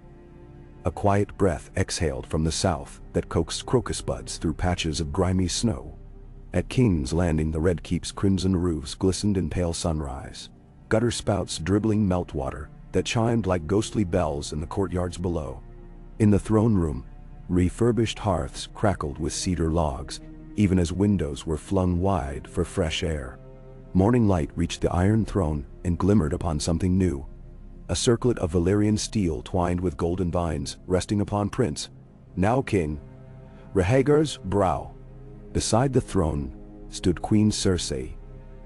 A quiet breath exhaled from the south that coaxed crocus buds through patches of grimy snow. At King's Landing the Red Keep's crimson roofs glistened in pale sunrise, gutter spouts dribbling meltwater that chimed like ghostly bells in the courtyards below. In the throne room, refurbished hearths crackled with cedar logs, even as windows were flung wide for fresh air. Morning light reached the Iron Throne and glimmered upon something new. A circlet of Valyrian steel twined with golden vines resting upon Prince, now King, Rhaegar's brow. Beside the throne stood Queen Cersei,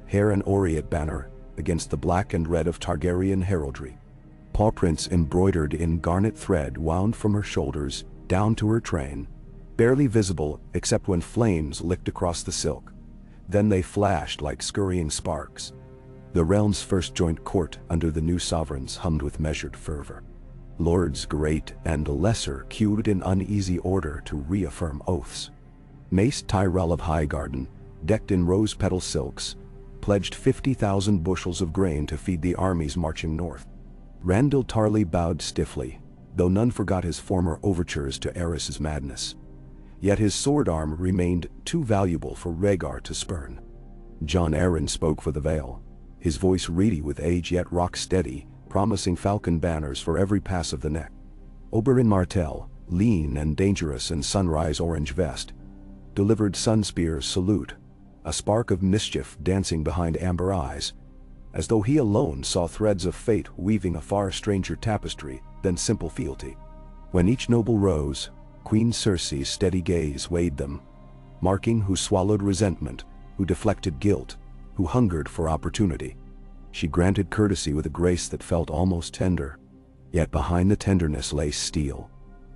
hair an aureate banner against the black and red of Targaryen heraldry. Paw prints embroidered in garnet thread wound from her shoulders down to her train, barely visible except when flames licked across the silk. Then they flashed like scurrying sparks. The realm's first joint court under the new sovereigns hummed with measured fervor. Lords great and lesser queued in uneasy order to reaffirm oaths. Mace Tyrell of Highgarden, decked in rose-petal silks, pledged 50,000 bushels of grain to feed the armies marching north. Randyll Tarly bowed stiffly, though none forgot his former overtures to Aerys' madness. Yet his sword arm remained too valuable for Rhaegar to spurn. Jon Arryn spoke for the Vale, his voice reedy with age yet rock-steady, promising falcon banners for every pass of the neck. Oberyn Martell, lean and dangerous in sunrise orange vest, delivered Sunspear's salute, a spark of mischief dancing behind amber eyes, as though he alone saw threads of fate weaving a far stranger tapestry than simple fealty. When each noble rose, Queen Cersei's steady gaze weighed them, marking who swallowed resentment, who deflected guilt, who hungered for opportunity. She granted courtesy with a grace that felt almost tender. Yet behind the tenderness lay steel,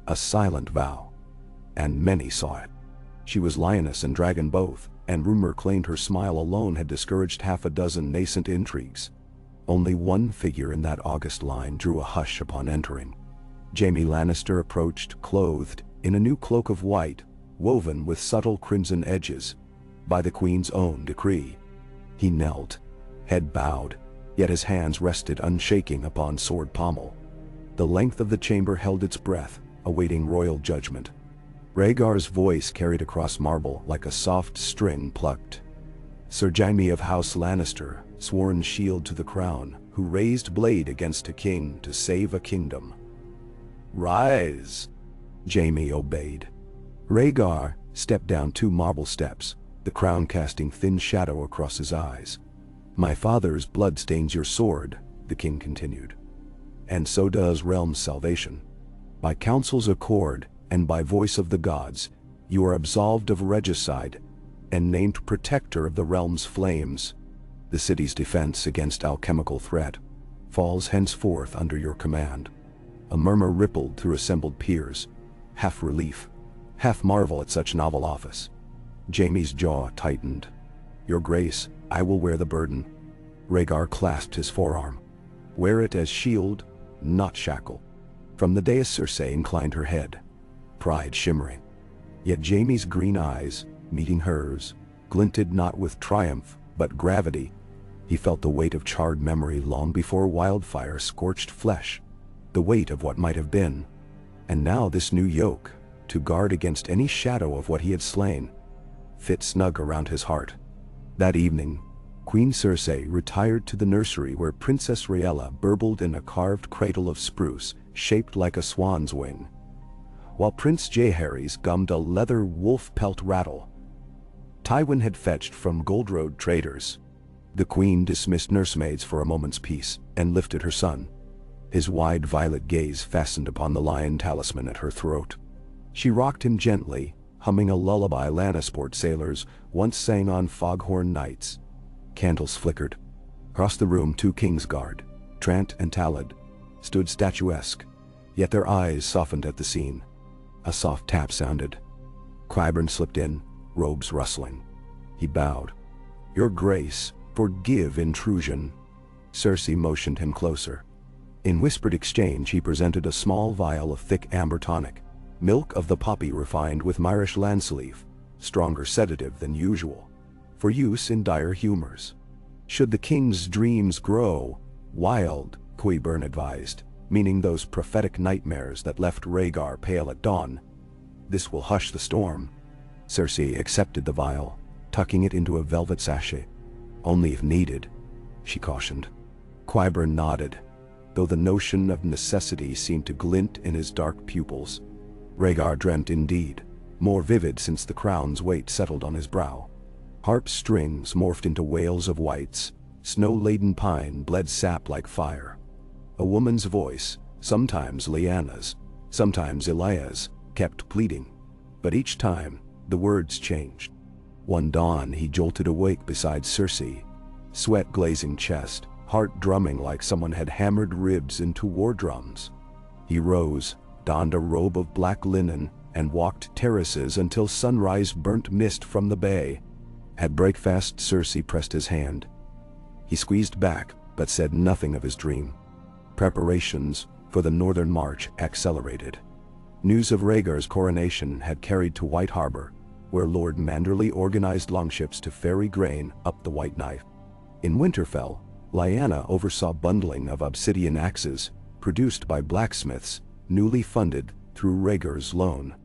A silent vow. And many saw it. She was lioness and dragon both, and rumor claimed her smile alone had discouraged half a dozen nascent intrigues. Only one figure in that august line drew a hush upon entering. Jaime Lannister approached, clothed in a new cloak of white, woven with subtle crimson edges, by the Queen's own decree. He knelt, head bowed, yet his hands rested unshaking upon sword pommel. The length of the chamber held its breath, awaiting royal judgment. Rhaegar's voice carried across marble like a soft string plucked. Sir Jaime of House Lannister, sworn shield to the crown, who raised blade against a king to save a kingdom. Rise! Jaime obeyed. Rhaegar stepped down 2 marble steps, the crown casting thin shadow across his eyes. My father's blood stains your sword, the king continued. And so does realm's salvation. By council's accord, and by voice of the gods, you are absolved of regicide, and named protector of the realm's flames. The city's defense against alchemical threat falls henceforth under your command. A murmur rippled through assembled peers, half relief, half marvel at such novel office. Jaime's jaw tightened. Your grace, I will wear the burden. Rhaegar clasped his forearm. Wear it as shield, not shackle. From the dais Cersei inclined her head, pride shimmering. Yet Jaime's green eyes, meeting hers, glinted not with triumph, but gravity. He felt the weight of charred memory long before wildfire scorched flesh, the weight of what might have been. And now this new yoke, to guard against any shadow of what he had slain, fit snug around his heart. That evening, Queen Cersei retired to the nursery where Princess Rhaella burbled in a carved cradle of spruce shaped like a swan's wing, while Prince Jaehaerys gummed a leather wolf pelt rattle Tywin had fetched from Gold Road traders. The queen dismissed nursemaids for a moment's peace and lifted her son. His wide violet gaze fastened upon the lion talisman at her throat. She rocked him gently, humming a lullaby Lannisport sailors once sang on foghorn nights. Candles flickered. Across the room 2 Kingsguard, Trant and Talad, stood statuesque, yet their eyes softened at the scene. A soft tap sounded. Qyburn slipped in, robes rustling. He bowed. Your grace, forgive intrusion. Cersei motioned him closer. In whispered exchange he presented a small vial of thick amber tonic, milk of the poppy refined with Myrish lanceolif, stronger sedative than usual, for use in dire humors. Should the king's dreams grow wild, Qyburn advised, meaning those prophetic nightmares that left Rhaegar pale at dawn, this will hush the storm. Cersei accepted the vial, tucking it into a velvet sachet. Only if needed, she cautioned. Qyburn nodded, though the notion of necessity seemed to glint in his dark pupils. Rhaegar dreamt indeed, more vivid since the crown's weight settled on his brow. Harp strings morphed into wails of wights, snow-laden pine bled sap like fire. A woman's voice, sometimes Lyanna's, sometimes Elia's, kept pleading, but each time, the words changed. One dawn he jolted awake beside Cersei, sweat glazing chest, heart drumming like someone had hammered ribs into war drums. He rose, donned a robe of black linen, and walked terraces until sunrise burnt mist from the bay. At breakfast Cersei pressed his hand. He squeezed back, but said nothing of his dream. Preparations for the northern march accelerated. News of Rhaegar's coronation had carried to White Harbor, where Lord Manderly organized longships to ferry grain up the White Knife. In Winterfell, Lyanna oversaw bundling of obsidian axes, produced by blacksmiths, newly funded through Rhaegar's loan.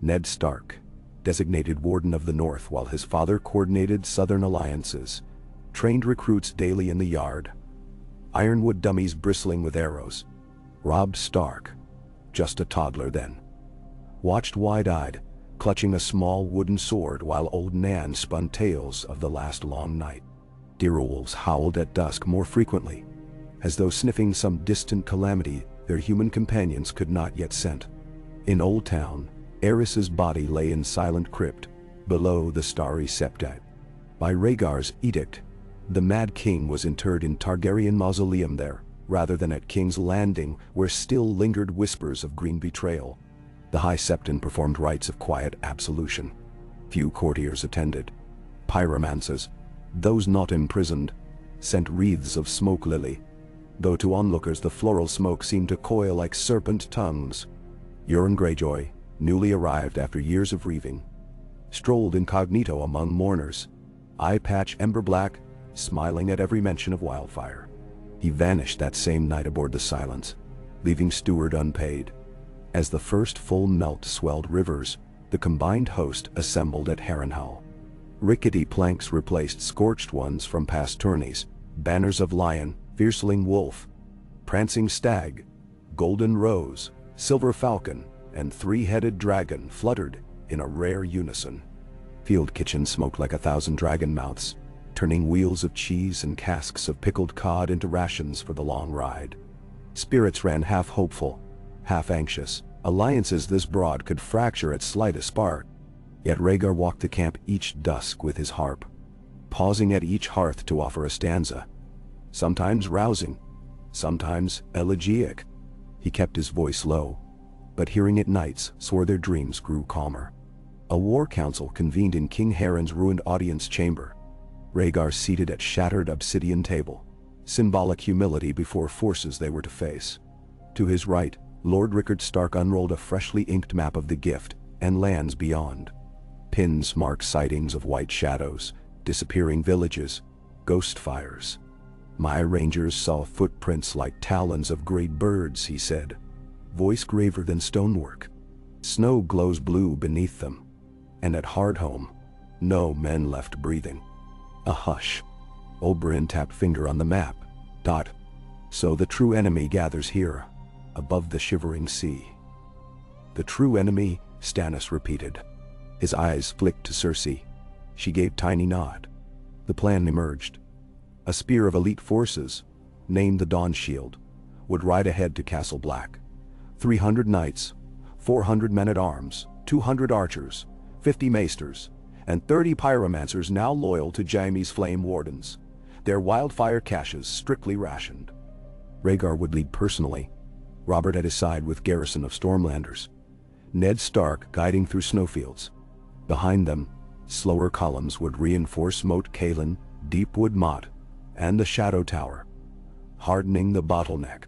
Ned Stark, designated Warden of the North while his father coordinated southern alliances, trained recruits daily in the yard. Ironwood dummies bristling with arrows. Robb Stark, just a toddler then, watched wide-eyed, clutching a small wooden sword while old Nan spun tales of the last long night. Direwolves howled at dusk more frequently, as though sniffing some distant calamity their human companions could not yet scent. In Old Town, Aerys's body lay in silent crypt, below the starry septite. By Rhaegar's edict, the Mad King was interred in Targaryen mausoleum there, rather than at King's Landing where still lingered whispers of green betrayal. The High Septon performed rites of quiet absolution. Few courtiers attended. Pyromancers, those not imprisoned, sent wreaths of smoke lily, though to onlookers the floral smoke seemed to coil like serpent tongues. Euron Greyjoy, newly arrived after years of reaving, strolled incognito among mourners, eye patch ember black, smiling at every mention of wildfire. He vanished that same night aboard the Silence, leaving steward unpaid. As the first full melt swelled rivers, the combined host assembled at Harrenhal. Rickety planks replaced scorched ones from past tourneys, banners of lion, fierceling wolf, prancing stag, golden rose, silver falcon, and three-headed dragon fluttered in a rare unison. Field kitchens smoked like 1,000 dragon mouths, turning wheels of cheese and casks of pickled cod into rations for the long ride. Spirits ran half hopeful, half anxious. Alliances this broad could fracture at slightest spark. Yet Rhaegar walked the camp each dusk with his harp, pausing at each hearth to offer a stanza. Sometimes rousing, sometimes elegiac. He kept his voice low, but hearing it nights swore their dreams grew calmer. A war council convened in King Harren's ruined audience chamber. Rhaegar seated at shattered obsidian table, symbolic humility before forces they were to face. To his right, Lord Rickard Stark unrolled a freshly inked map of the Gift and lands beyond. Pins marked sightings of white shadows, disappearing villages, ghost fires. My rangers saw footprints like talons of great birds, he said, voice graver than stonework. Snow glows blue beneath them, and at Hardhome, no men left breathing. A hush. Oberyn tapped finger on the map. Dot. So the true enemy gathers here, above the shivering sea. The true enemy, Stannis repeated. His eyes flicked to Cersei. She gave tiny nod. The plan emerged. A spear of elite forces, named the Dawn Shield, would ride ahead to Castle Black. 300 knights, 400 men-at-arms, 200 archers, 50 maesters, and 30 pyromancers now loyal to Jaime's flame wardens, their wildfire caches strictly rationed. Rhaegar would lead personally, Robert at his side with garrison of Stormlanders, Ned Stark guiding through snowfields. Behind them, slower columns would reinforce Moat Cailin, Deepwood Motte, and the Shadow Tower, hardening the bottleneck.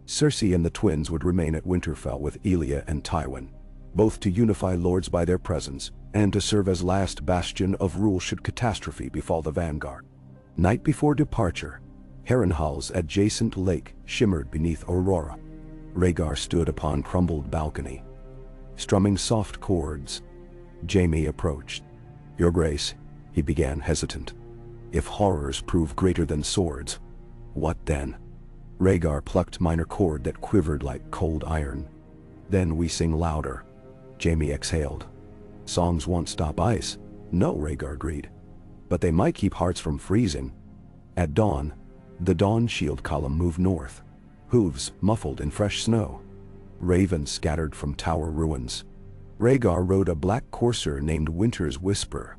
Cersei and the twins would remain at Winterfell with Elia and Tywin, both to unify lords by their presence and to serve as last bastion of rule should catastrophe befall the vanguard. Night before departure, Harrenhal's adjacent lake shimmered beneath Aurora. Rhaegar stood upon crumbled balcony, strumming soft chords. Jaime approached. Your Grace, he began, hesitant. If horrors prove greater than swords, what then? Rhaegar plucked minor chord that quivered like cold iron. Then we sing louder. Jaime exhaled. Songs won't stop ice. No, Rhaegar agreed. But they might keep hearts from freezing. At dawn, the Dawn Shield column moved north, hooves muffled in fresh snow. Ravens scattered from tower ruins. Rhaegar rode a black courser named Winter's Whisper.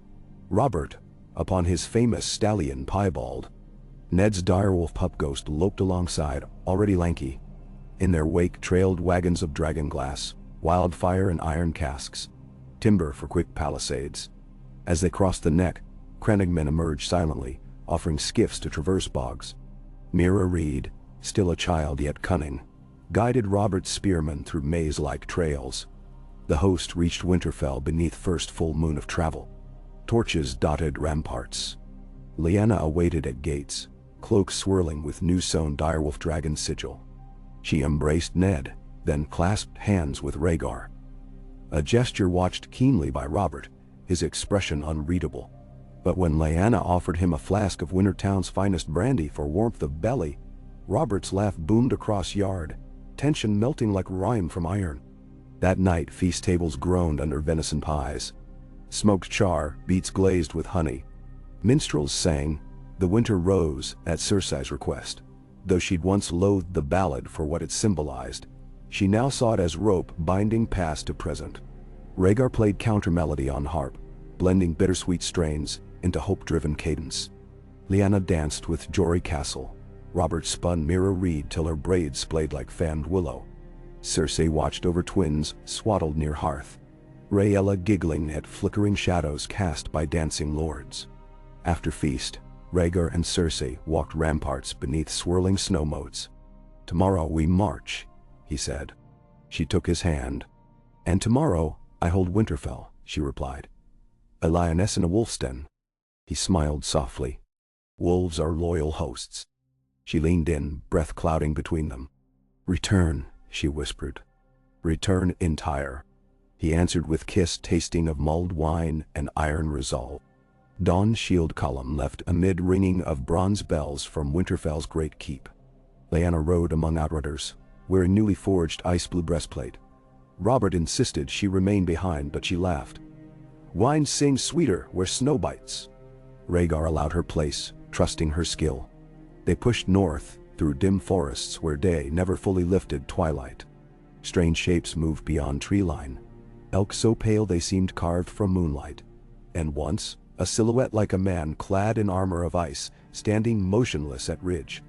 Robert, upon his famous stallion Piebald. Ned's direwolf pup ghost loped alongside, already lanky. In their wake trailed wagons of dragonglass, wildfire and iron casks, timber for quick palisades. As they crossed the neck, Crannogmen emerged silently, offering skiffs to traverse bogs. Mira Reed, still a child yet cunning, guided Robert's spearmen through maze-like trails. The host reached Winterfell beneath first full moon of travel. Torches dotted ramparts. Lyanna awaited at gates, cloak swirling with new-sewn direwolf dragon sigil. She embraced Ned, then clasped hands with Rhaegar. A gesture watched keenly by Robert, his expression unreadable. But when Lyanna offered him a flask of Wintertown's finest brandy for warmth of belly, Robert's laugh boomed across yard, tension melting like rime from iron. That night feast tables groaned under venison pies. Smoked char, beets glazed with honey. Minstrels sang, "The Winter Rose" at Cersei's request. Though she'd once loathed the ballad for what it symbolized, she now saw it as rope binding past to present. Rhaegar played counter-melody on harp, blending bittersweet strains into hope-driven cadence. Lyanna danced with Jory Castle. Robert spun Mira Reed till her braids splayed like fanned willow. Cersei watched over twins swaddled near hearth, Rhaegar giggling at flickering shadows cast by dancing lords. After feast, Rhaegar and Cersei walked ramparts beneath swirling snow moats. "Tomorrow we march," he said. She took his hand. "And tomorrow I hold Winterfell," she replied. "A lioness in a wolf's den." He smiled softly. "Wolves are loyal hosts." She leaned in, breath clouding between them. "Return," she whispered. "Return entire." He answered with kiss tasting of mulled wine and iron resolve. Dawn's shield column left amid ringing of bronze bells from Winterfell's great keep. Lyanna rode among outriders, wearing newly forged ice-blue breastplate. Robert insisted she remain behind, but she laughed. "Wine sings sweeter where snow bites." Rhaegar allowed her place, trusting her skill. They pushed north, through dim forests where day never fully lifted twilight. Strange shapes moved beyond tree line. Elk so pale they seemed carved from moonlight. And once, a silhouette like a man clad in armor of ice, standing motionless at ridge.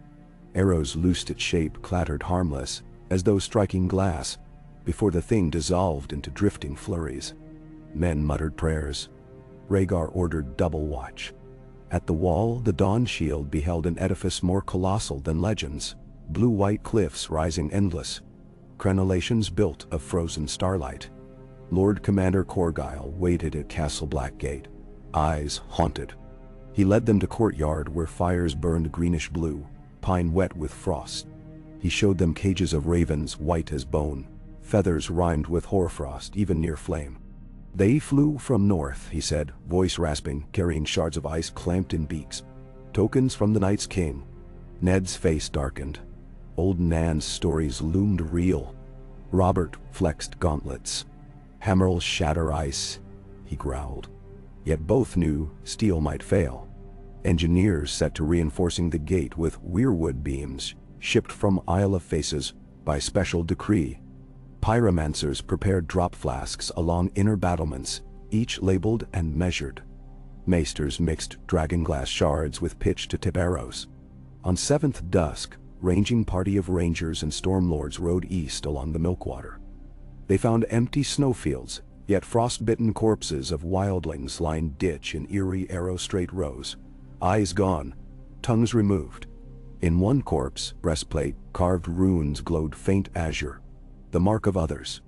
Arrows loosed its shape clattered harmless, as though striking glass, before the thing dissolved into drifting flurries. Men muttered prayers. Rhaegar ordered double watch. At the wall, the Dawn Shield beheld an edifice more colossal than legends, blue-white cliffs rising endless, crenellations built of frozen starlight. Lord Commander Corgyle waited at Castle Blackgate, eyes haunted. He led them to courtyard where fires burned greenish-blue, pine wet with frost. He showed them cages of ravens white as bone, feathers rimed with hoarfrost even near flame. "They flew from north," he said, voice rasping, carrying shards of ice clamped in beaks. "Tokens from the Night's King." Ned's face darkened. Old Nan's stories loomed real. Robert flexed gauntlets. "Hammer'll shatter ice," he growled. Yet both knew steel might fail. Engineers set to reinforcing the gate with weirwood beams, shipped from Isle of Faces by special decree. Pyromancers prepared drop flasks along inner battlements, each labeled and measured. Maesters mixed dragonglass shards with pitch to tip arrows. On 7th dusk, ranging party of rangers and stormlords rode east along the Milkwater. They found empty snowfields, yet frost-bitten corpses of wildlings lined ditch in eerie arrow-straight rows, eyes gone, tongues removed. In one corpse, breastplate, carved runes glowed faint azure, the mark of others.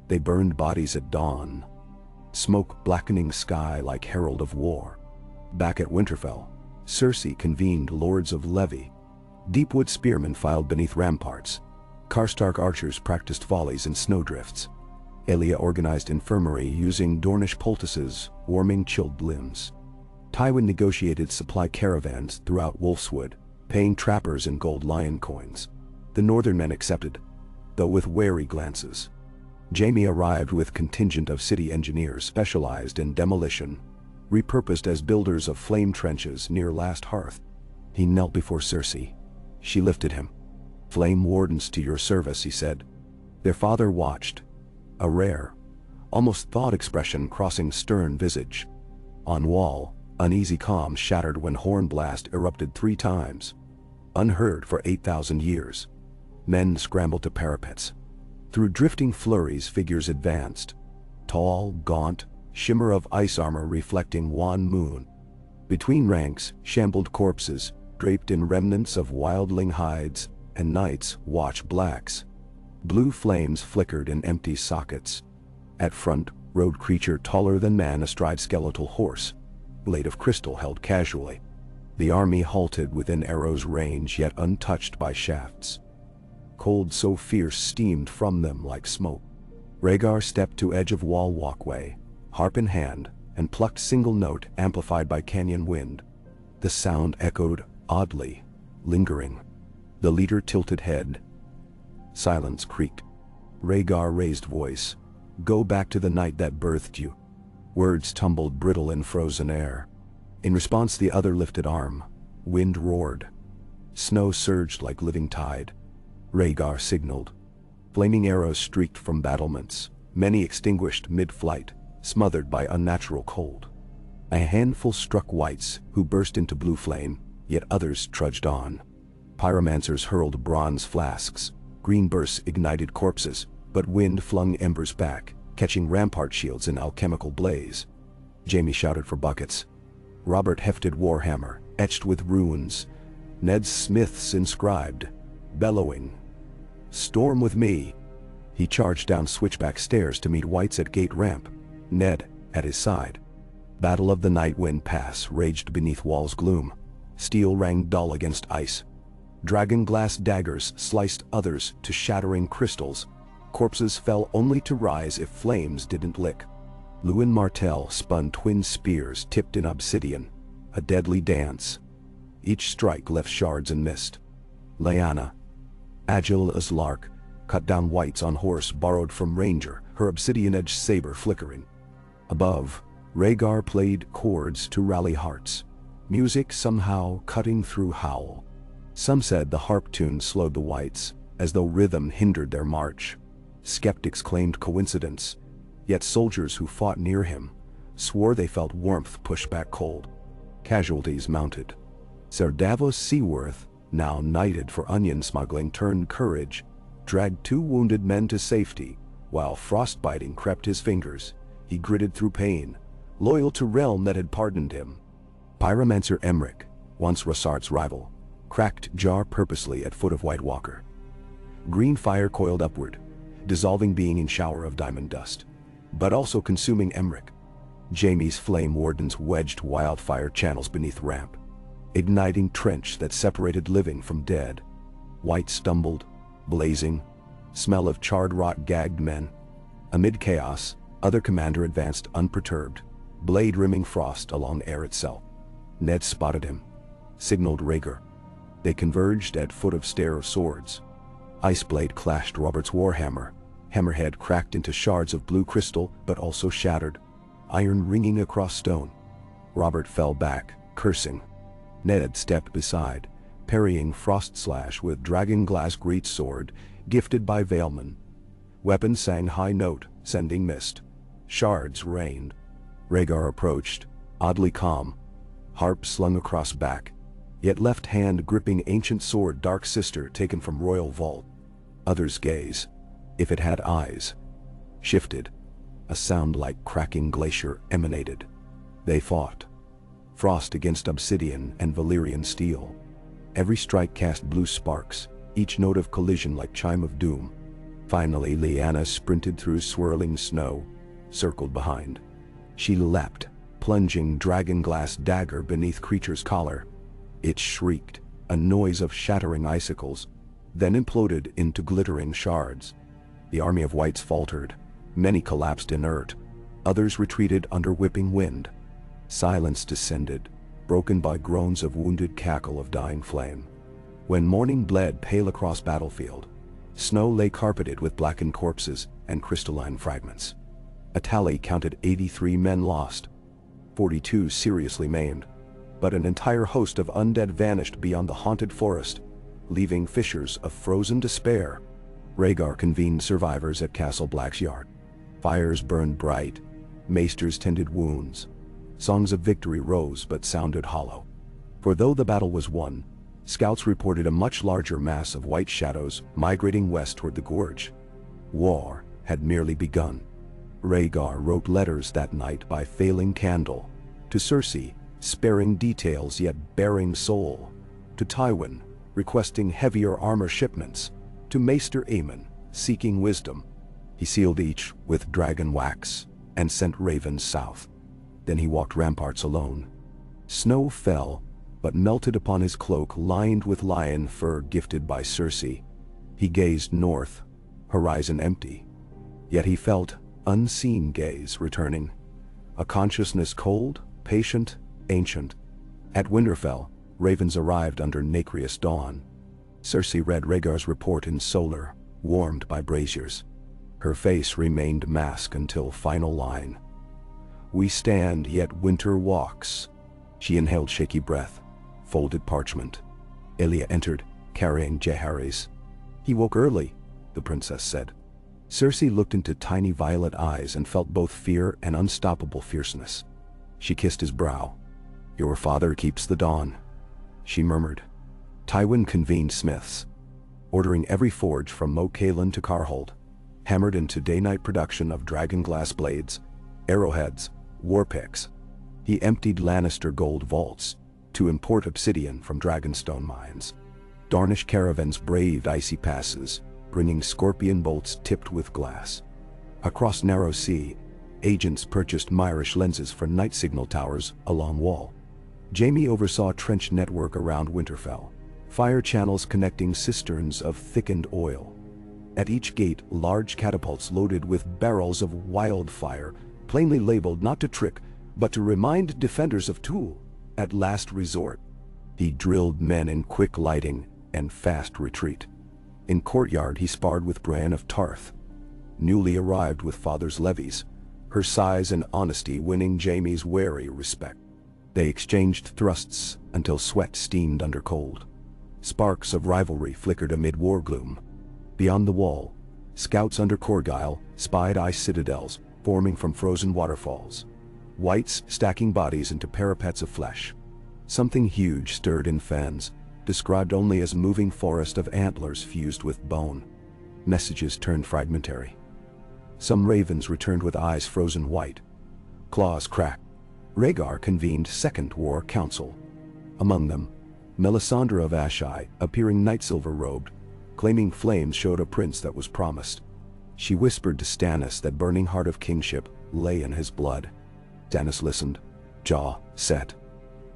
They burned bodies at dawn. Smoke blackening sky like herald of war. Back at Winterfell, Cersei convened lords of Levy. Deepwood spearmen filed beneath ramparts. Karstark archers practiced volleys in snowdrifts. Elia organized infirmary using Dornish poultices, warming chilled limbs. Tywin negotiated supply caravans throughout Wolfswood, paying trappers in gold lion coins. The northern men accepted, though with wary glances. Jaime arrived with contingent of city engineers specialized in demolition, repurposed as builders of flame trenches near Last Hearth. He knelt before Cersei. She lifted him. "Flame wardens to your service," he said. Their father watched, a rare, almost thawed expression crossing stern visage. On wall, uneasy calm shattered when horn blast erupted 3 times. Unheard for 8,000 years. Men scrambled to parapets. Through drifting flurries figures advanced. Tall, gaunt, shimmer of ice armor reflecting wan moon. Between ranks, shambled corpses, draped in remnants of wildling hides, and knights watch blacks. Blue flames flickered in empty sockets. At front, rode creature taller than man astride skeletal horse, blade of crystal held casually. The army halted within arrow's range, yet untouched by shafts. Cold so fierce steamed from them like smoke. Rhaegar stepped to edge of wall walkway, harp in hand, and plucked single note amplified by canyon wind. The sound echoed oddly, lingering. The leader tilted head. Silence creaked. Rhaegar raised voice. "Go back to the night that birthed you." Words tumbled brittle in frozen air. In response, the other lifted arm. Wind roared. Snow surged like living tide. Rhaegar signaled. Flaming arrows streaked from battlements, many extinguished mid-flight, smothered by unnatural cold. A handful struck whites, who burst into blue flame, yet others trudged on. Pyromancers hurled bronze flasks. Green bursts ignited corpses, but wind flung embers back, catching rampart shields in alchemical blaze. Jaime shouted for buckets. Robert hefted warhammer, etched with runes. Ned Smith's inscribed, bellowing. "Storm with me!" He charged down switchback stairs to meet Whites at gate ramp, Ned at his side. Battle of the Night Wind Pass raged beneath walls' gloom. Steel rang dull against ice. Dragon glass daggers sliced others to shattering crystals. Corpses fell only to rise if flames didn't lick. Lewin Martell spun twin spears tipped in obsidian, a deadly dance. Each strike left shards and mist. Lyanna, agile as lark, cut down Whites on horse borrowed from Ranger, her obsidian-edged saber flickering. Above, Rhaegar played chords to rally hearts, music somehow cutting through howl. Some said the harp tune slowed the Whites, as though rhythm hindered their march. Skeptics claimed coincidence, yet soldiers who fought near him swore they felt warmth push back cold. Casualties mounted. Ser Davos Seaworth, now knighted for onion smuggling, turned courage, dragged 2 wounded men to safety. While frostbiting crept his fingers, he gritted through pain, loyal to realm that had pardoned him. Pyromancer Emmerich, once Rossart's rival, cracked jar purposely at foot of White Walker. Green fire coiled upward, dissolving being in shower of diamond dust, but also consuming Emmerich. Jaime's flame wardens wedged wildfire channels beneath ramp, igniting trench that separated living from dead. White stumbled, blazing, smell of charred rot gagged men. Amid chaos, other commander advanced unperturbed, blade rimming frost along air itself. Ned spotted him, signaled Rhaegar. They converged at foot of stair of swords. Iceblade clashed Robert's warhammer. Hammerhead cracked into shards of blue crystal, but also shattered, iron ringing across stone. Robert fell back, cursing. Ned stepped beside, parrying frost slash with dragon glass greatsword, gifted by Vailman. Weapon sang high note, sending mist. Shards rained. Rhaegar approached, oddly calm, harp slung across back, yet left hand gripping ancient sword Dark Sister taken from royal vault. Others' gaze, if it had eyes, shifted. A sound like cracking glacier emanated. They fought. Frost against obsidian and Valyrian steel. Every strike cast blue sparks, each note of collision like chime of doom. Finally, Lyanna sprinted through swirling snow, circled behind. She leapt, plunging dragon glass dagger beneath creature's collar. It shrieked, a noise of shattering icicles, then imploded into glittering shards. The army of Whites faltered. Many collapsed inert. Others retreated under whipping wind. Silence descended, broken by groans of wounded cackle of dying flame. When morning bled pale across battlefield, snow lay carpeted with blackened corpses and crystalline fragments. A tally counted 83 men lost, 42 seriously maimed, but an entire host of undead vanished beyond the haunted forest, leaving fissures of frozen despair. Rhaegar convened survivors at Castle Black's yard. Fires burned bright, maesters tended wounds. Songs of victory rose but sounded hollow. For though the battle was won, scouts reported a much larger mass of white shadows migrating west toward the gorge. War had merely begun. Rhaegar wrote letters that night by failing candle. To Cersei, sparing details yet bearing soul. To Tywin, requesting heavier armor shipments. To Maester Aemon, seeking wisdom. He sealed each with dragon wax and sent ravens south. Then he walked ramparts alone. Snow fell, but melted upon his cloak lined with lion fur gifted by Cersei. He gazed north, horizon empty. Yet he felt unseen gaze returning. A consciousness cold, patient, ancient. At Winterfell, ravens arrived under nacreous dawn. Cersei read Rhaegar's report in solar, warmed by braziers. Her face remained mask until final line. "We stand, yet winter walks." She inhaled shaky breath, folded parchment. Elia entered, carrying Jaehaerys. "He woke early," the princess said. Cersei looked into tiny violet eyes and felt both fear and unstoppable fierceness. She kissed his brow. "Your father keeps the dawn," she murmured. Tywin convened smiths. ordering every forge from Mokalan to Carhold, hammered into day-night production of dragonglass blades, arrowheads, war picks. He emptied Lannister gold vaults to import obsidian from Dragonstone mines. Darnish caravans braved icy passes, bringing scorpion bolts tipped with glass. Across narrow sea, agents purchased Myrish lenses for night signal towers along wall. Jaime oversaw trench network around Winterfell, fire channels connecting cisterns of thickened oil. At each gate, large catapults loaded with barrels of wildfire, plainly labeled not to trick, but to remind defenders of Tool, at last resort. He drilled men in quick lighting and fast retreat. In courtyard he sparred with Brienne of Tarth, newly arrived with father's levies, her size and honesty winning Jaime's wary respect. They exchanged thrusts until sweat steamed under cold. Sparks of rivalry flickered amid war gloom. Beyond the wall, scouts under Corgyle spied ice citadels forming from frozen waterfalls. Whites stacking bodies into parapets of flesh. Something huge stirred in fens, described only as moving forest of antlers fused with bone. Messages turned fragmentary. Some ravens returned with eyes frozen white. Claws cracked. Rhaegar convened Second War Council. Among them, Melisandre of Asshai, appearing night-silver-robed, claiming flames showed a prince that was promised. She whispered to Stannis that burning heart of kingship lay in his blood. Stannis listened, jaw set.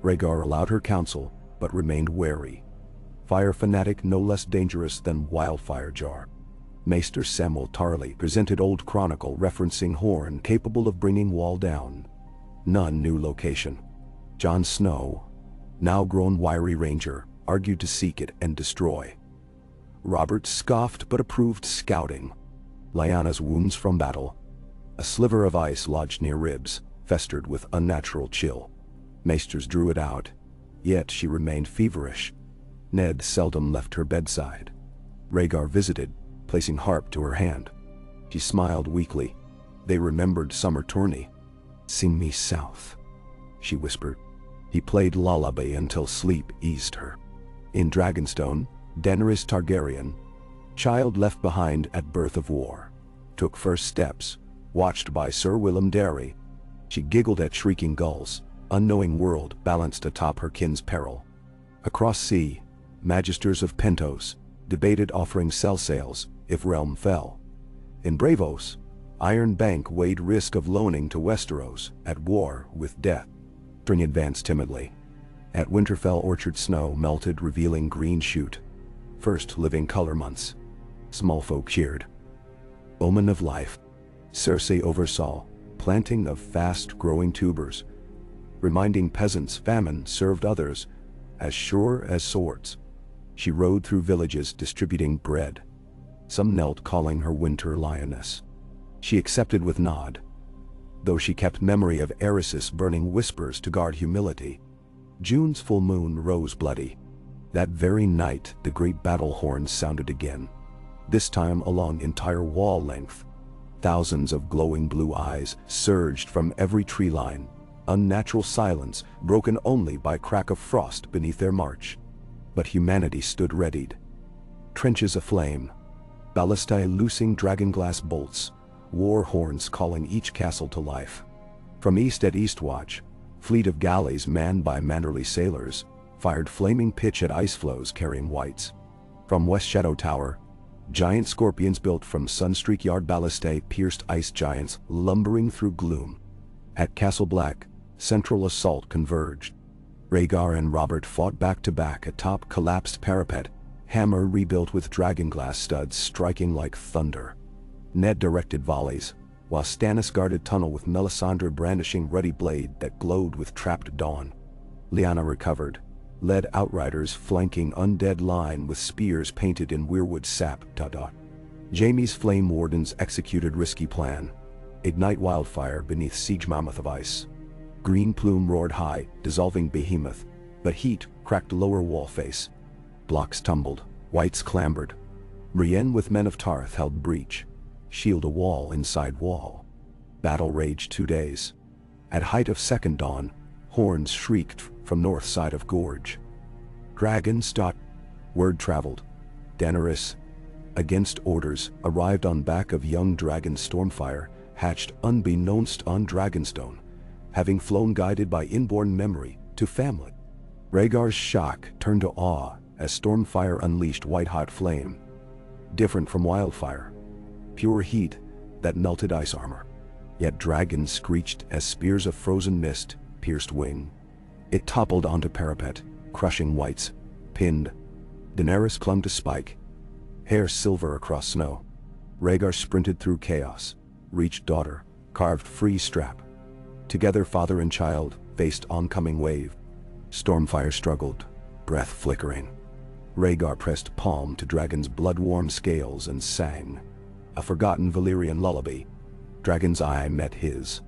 Rhaegar allowed her counsel, but remained wary. Fire fanatic no less dangerous than wildfire jar. Maester Samuel Tarly presented old chronicle referencing horn capable of bringing wall down. None knew location. Jon Snow, now grown wiry ranger, argued to seek it and destroy. Robert scoffed but approved scouting. Lyanna's wounds from battle. A sliver of ice lodged near ribs, festered with unnatural chill. Maesters drew it out, yet she remained feverish. Ned seldom left her bedside. Rhaegar visited, placing harp to her hand. She smiled weakly. They remembered summer tourney. "Sing me south," she whispered. He played lullaby until sleep eased her. In Dragonstone, Daenerys Targaryen, child left behind at birth of war, took first steps, watched by Sir Willem Darry. She giggled at shrieking gulls, unknowing world balanced atop her kin's peril. Across sea, magisters of Pentos debated offering sell sails if realm fell. In Bravos, Iron Bank weighed risk of loaning to Westeros at war with death. String advanced timidly. At Winterfell orchard snow melted revealing green shoot. First living color months. Small folk cheered. Omen of life. Cersei oversaw planting of fast-growing tubers, reminding peasants famine served others as sure as swords. She rode through villages distributing bread. Some knelt calling her winter lioness. She accepted with nod, though she kept memory of Eris's burning whispers to guard humility. June's full moon rose bloody. That very night the great battle horns sounded again, this time along entire wall length. Thousands of glowing blue eyes surged from every tree line, unnatural silence broken only by crack of frost beneath their march. But humanity stood readied. Trenches aflame, ballistae loosing dragonglass bolts, war horns calling each castle to life. From east at Eastwatch, fleet of galleys manned by mannerly sailors fired flaming pitch at ice floes carrying whites. From West Shadow Tower, giant scorpions built from Sunstreak Yard ballistae pierced ice giants lumbering through gloom. At Castle Black, central assault converged. Rhaegar and Robert fought back-to-back atop collapsed parapet, hammer rebuilt with dragonglass studs striking like thunder. Ned directed volleys, while Stannis guarded tunnel with Melisandre brandishing ruddy blade that glowed with trapped dawn. Lyanna recovered, led outriders flanking undead line with spears painted in weirwood sap. Jaime's flame wardens executed risky plan. Ignite wildfire beneath siege mammoth of ice. Green plume roared high, dissolving behemoth, but heat cracked lower wall face. Blocks tumbled, whites clambered. Brienne with men of Tarth held breach, shield a wall inside wall. Battle raged 2 days. At height of second dawn, horns shrieked from north side of gorge. Dragons. Word traveled. Daenerys, against orders, arrived on back of young dragon Stormfire, hatched unbeknownst on Dragonstone, having flown guided by inborn memory to family. Rhaegar's shock turned to awe as Stormfire unleashed white-hot flame, different from wildfire, pure heat that melted ice armor. Yet dragons screeched as spears of frozen mist pierced wing. It toppled onto parapet, crushing whites, pinned. Daenerys clung to spike, hair silver across snow. Rhaegar sprinted through chaos, reached daughter, carved free strap. Together father and child faced oncoming wave. Stormfire struggled, breath flickering. Rhaegar pressed palm to dragon's blood-warm scales and sang a forgotten Valyrian lullaby. Dragon's eye met his.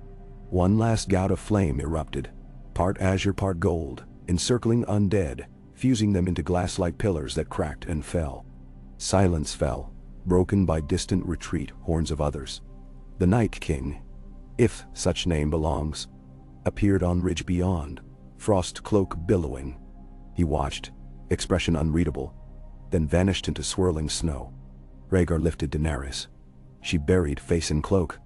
One last gout of flame erupted, part azure, part gold, encircling undead, fusing them into glass-like pillars that cracked and fell. Silence fell, broken by distant retreat horns of others. The Night King, if such name belongs, appeared on ridge beyond, frost cloak billowing. He watched, expression unreadable, then vanished into swirling snow. Rhaegar lifted Daenerys. She buried face in cloak.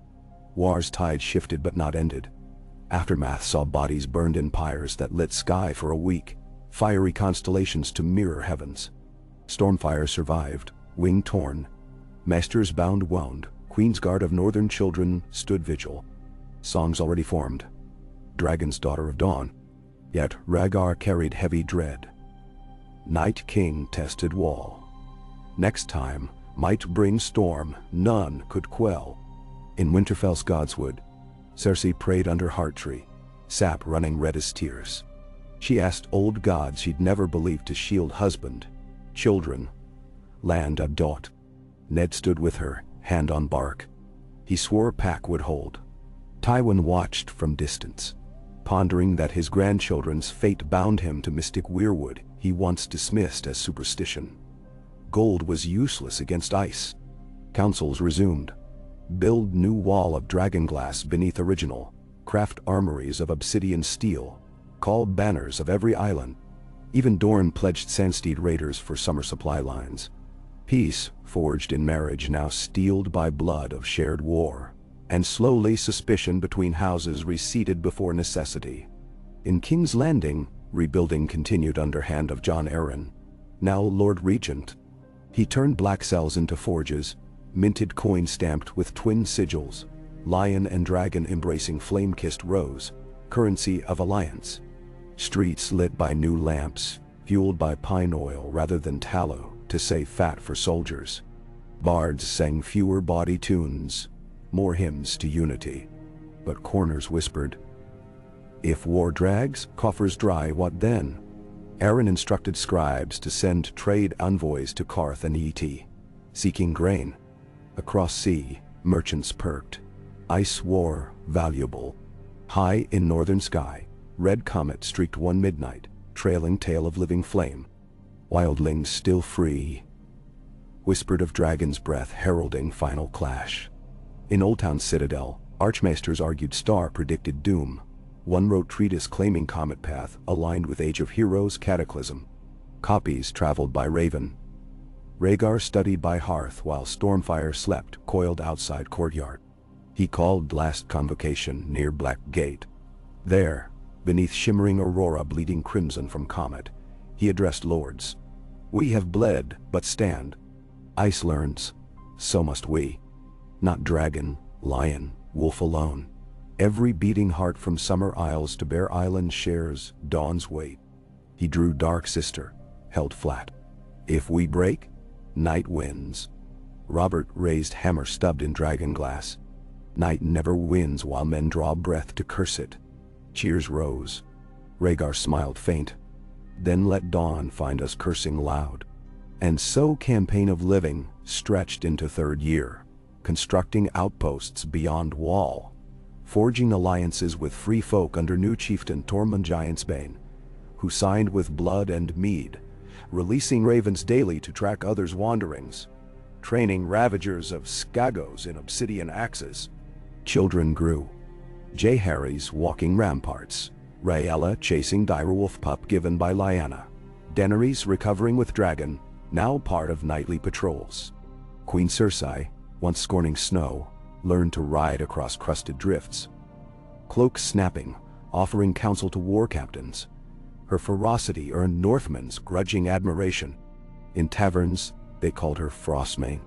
War's tide shifted but not ended. Aftermath saw bodies burned in pyres that lit sky for a week, fiery constellations to mirror heavens. Stormfire survived, wing torn. Masters bound wound, Queen's Guard of Northern Children stood vigil. Songs already formed. Dragon's Daughter of Dawn. Yet Rhaegar carried heavy dread. Night King tested wall. Next time might bring storm none could quell. In Winterfell's Godswood, Cersei prayed under Heart Tree, sap running red as tears. She asked old gods she'd never believed to shield husband, children, land of Dot. Ned stood with her, hand on bark. He swore pack would hold. Tywin watched from distance, pondering that his grandchildren's fate bound him to mystic weirwood he once dismissed as superstition. Gold was useless against ice. Councils resumed. Build new wall of dragonglass beneath original, craft armories of obsidian steel, call banners of every island. Even Dorne pledged Sandsteed raiders for summer supply lines. Peace, forged in marriage, now steeled by blood of shared war. And slowly suspicion between houses receded before necessity. In King's Landing, rebuilding continued under hand of Jon Arryn, now Lord Regent. He turned black cells into forges, minted coin stamped with twin sigils, lion and dragon embracing flame-kissed rose, currency of alliance. Streets lit by new lamps, fueled by pine oil rather than tallow to save fat for soldiers. Bards sang fewer bawdy tunes, more hymns to unity. But corners whispered, if war drags, coffers dry, what then? Arryn instructed scribes to send trade envoys to Qarth and Et, seeking grain. Across sea, merchants perked. Ice war, valuable. High in northern sky, red comet streaked one midnight, trailing tail of living flame. Wildlings still free, whispered of dragon's breath heralding final clash. In Old Town Citadel, archmaesters argued star predicted doom. One wrote treatise claiming comet path aligned with Age of Heroes cataclysm. Copies traveled by Raven. Rhaegar studied by hearth while Stormfire slept coiled outside courtyard. He called last convocation near Black Gate. There, beneath shimmering aurora bleeding crimson from comet, he addressed lords. We have bled, but stand. Ice learns, so must we. Not dragon, lion, wolf alone. Every beating heart from Summer Isles to Bear Island shares dawn's weight. He drew Dark Sister, held flat. If we break, night wins. Robert raised hammer stubbed in dragonglass. Night never wins while men draw breath to curse it. Cheers rose. Rhaegar smiled faint. Then let dawn find us cursing loud. And so campaign of living stretched into third year, constructing outposts beyond wall, forging alliances with free folk under new chieftain Tormund Giantsbane, who signed with blood and mead, releasing ravens daily to track others' wanderings, training ravagers of Skagos in obsidian axes. Children grew. Jaehaerys walking ramparts, Rhaella chasing direwolf pup given by Lyanna, Daenerys recovering with dragon, now part of nightly patrols. Queen Cersei, once scorning snow, learned to ride across crusted drifts. Cloaks snapping, offering counsel to war captains. Her ferocity earned Northmen's grudging admiration. In taverns, they called her Frostmane.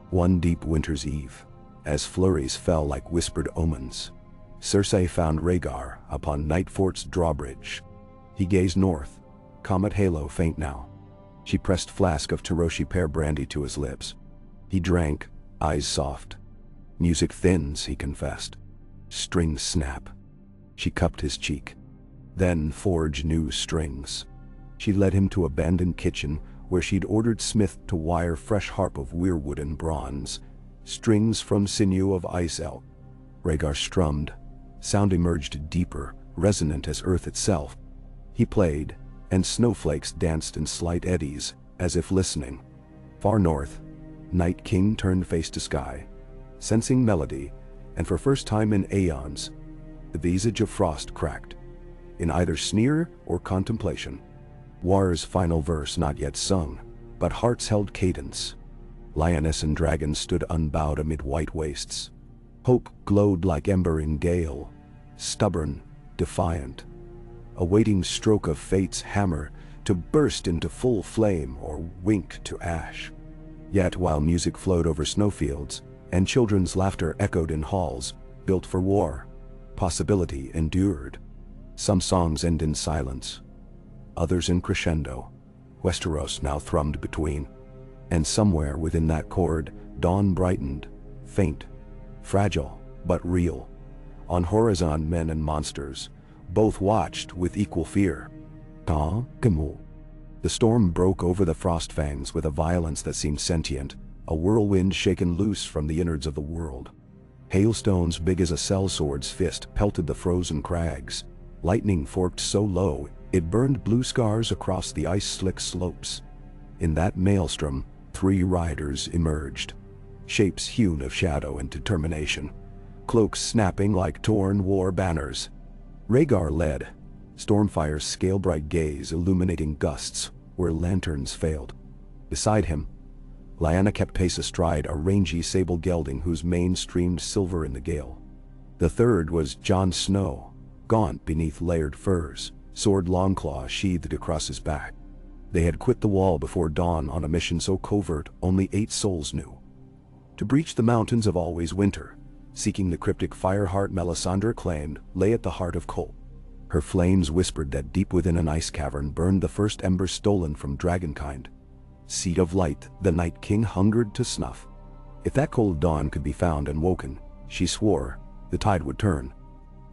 One deep winter's eve, as flurries fell like whispered omens, Cersei found Rhaegar upon Nightfort's drawbridge. He gazed north, comet halo faint now. She pressed flask of Tiroshi pear brandy to his lips. He drank, eyes soft. Music thins, he confessed. Strings snap. She cupped his cheek. Then forge new strings. She led him to abandoned kitchen where she'd ordered Smith to wire fresh harp of weirwood and bronze, strings from sinew of ice elk. Rhaegar strummed. Sound emerged deeper, resonant as earth itself. He played, and snowflakes danced in slight eddies, as if listening. Far north, Night King turned face to sky, sensing melody, and for first time in aeons, the visage of frost cracked, in either sneer or contemplation. War's final verse not yet sung, but hearts held cadence. Lioness and dragon stood unbowed amid white wastes. Hope glowed like ember in gale, stubborn, defiant, awaiting stroke of fate's hammer to burst into full flame or wink to ash. Yet while music flowed over snowfields, and children's laughter echoed in halls built for war, possibility endured. Some songs end in silence, others in crescendo. Westeros now thrummed between, and somewhere within that chord, dawn brightened, faint, fragile, but real. On horizon, men and monsters, both watched with equal fear. The storm broke over the frost fangs with a violence that seemed sentient, a whirlwind shaken loose from the innards of the world. Hailstones big as a sellsword's fist pelted the frozen crags. Lightning forked so low, it burned blue scars across the ice-slick slopes. In that maelstrom, 3 riders emerged, shapes hewn of shadow and determination, cloaks snapping like torn war banners. Rhaegar led, Stormfire's scale-bright gaze illuminating gusts where lanterns failed. Beside him, Lyanna kept pace astride a rangy sable gelding whose mane streamed silver in the gale. The third was Jon Snow, gaunt beneath layered furs, sword Longclaw sheathed across his back. They had quit the wall before dawn on a mission so covert only 8 souls knew. To breach the mountains of always winter, seeking the cryptic fireheart Melisandre claimed lay at the heart of Cole. Her flames whispered that deep within an ice cavern burned the first embers stolen from dragonkind. Seed of light the Night King hungered to snuff. If that cold dawn could be found and woken, she swore, the tide would turn.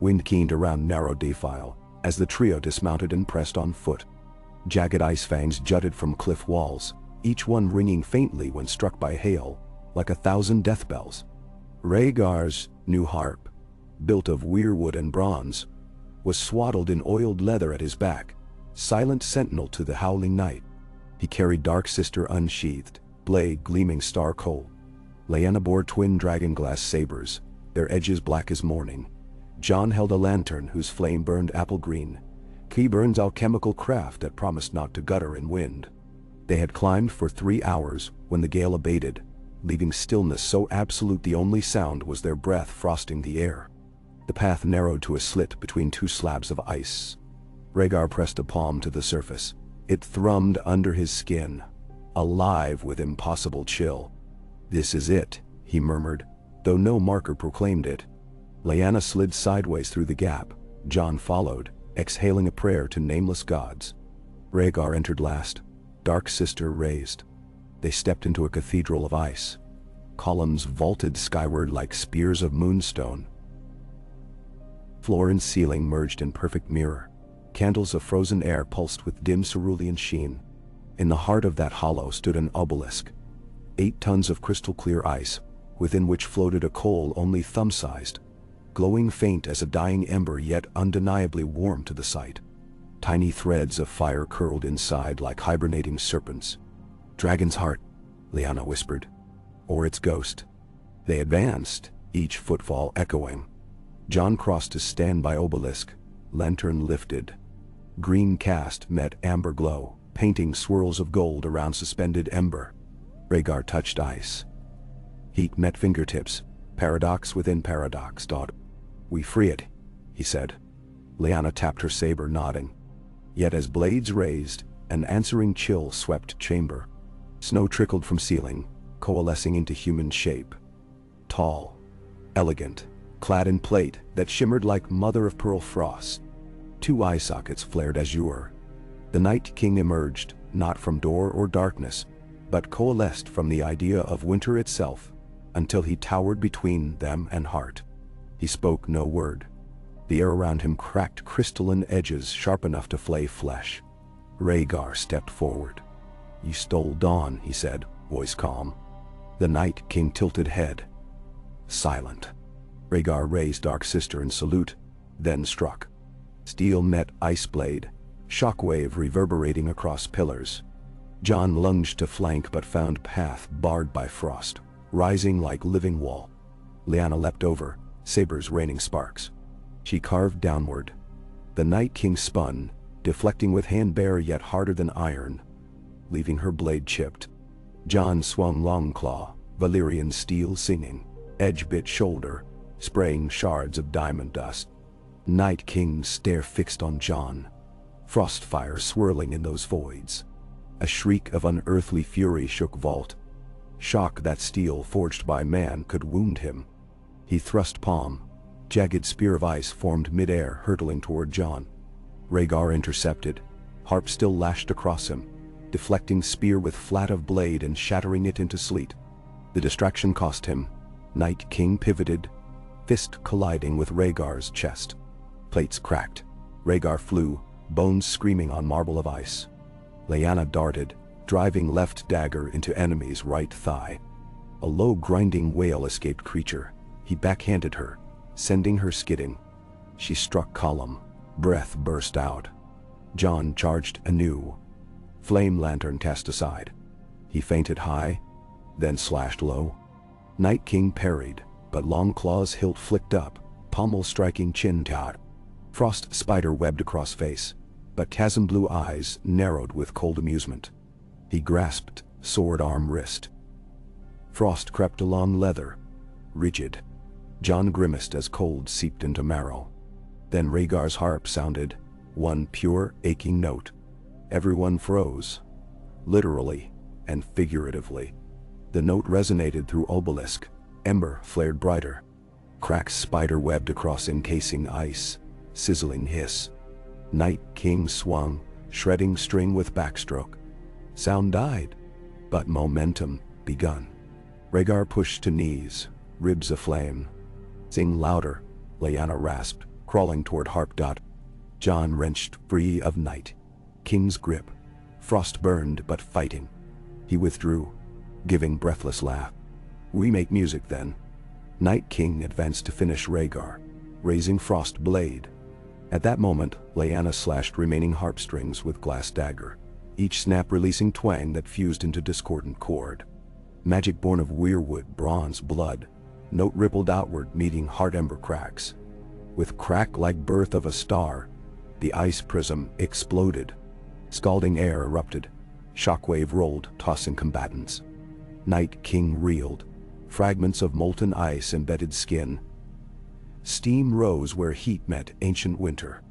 Wind keened around narrow defile, as the trio dismounted and pressed on foot. Jagged ice fangs jutted from cliff walls, each one ringing faintly when struck by hail, like 1,000 death bells. Rhaegar's new harp, built of weirwood and bronze, was swaddled in oiled leather at his back, silent sentinel to the howling night. He carried Dark Sister unsheathed, blade gleaming star cold. Lyanna bore twin dragonglass sabers, their edges black as morning. Jon held a lantern whose flame burned apple green, Qyburn's alchemical craft that promised not to gutter in wind. They had climbed for 3 hours when the gale abated, leaving stillness so absolute the only sound was their breath frosting the air. The path narrowed to a slit between 2 slabs of ice. Rhaegar pressed a palm to the surface. It thrummed under his skin, alive with impossible chill. "This is it," he murmured, though no marker proclaimed it. Lyanna slid sideways through the gap. Jon followed, exhaling a prayer to nameless gods. Rhaegar entered last, Dark Sister raised. They stepped into a cathedral of ice. Columns vaulted skyward like spears of moonstone. Floor and ceiling merged in perfect mirror. Candles of frozen air pulsed with dim cerulean sheen. In the heart of that hollow stood an obelisk, 8 tons of crystal-clear ice, within which floated a coal only thumb-sized, glowing faint as a dying ember yet undeniably warm to the sight. Tiny threads of fire curled inside like hibernating serpents. "Dragon's heart," Lyanna whispered. "Or its ghost." They advanced, each footfall echoing. Jon crossed to stand by obelisk, lantern lifted. Green cast met amber glow, painting swirls of gold around suspended ember. Rhaegar touched ice. Heat met fingertips, paradox within paradox. "We free it," he said. Lyanna tapped her saber, nodding. Yet as blades raised, an answering chill swept chamber. Snow trickled from ceiling, coalescing into human shape. Tall, elegant, clad in plate that shimmered like mother-of-pearl frost. 2 eye sockets flared azure. The Night King emerged, not from door or darkness, but coalesced from the idea of winter itself, until he towered between them and heart. He spoke no word. The air around him cracked crystalline edges sharp enough to flay flesh. Rhaegar stepped forward. "You stole dawn," he said, voice calm. The Night King tilted head. Silent. Rhaegar raised Dark Sister in salute, then struck. Steel met ice blade, shockwave reverberating across pillars. Jon lunged to flank but found path barred by frost, rising like living wall. Lyanna leapt over, sabers raining sparks. She carved downward. The Night King spun, deflecting with hand bare yet harder than iron, leaving her blade chipped. Jon swung Longclaw, Valyrian steel singing, edge bit shoulder, spraying shards of diamond dust. Night King's stare fixed on Jon, frostfire swirling in those voids. A shriek of unearthly fury shook vault. Shock that steel forged by man could wound him. He thrust palm. Jagged spear of ice formed mid-air, hurtling toward Jon. Rhaegar intercepted, harp still lashed across him, deflecting spear with flat of blade and shattering it into sleet. The distraction cost him. Night King pivoted, fist colliding with Rhaegar's chest. Plates cracked. Rhaegar flew, bones screaming on marble of ice. Lyanna darted, driving left dagger into enemy's right thigh. A low grinding wail escaped creature. He backhanded her, sending her skidding. She struck column. Breath burst out. Jon charged anew. Flame lantern cast aside. He feinted high, then slashed low. Night King parried, but Longclaw's hilt flicked up, pommel striking chin taut. Frost spider webbed across face, but chasm blue eyes narrowed with cold amusement. He grasped sword arm wrist. Frost crept along leather, rigid. Jon grimaced as cold seeped into marrow. Then Rhaegar's harp sounded, one pure, aching note. Everyone froze, literally and figuratively. The note resonated through obelisk. Ember flared brighter. Cracks spider-webbed across encasing ice, sizzling hiss. Night King swung, shredding string with backstroke. Sound died, but momentum begun. Rhaegar pushed to knees, ribs aflame. "Sing louder," Lyanna rasped, crawling toward harp. Jon wrenched free of Night King's grip. Frost burned but fighting. He withdrew, giving breathless laugh. "We make music then." Night King advanced to finish Rhaegar, raising Frost blade. At that moment, Lyanna slashed remaining harp strings with glass dagger, each snap releasing twang that fused into discordant chord. Magic born of weirwood bronze blood, note rippled outward, meeting heart ember cracks. With crack like birth of a star, the ice prism exploded. Scalding air erupted. Shockwave rolled, tossing combatants. Night King reeled. Fragments of molten ice embedded skin. Steam rose where heat met ancient winter.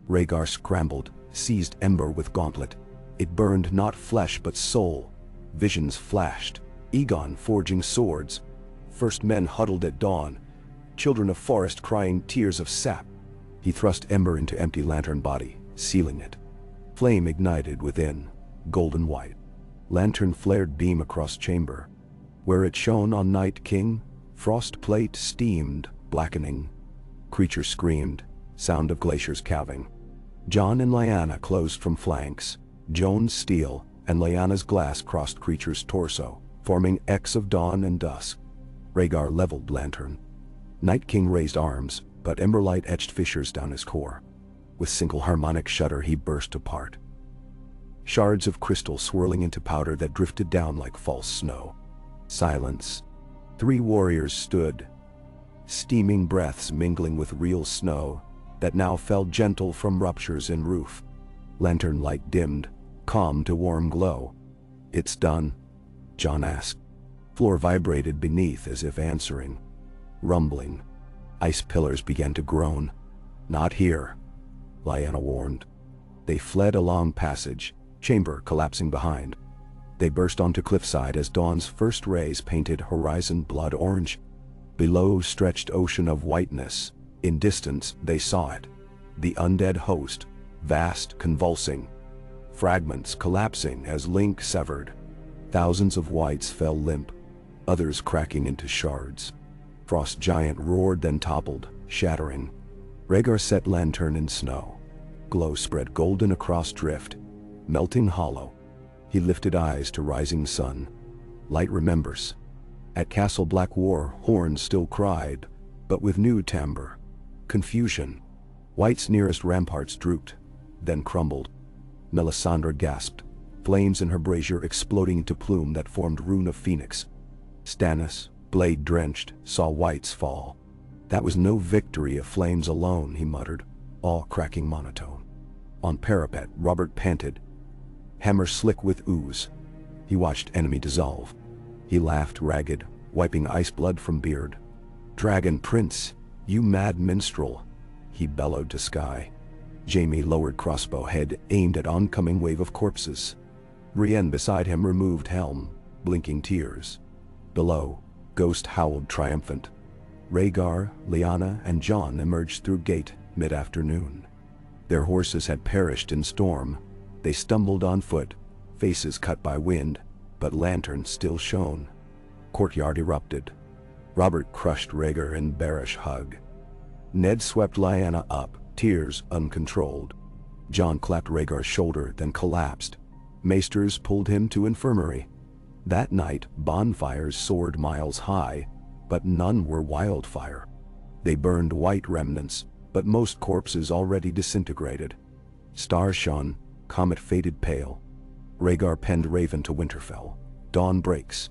Rhaegar scrambled, seized ember with gauntlet. It burned not flesh but soul. Visions flashed. Aegon forging swords. First men huddled at dawn. Children of forest crying tears of sap. He thrust ember into empty lantern body, sealing it. Flame ignited within, golden white. Lantern flared beam across chamber. Where it shone on Night King, frost plate steamed, blackening. Creature screamed, sound of glaciers calving. Jon and Lyanna closed from flanks. Jon's steel and Lyanna's glass crossed creature's torso, forming X of dawn and dusk. Rhaegar leveled lantern. Night King raised arms, but emberlight etched fissures down his core. With single harmonic shudder he burst apart. Shards of crystal swirling into powder that drifted down like false snow. Silence. 3 warriors stood, steaming breaths mingling with real snow that now fell gentle from ruptures in roof. Lantern light dimmed, calm to warm glow. "It's done?" Jon asked. Floor vibrated beneath as if answering. Rumbling. Ice pillars began to groan. "Not here," Lyanna warned. They fled along passage, chamber collapsing behind. They burst onto cliffside as dawn's first rays painted horizon blood orange. Below stretched ocean of whiteness. In distance they saw it. The undead host, vast, convulsing. Fragments collapsing as link severed. Thousands of whites fell limp, others cracking into shards. Frost giant roared, then toppled, shattering. Rhaegar set lantern in snow. Glow spread golden across drift, melting hollow. He lifted eyes to rising sun. Light remembers. At Castle Black War, horns still cried, but with new timbre. Confusion. White's nearest ramparts drooped, then crumbled. Melisandre gasped, flames in her brazier exploding into plume that formed rune of phoenix. Stannis, blade drenched, saw White's fall. "That was no victory of flames alone," he muttered, awe-cracking monotone. On parapet, Robert panted, hammer slick with ooze. He watched enemy dissolve. He laughed ragged, wiping ice blood from beard. "Dragon Prince, you mad minstrel," he bellowed to sky. Jaime lowered crossbow head, aimed at oncoming wave of corpses. Brienne beside him removed helm, blinking tears. Below, Ghost howled triumphant. Rhaegar, Lyanna, and Jon emerged through gate mid-afternoon. Their horses had perished in storm. They stumbled on foot, faces cut by wind, but lanterns still shone. Courtyard erupted. Robert crushed Rhaegar in bearish hug. Ned swept Lyanna up, tears uncontrolled. Jon clapped Rhaegar's shoulder, then collapsed. Maesters pulled him to infirmary. That night, bonfires soared miles high, but none were wildfire. They burned white remnants, but most corpses already disintegrated. Stars shone, comet faded pale. Rhaegar penned Raven to Winterfell. Dawn breaks.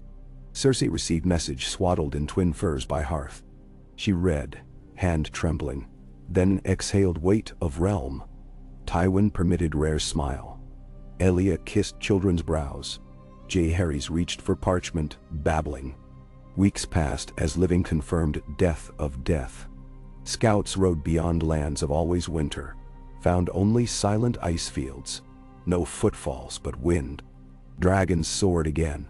Cersei received message swaddled in twin furs by hearth. She read, hand trembling, then exhaled weight of realm. Tywin permitted rare smile. Elia kissed children's brows. Jaehaerys reached for parchment, babbling. Weeks passed as living confirmed death of death. Scouts rode beyond lands of always winter, found only silent ice fields. No footfalls but wind. Dragons soared again.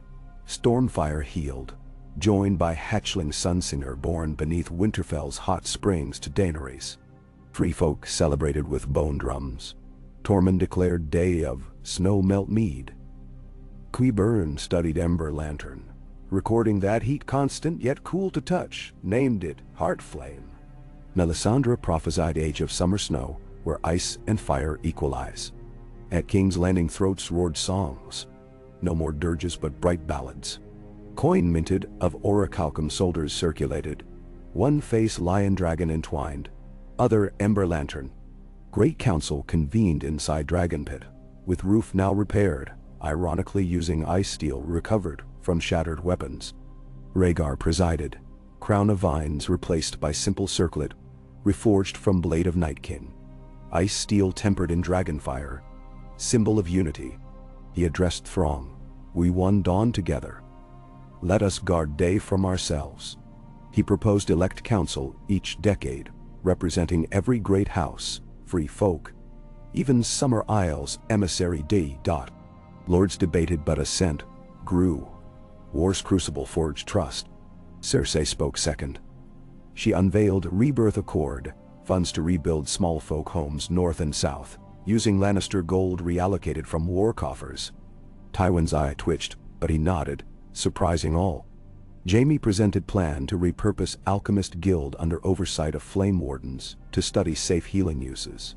Stormfire healed, joined by hatchling Sunsinger born beneath Winterfell's hot springs to Daenerys. Free folk celebrated with bone drums. Tormund declared day of snow melt mead. Qyburn studied Ember Lantern, recording that heat constant yet cool to touch, named it Heartflame. Melisandre prophesied age of summer snow, where ice and fire equalize. At King's Landing throats roared songs. No more dirges but bright ballads. Coin minted of orichalcum soldiers circulated. One face lion dragon entwined, other Ember Lantern. Great council convened inside Dragon Pit, with roof now repaired, ironically using ice steel recovered from shattered weapons. Rhaegar presided, crown of vines replaced by simple circlet, reforged from blade of Nightkin. Ice steel tempered in dragonfire, symbol of unity. He addressed throng, "We won dawn together. Let us guard day from ourselves." He proposed elect council each decade, representing every great house, free folk, even Summer Isle's emissary D. Lords debated but assent grew. War's crucible forged trust. Cersei spoke second. She unveiled Rebirth Accord, funds to rebuild small folk homes north and south, using Lannister gold reallocated from war coffers. Tywin's eye twitched, but he nodded, surprising all. Jaime presented plan to repurpose Alchemist Guild under oversight of Flame Wardens to study safe healing uses.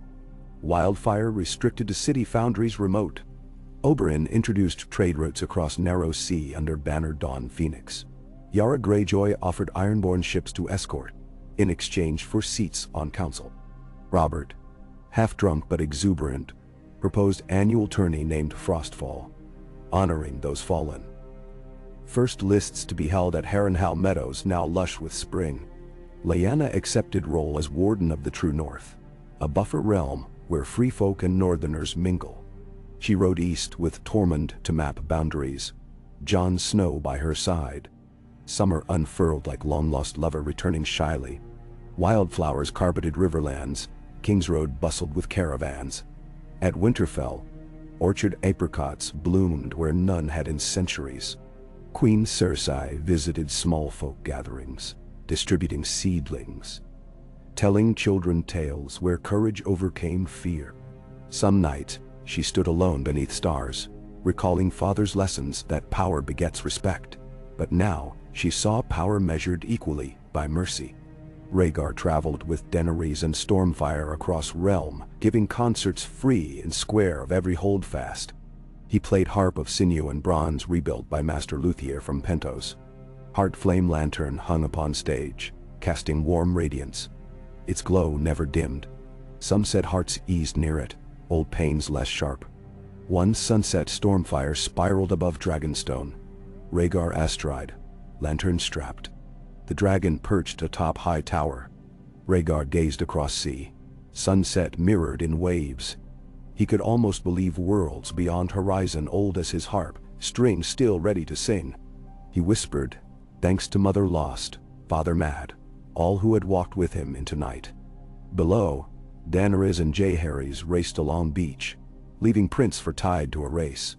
Wildfire restricted to city foundries remote. Oberyn introduced trade routes across Narrow Sea under banner Dawn Phoenix. Yara Greyjoy offered Ironborn ships to escort, in exchange for seats on council. Robert, half-drunk but exuberant, proposed annual tourney named Frostfall, honoring those fallen. First lists to be held at Harrenhal Meadows, now lush with spring. Lyanna accepted role as Warden of the True North, a buffer realm where free folk and Northerners mingle. She rode east with Tormund to map boundaries, Jon Snow by her side. Summer unfurled like long-lost lover returning shyly. Wildflowers carpeted riverlands, King's Road bustled with caravans. At Winterfell, orchard apricots bloomed where none had in centuries. Queen Cersei visited small folk gatherings, distributing seedlings, telling children tales where courage overcame fear. Some night, she stood alone beneath stars, recalling father's lessons that power begets respect. But now, she saw power measured equally by mercy. Rhaegar traveled with Daenerys and Stormfire across realm, giving concerts free and square of every holdfast. He played harp of sinew and bronze rebuilt by Master Luthier from Pentos. Heart flame lantern hung upon stage, casting warm radiance. Its glow never dimmed. Sunset hearts eased near it, old pains less sharp. One sunset Stormfire spiraled above Dragonstone. Rhaegar astride, lantern strapped. The dragon perched atop high tower. Rhaegar gazed across sea. Sunset mirrored in waves. He could almost believe worlds beyond horizon old as his harp, strings still ready to sing. He whispered, thanks to mother lost, father mad, all who had walked with him into night. Below, Daenerys and Jaehaerys raced along beach, leaving Prince for tide to a race.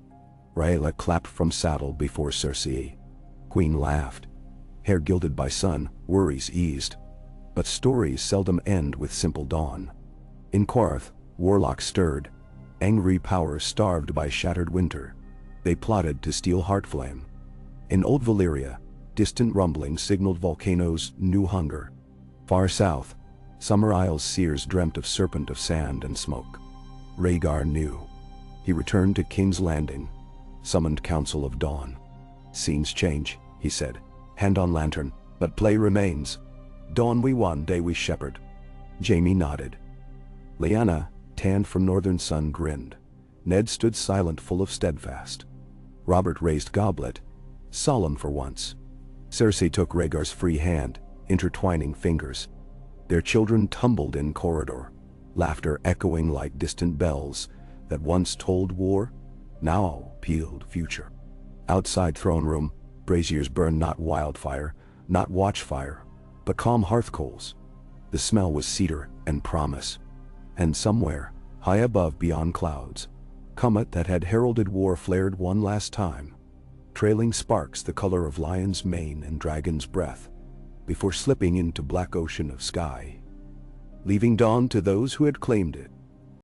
Rhaella clapped from saddle before Cersei. Queen laughed. Hair gilded by sun, worries eased. But stories seldom end with simple dawn. In Qarth, warlocks stirred, angry power starved by shattered winter. They plotted to steal Heartflame. In Old Valyria, distant rumblings signaled volcanoes' new hunger. Far south, Summer Isle's seers dreamt of serpent of sand and smoke. Rhaegar knew. He returned to King's Landing, summoned Council of Dawn. Scenes change, he said, hand on lantern, but play remains. Dawn we won, day we shepherd. Jaime nodded. Lyanna, tanned from northern sun, grinned. Ned stood silent, full of steadfast. Robert raised goblet, solemn for once. Cersei took Rhaegar's free hand, intertwining fingers. Their children tumbled in corridor, laughter echoing like distant bells that once told war, now pealed future. Outside throne room, braziers burned not wildfire, not watchfire, but calm hearth coals. The smell was cedar and promise. And somewhere, high above beyond clouds, comet that had heralded war flared one last time, trailing sparks the color of lion's mane and dragon's breath, before slipping into black ocean of sky, leaving dawn to those who had claimed it.